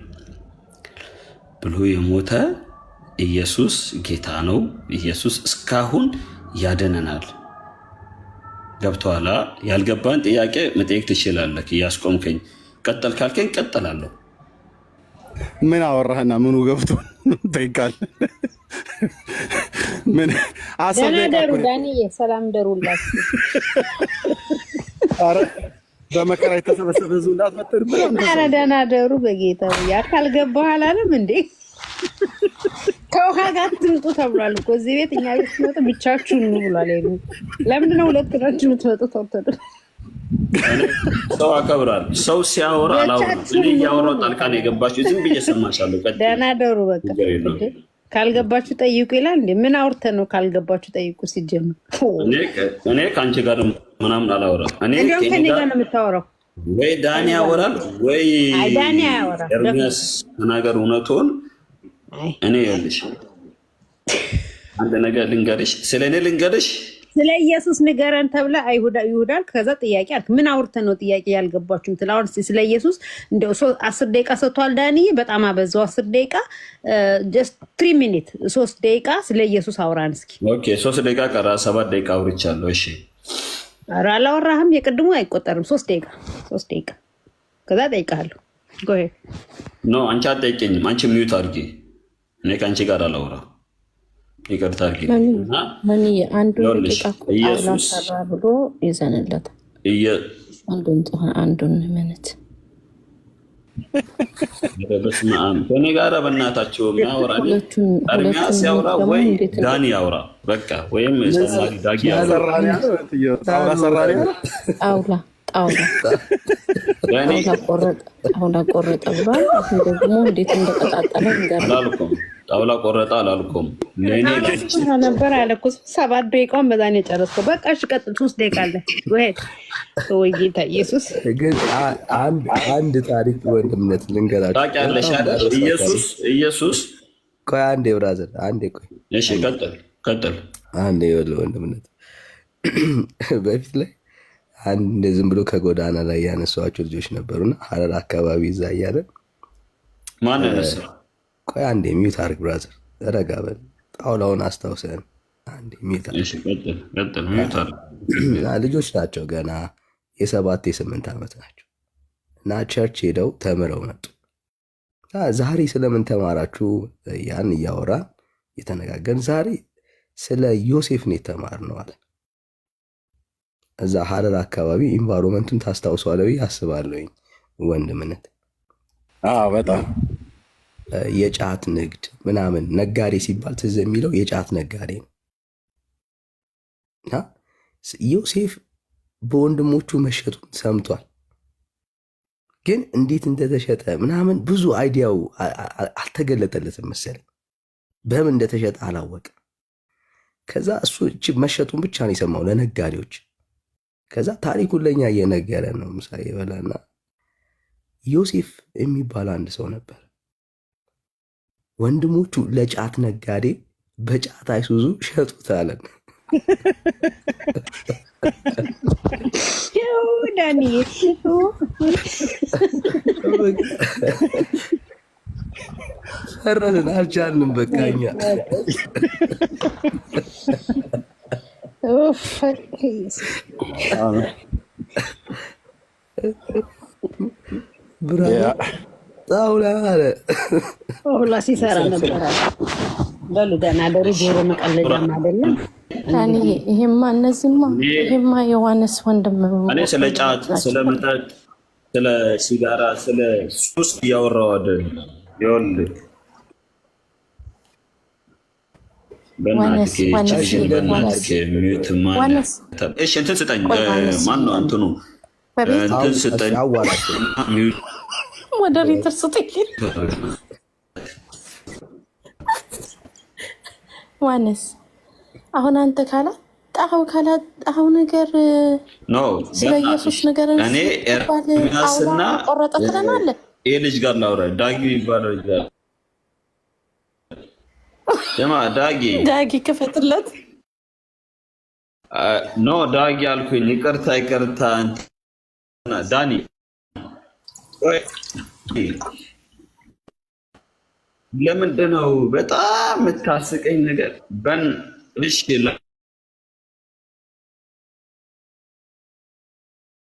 ብሎ የሞተ ኢየሱስ ጌታ ነው። ኢየሱስ እስካሁን ያደነናል። ገብቶሃል? ያልገባን ጥያቄ መጠየቅ ትችላለህ። እያስቆምከኝ ቀጠል ካልከኝ ቀጠላለሁ። ምን አወራህና ምኑ ገብቶ ጠይቃለህ? ምን ደናደሩ ዳንዬ፣ ሰላም ደሩላችሁ። ኧረ በመከራ የተሰበሰበ ህዝብ እንዳትመጥር ብለን ኧረ ደናደሩ በጌታ ያካል ገባህ አላለም እንዴ? ከውሃ ጋር ትምጡ ተብሏል እኮ እዚህ ቤት። እኛ ቤት ሲመጡ ብቻችሁን ነው ብሏል። ለምንድን ነው ሁለት ናችሁ የምትመጡት? ወጥተዱ ሰው አከብራል። ሰው ሲያወራ አላወራም። እኔ እያወራሁ ጣልቃ ነው የገባችሁ። ዝም ብዬ ሰማሻለሁ። ደናደሩ በቃ ካልገባችሁ ጠይቁ ይላል እንዴ? ምን አውርተን ነው ካልገባችሁ ጠይቁ? ሲጀምር እኔ ከአንቺ ጋር ምናምን አላወራም። እንዲሁም ከኔ ጋር ነው የምታወራው። ወይ ዳኒ ያወራል ወይ ዳኒ ያወራል። ኤርሚያስ ተናገር እውነቱን። እኔ ይኸውልሽ አንድ ነገር ልንገርሽ፣ ስለ እኔ ልንገርሽ። ስለ ኢየሱስ ንገረን ተብለ ይሁዳል። ከዛ ጥያቄ አልክ። ምን አውርተን ነው ጥያቄ ያልገባችሁም? ትላውን ስለ ኢየሱስ እንደው 10 ደቂቃ ሰጥቷል ዳኒ። በጣም አበዛው። 10 ደቂቃ ጀስት 3 ሚኒት 3 ደቂቃ ስለ ኢየሱስ አውራን እስኪ። ኦኬ 3 ደቂቃ ቀራ። 7 ደቂቃ አውርቻለሁ። እሺ ኧረ አላወራህም። የቅድሙ አይቆጠርም። 3 ደቂቃ ከዛ ጠይቃለሁ። ጎሄ ኖ አንቺ አትጠይቀኝም። አንቺ ሚዩት አድርጊ። እኔ ከአንቺ ጋር አላወራም። ይቅርታ አድርጊ። አንዱ ኢየሱስ ብሎ ይዘንለታል። አንዱን ምንት በስመ አብ ከእኔ ጋር በእናታችሁ የሚያወራ ኤርሚያስ ያውራ ወይ ዳኒ ያውራ በቃ። ወይም ዳጊ ያውራ። ጣውላ ቆረጠ ብሏል። ደግሞ እንዴት እንደቀጣጠለ አላልኩም። ጣውላ ቆረጠ አላልኩም። ነበር ያለኩ 7 ደቂቃውን በዛ ነው የጨረስከው። በቃ እሺ ቀጥል። 3 ደቂቃ አለ። ወይ ጌታ ኢየሱስ። ግን አንድ ታሪክ ወንድምነት ልንገራችሁ። ታውቂያለሽ አይደል? ኢየሱስ ቆይ አንዴ ብራዘር አንዴ ቆይ። እሺ ቀጥል። አንዴ ወንድምነት በፊት ላይ አንድ ዝም ብሎ ከጎዳና ላይ ያነሷቸው ልጆች ነበሩና ሀረር አካባቢ እዛ እያለ ማን ነበር? ቆይ አንዴ ሚዩት አድርግ ብራዘር፣ ረጋ በል። ጣውላውን አስታውሰን አንዴ ሚዩት አድርግ። እሺ ቀጥል። ሚዩት አድርግ። ልጆች ናቸው ገና የ7 የ8 ዓመት ናቸው እና ቸርች ሄደው ተምረው መጡ። ዛሬ ስለምን ተማራችሁ ያን እያወራን የተነጋገርን፣ ዛሬ ስለ ዮሴፍ ነው የተማርነው አለ። እዛ ሀረር አካባቢ ኢንቫይሮንመንቱን ታስታውሷለሁ አስባለሁኝ ወንድምነት። በጣም የጫት ንግድ ምናምን ነጋዴ ሲባል ትዝ የሚለው የጫት ነጋዴ ነው እና ዮሴፍ በወንድሞቹ መሸጡን ሰምቷል። ግን እንዴት እንደተሸጠ ምናምን ብዙ አይዲያው አልተገለጠለትም መሰለኝ። በምን እንደተሸጠ አላወቅም። ከዛ እሱ መሸጡን ብቻ ነው የሰማው ለነጋዴዎች። ከዛ ታሪኩን ለኛ እየነገረ ነው። ምሳ ይበላና ዮሴፍ የሚባል አንድ ሰው ነበር። ወንድሞቹ ለጫት ነጋዴ በጫት አይሱዙ ሸጡት አለን። ዳኒ ሰረንን አልቻልንም። በቃኛ ጣውላ አለ ሁላ ሲሰራ ነበር። በሉ ደህና ደሩ። ጆሮ መቀለጃም አይደለም። ይሄማ ይሄማ ዮሐንስ ወንድም እኔ ስለ ጫት፣ ስለ መጠጥ፣ ስለ ሲጋራ፣ ስለ ሱስ እያወራሁ አይደለም። ይኸውልህ በእናትህ እንትን ስጠኝ። ማነው እንትኑ እንትን ስጠኝ፣ ሞዴሬተር ስጠኝ። ዋነስ አሁን አንተ ካላጣኸው ነገር ስለ ኢየሱስ ነገር እኔ ኤርሚያስና ቆረጠ ትለናለህ። ይህ ልጅ ጋር ላውራ። ዳጊ ይባላል ልጅ ጋር ዳጊ ክፈትለት። ኖ ዳጊ አልኩኝ። ይቅርታ ዳኒ ለምንድን ነው በጣም የምታስቀኝ ነገር? እሺ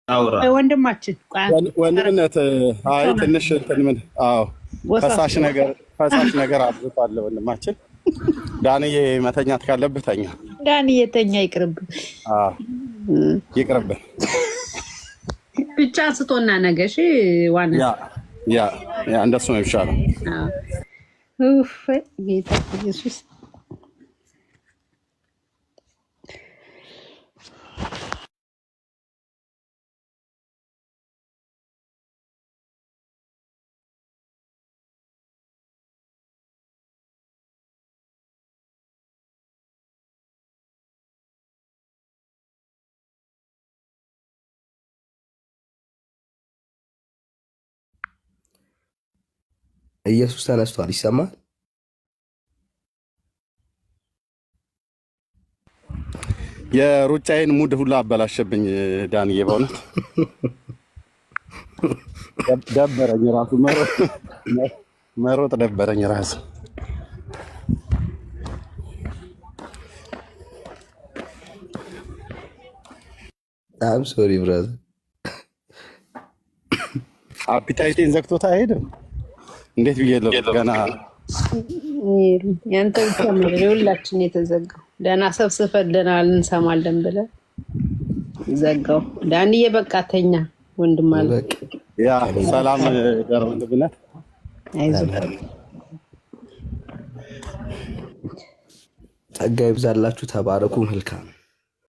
አውራ ወንድማችን ወንድምነት አይ ትንሽ ምን ፈሳሽ ነገር አብዝቷል ወንድማችን። ዳንዬ መተኛት ካለብህ ተኛ። ዳንዬ ተኛ። ይቅርብህ ብቻ ስቶና ነገሽ ዋና ያ እንደሱ ነው ይሻላል። ጌታ ኢየሱስ ኢየሱስ ተነስቷል። ይሰማል። የሩጫዬን ሙድ ሁላ አበላሸብኝ ዳንዬ። በእውነት ደበረኝ። ራሱ መሮጥ ደበረኝ ራሱ። አም ሶሪ ብራዘር። አፒታይቴን ዘግቶታ አይሄድም። እንዴት ብዬ ገና ያንተ ብቻ ነው ሁላችን የተዘጋው። ደህና ሰብስፈልናል እንሰማለን ብለህ ዘጋው። ዳንዬ በቃ ተኛ ወንድም አለ። ያ ሰላም ጋር ወንድምነት አይዞህ። ጸጋ ይብዛላችሁ። ተባረኩ። መልካም